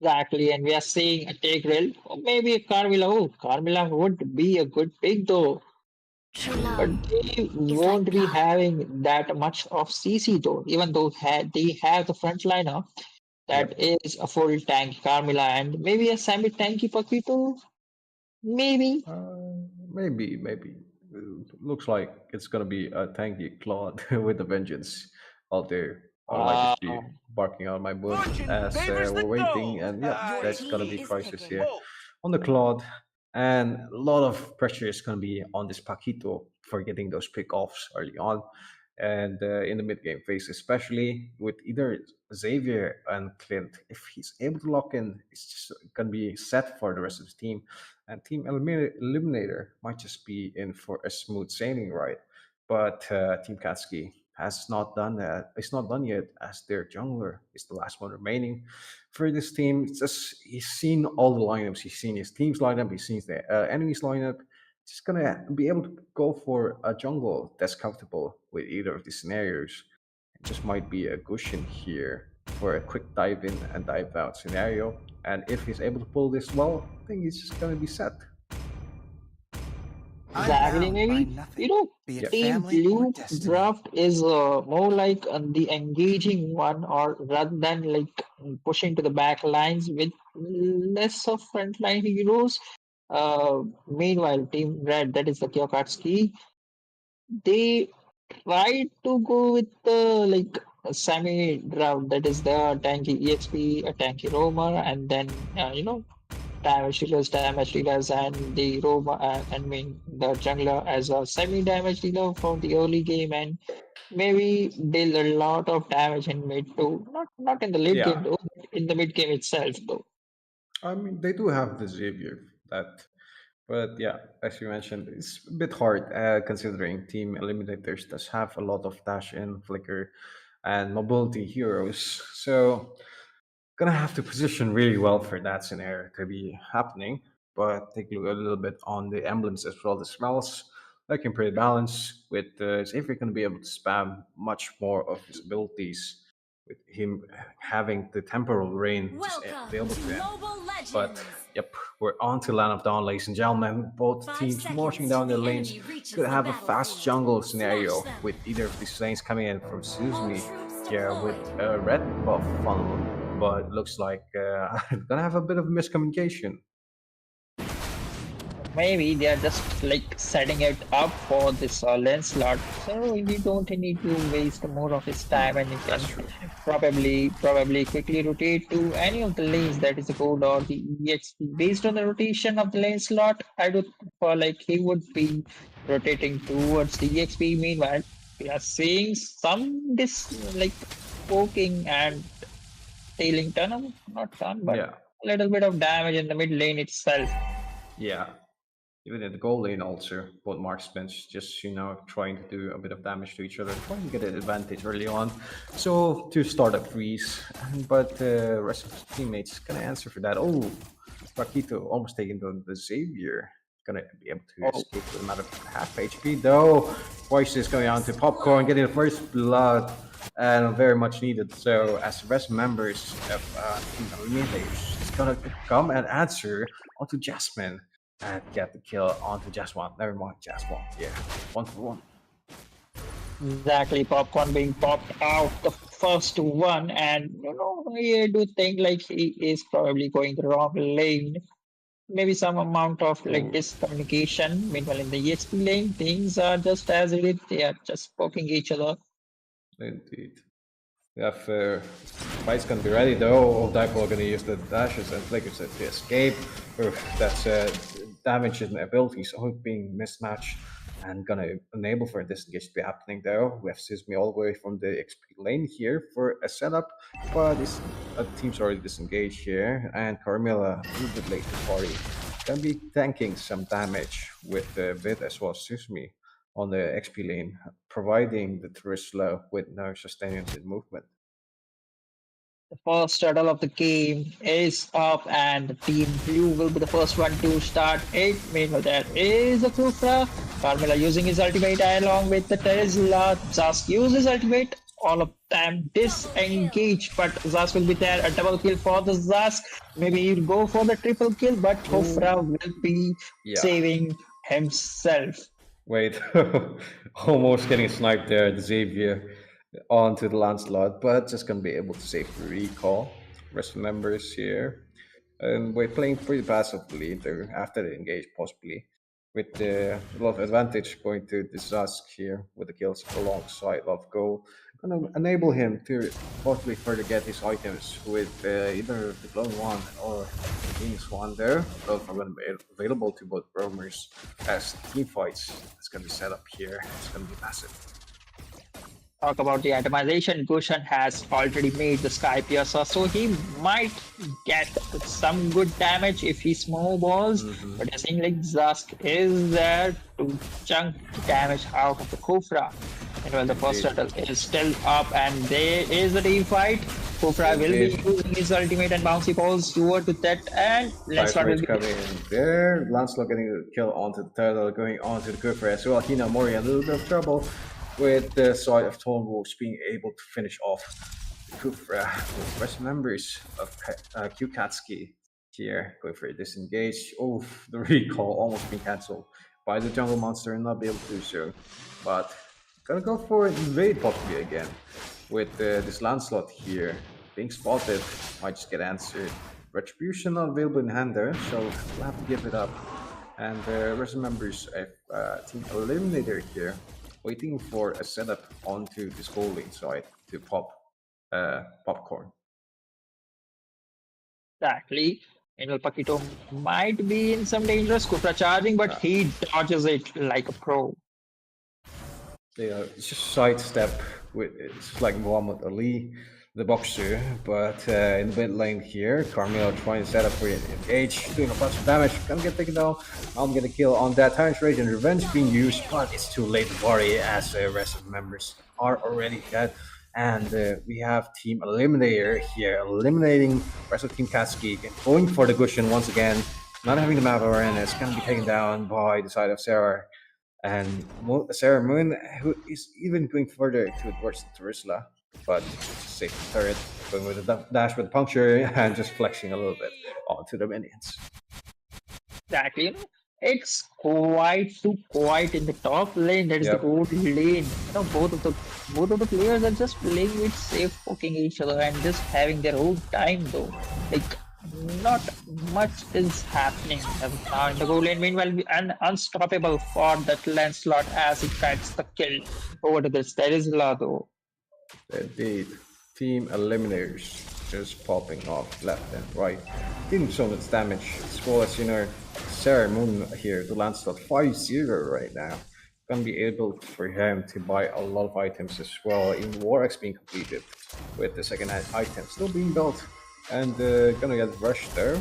Exactly, and we are seeing a Tigreal or maybe a Carmilla. Oh, Carmilla would be a good pick though, True but love they is like won't be God. having that much of CC though. Even though they have the frontliner that Yep. is a full tank Carmilla and maybe a semi tanky Paquito, maybe. Maybe. Looks like it's gonna be a tanky Claude with a vengeance. Although I would like to Uh, see barking on my boot Fortune as favors the we're waiting, gold. and yeah, Your that's team gonna be is crisis picking. here on the Claude, and a lot of pressure is gonna be on this Paquito for getting those pick-offs early on, and in the mid-game phase, especially with either Xavier and Clint. If he's able to lock in, it's just gonna be set for the rest of the team, and Team Eliminator might just be in for a smooth sailing ride. But Team Katsuki has not done that. It's not done yet, as their jungler is the last one remaining for this team. It's just he's seen all the lineups. He's seen his team's lineup. He's seen the enemy's lineup. Just gonna be able to go for a jungle that's comfortable with either of these scenarios. It just might be a cushion here for a quick dive in and dive out scenario. And if he's able to pull this well, I think he's just gonna be set. I'm exactly, bound by maybe. nothing, be it Yep. Team family or Blue destiny. draft is more like the engaging one, or rather than like pushing to the back lines with less of frontline heroes. Meanwhile, Team Red, that is the Kyokatsuki, they tried to go with the like semi draft, that is the tanky EXP, a tanky roamer, and then damage dealers, and the Roma, I mean the jungler as a semi damage dealer for the early game, and maybe deal a lot of damage in mid too. Not in the late Yeah. game though, but in the mid game itself though. I mean, they do have the Xavier that, but yeah, as you mentioned, it's a bit hard considering Team Eliminators does have a lot of dash in, flicker, and mobility heroes. So gonna have to position really well for that scenario to be happening. But take a look a little bit on the emblems as well. The smells looking pretty balanced with Xavier gonna be able to spam much more of his abilities with him having the temporal rain just Welcome available to to him. Mobile But Legends. yep, we're on to Land of Dawn, ladies and gentlemen. Both 5 teams marching seconds till down their the lanes enemy reaches could the have a fast battlefield. jungle Smash scenario them. with either of these lanes coming in from All Suzumi troops here with deployed. a red buff funnel. But looks like gonna have a bit of miscommunication. Maybe they are just like setting it up for this lane slot, so you don't need to waste more of his time, and you can That's true. probably quickly rotate to any of the lanes, that is the gold or the EXP. Based on the rotation of the lane slot, I do feel like he would be rotating towards the EXP. Meanwhile, we are seeing some like poking and tailing turn, not turn, but Yeah, a little bit of damage in the mid lane itself. yeah. Even in the goal lane, also, both marksmen just trying to do a bit of damage to each other, trying to get an advantage early on. So to start up freeze, but the rest of his teammates gonna answer for that. Oh, Rakito almost taking the Xavier. Gonna be able to Oh, escape with a matter of half HP though. Voice is going on to Popcorn, getting the first blood, and very much needed. So as the rest members of Team Eliminators is gonna come and answer onto Jasmine and get the kill onto Jasmine. Never mind, Jasmine. Yeah, 1 for 1. exactly, popcorn being popped out. The first one, and I do think like he is probably going the wrong lane. Maybe some amount of like Ooh. miscommunication. Meanwhile, in the EXP lane, things are just as it is. They are just poking each other. Indeed. We have Fight's gonna be ready though. Dipole gonna use the dashes and flickers to escape. Oof, that's damage and abilities all being mismatched and gonna enable for disengage to be happening though. We have Sismi all the way from the XP lane here for a setup, but this team's already disengaged here, and Carmilla a little bit late to the party. Gonna be tanking some damage with Vid as well as Sismi on the XP lane, providing the Turisla with no sustenance in movement. The first turtle of the game is up, and the team blue will be the first one to start it. Meanwhile, there is a Kufra. Carmela using his ultimate along with the Tesla. Zask uses ultimate. All of them disengage, but Zask will be there. A double kill for the Zask. Maybe he'll go for the triple kill, but Kufra will be Yeah. saving himself. Wait, almost getting sniped there, the Xavier onto the Lancelot, but just gonna be able to save the recall. Rest members here. And we're playing pretty passively there after the engage, possibly. With a lot of advantage going to the Zask here with the kills alongside Love Goal. Gonna enable him to possibly further get his items with either the Clone One or the Phoenix One there. Both are going to be available to both roamers as team fights. It's going to be set up here. It's going to be massive. Talk about the atomization. Gushan has already made the Sky Piercer, so he might get some good damage if he snowballs. But I think like Zask is there to chunk the damage out of the Kufra. And well, the first turtle is still up, and there is a team fight. Kufra will be using his ultimate and bouncy balls toward to that, and Lancelot will be coming in there. Lancelot getting the kill onto the turtle, going onto the Kufra as well. Hina Mori a little bit of trouble with the side of Tone Wolves being able to finish off Kufra with rest members of Kukatsuki here. Going for a disengage. Oh, the recall almost being cancelled by the jungle monster and not be able to do so. But gonna go for invade possibly again with this Lancelot here being spotted. Might just get answered. Retribution not available in hand there, so we'll have to give it up. And rest members of Team Eliminator here, waiting for a setup onto this goal lane side to pop popcorn. exactly. And Paquito might be in some dangerous Kufra charging, but he dodges it like a pro. Yeah, it's just sidestep with it's like Muhammad Ali, the boxer, but in the mid lane here, Carmelo trying to set up for an engage, doing a bunch of damage, gonna get taken down. I'm gonna kill on that. Tyrant's Rage and Revenge being used, but it's too late to worry as the rest of the members are already dead. And we have Team Eliminator here, eliminating rest of Team Katsuki, going for the Gushin once again, not having the map awareness, gonna be taken down by the side of Sarah. And Sarah Moon, who is even going further towards Turisla, but safe turret, going with the dash with the puncture and just flexing a little bit onto the minions. Exactly. It's quite too quiet in the top lane. That is the gold lane. Both of the players are just playing with safe poking each other and just having their own time though. Like not much is happening as of now in the gold lane. Meanwhile, unstoppable for that Lancelot as he gets the kill over to this. There is Lado. Indeed, Team Eliminators just popping off left and right. Didn't so much damage as well as Sarah Moon here, the Lancelot 5-0 right now. Gonna be able for him to buy a lot of items as well. In Warx being completed with the second item still being built. And gonna get rushed there.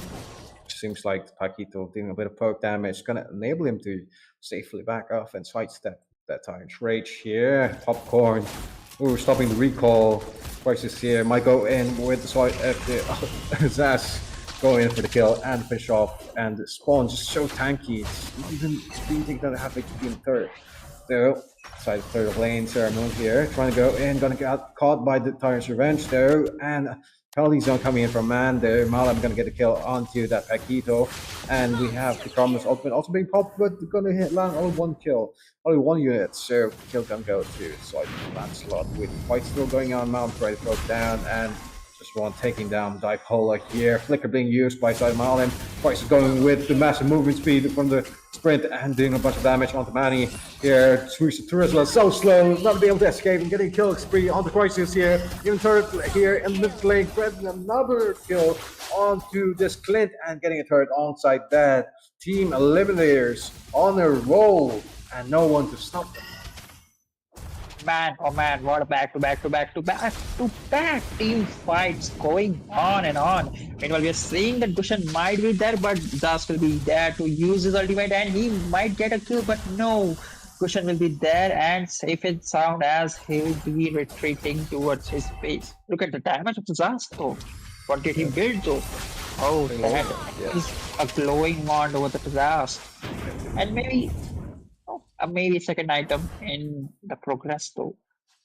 Seems like Paquito doing a bit of poke damage, gonna enable him to safely back off and sidestep that Tyrant's Rage here. Popcorn. Ooh, stopping the recall. Crisis here. Might go in with the side of the Zaz. Go in for the kill and finish off. And the spawn just so tanky. It's even being taken down half HP in third. So, side of third lane, Sarah Moon here. Trying to go in, gonna get caught by the Tyrant's Revenge though. And penalty zone coming in from Man. The Mlbb gonna get the kill onto that Paquito, and we have the Carmen's ultimate also being popped, but gonna land only one kill, only one unit. So kill can go to side Lancelot with fight still going on. Mount try to throw it down, and just one taking down Dipolar here. Flicker being used by side Malin. Price is going with the massive movement speed from the sprint and doing a bunch of damage onto Manny here. Swoosh through as well, so slow, not to be able to escape and getting kill spree onto Crisis here. Even turret here in the mid lane, grabbing another kill onto this Clint and getting a turret onside that. Team Eliminators on a roll and no one to stop them. Man, oh man, what a back-to-back team fights going on and on. Meanwhile, we are seeing that Gushan might be there, but Zas will be there to use his ultimate and he might get a kill, but no. Gushan will be there and safe and sound as he will be retreating towards his base. Look at the damage of Zas though. What did he build though? Oh, that is a glowing wand over the Zas. And maybe second item in the progress though.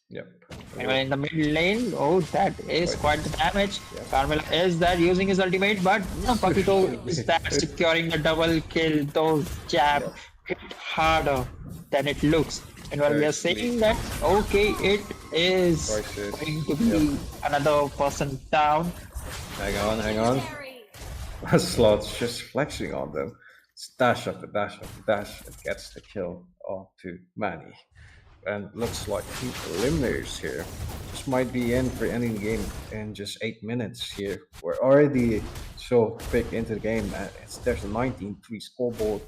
Yep. Meanwhile, in the mid lane, oh, that is quite the damage. Carmela is there using his ultimate, but no, Paquito is there securing the double kill. Those jab hit harder than it looks. And while we are saying that, okay, it is going to be another person down. Hang on. Slot's just flexing on them. It's dash after dash after dash and gets the kill onto Manny. And looks like Team Eliminators here just might be in for ending the game in just 8 minutes here. We're already so quick into the game. There's a 19-3 scoreboard.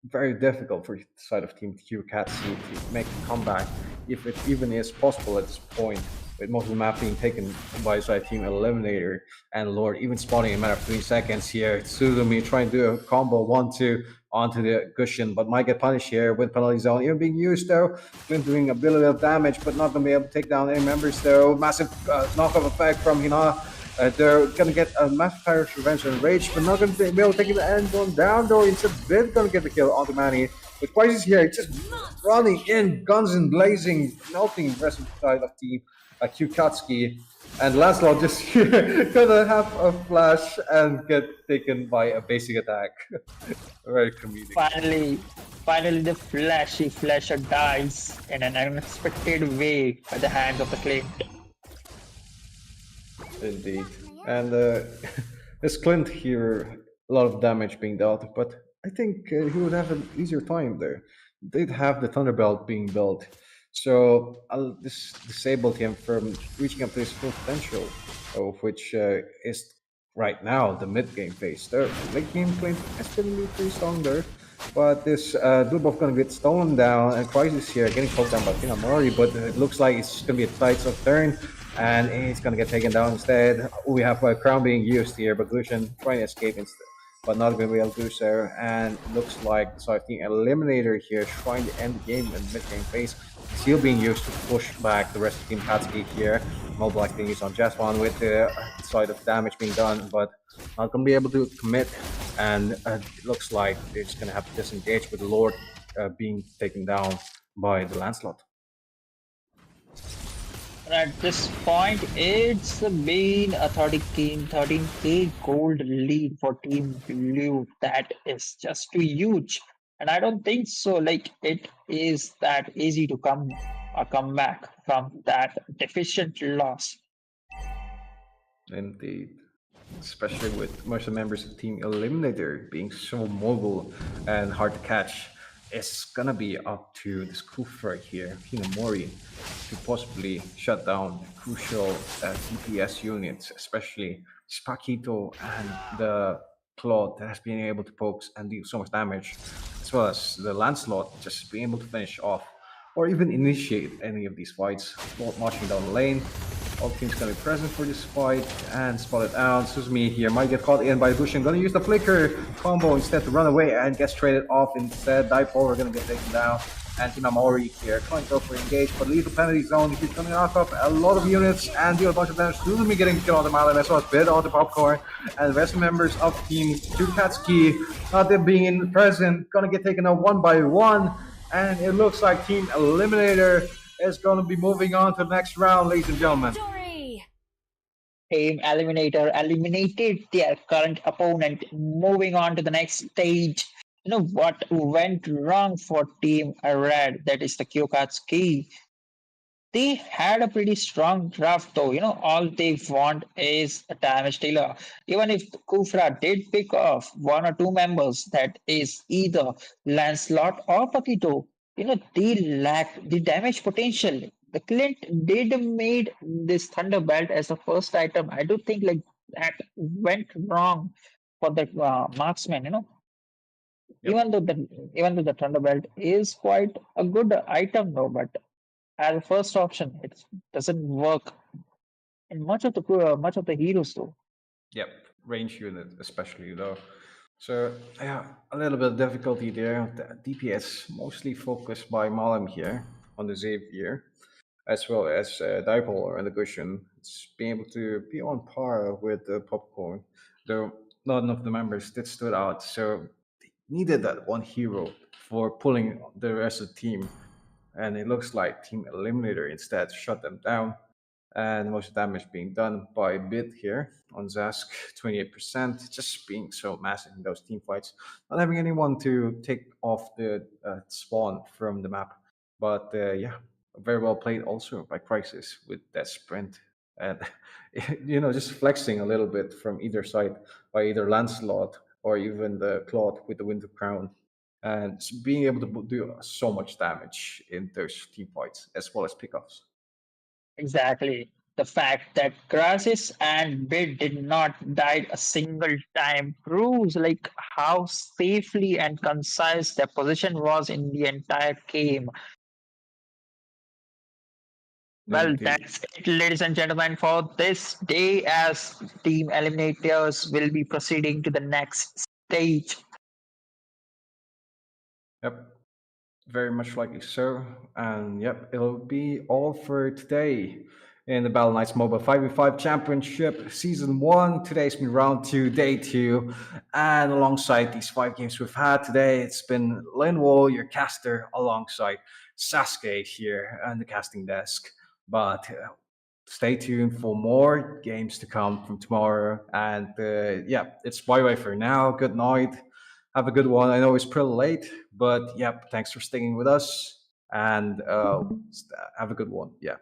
Very difficult for the side of Team QCatC to make a comeback, if it even is possible at this point. With most of the map being taken by side Team Eliminator and Lord even spawning in a matter of 3 seconds here. Tsuzumi trying to do a combo 1-2 onto the Gushin, but might get punished here with penalty zone even being used though. Clint doing a bit of damage, but not gonna be able to take down any members though. Massive knockoff effect from Hina. They're gonna get a massive Pirate's Revenge and Rage, but not gonna be able to take the end zone down though. Instead, Vid gonna get the kill onto Manny. With Crisis here, just running in, guns and blazing, melting the rest of the side of Team QCatC, and Lancelot just gonna have a flash and get taken by a basic attack. Very comedic. Finally the flashy flasher dies in an unexpected way by the hands of the Clint. Indeed. And this Clint here, a lot of damage being dealt, but I think he would have an easier time there. They'd have the Thunderbelt being built. So this disabled him from reaching up to his full potential, of which is right now the mid-game phase. The late game Clint has been pretty strong there, but this dual buff gonna get stolen down, and Crisis here getting poked down by Mori, but it looks like it's gonna be a tight turn, and he's gonna get taken down instead. We have a crown being used here, but Lucian trying to escape instead, but not going to be able to do so. And it looks like the Team Eliminator here trying to end the game in mid-game phase. Seal being used to push back the rest of Team Katsuki here. Moba being used on Jaswan with the side of damage being done, but not going to be able to commit. And it looks like they're just going to have to disengage with the Lord being taken down by the Lancelot. At this point, it's been a 13k gold lead for Team Blue. That is just too huge. And I don't think so. Like, it is that easy to come back from that deficient loss. Indeed. Especially with most of the members of Team Eliminator being so mobile and hard to catch. It's gonna be up to this Kuf right here, Hinamori, to possibly shut down crucial DPS units, especially Spakito and the Claude that has been able to poke and deal so much damage, as well as the Lancelot just being able to finish off or even initiate any of these fights. Claude marching down the lane. All teams gonna be present for this fight and spot it out. Suzumi here might get caught in by Bushin. Gonna use the flicker combo instead to run away and gets traded off instead. Dipolar gonna get taken down. And Hinamori here trying to go for engage, but lethal penalty zone. He's gonna knock up a lot of units and deal a bunch of damage. Suzumi getting killed on the Malin as well as Bid on the Popcorn. And the rest of the members of Team QCatC, not them being present, gonna get taken out one by one. And it looks like Team Eliminator is going to be moving on to the next round, ladies and gentlemen. Team Eliminator eliminated their current opponent, moving on to the next stage. What went wrong for Team Red? That is the Kyokatsuki. They had a pretty strong draft, though. All they want is a damage dealer. Even if Kufra did pick off one or two members, that is either Lancelot or Pakito, they lack the damage potential. The Clint did made this Thunderbelt as the first item. I do think like that went wrong for the marksman. Yep. Even though the Thunderbelt is quite a good item, though, but as a first option, it doesn't work in much of the heroes though. Yep, range unit especially though. So yeah, a little bit of difficulty there. The DPS mostly focused by Malam here on the Xavier, as well as Dipolar and the Cushion. It's being able to be on par with the Popcorn, though none of the members did stood out. So they needed that one hero for pulling the rest of the team, and it looks like Team Eliminator instead shut them down. And most damage being done by Bit here on Zask, 28%, just being so massive in those team fights. Not having anyone to take off the spawn from the map. But yeah, very well played also by Crisis with that sprint. And, just flexing a little bit from either side by either Lancelot or even the Claude with the Winter Crown. And being able to do so much damage in those team fights as well as pickoffs. Exactly. The fact that Grasis and Bid did not die a single time proves like how safely and concise their position was in the entire game. Well, Indeed. that's it, ladies and gentlemen, for this day as Team Eliminators will be proceeding to the next stage. Yep. Very much likely so. And yep, it'll be all for today in the Battleknights Moba 5v5 Championship Season 1. Today's been round 2, day 2. And alongside these 5 games we've had today, it's been Linwall, your caster, alongside Sasuke here on the casting desk. But stay tuned for more games to come from tomorrow. And yeah, it's bye-bye for now. Good night. Have a good one. I know it's pretty late, but yep, thanks for sticking with us and have a good one. Yeah.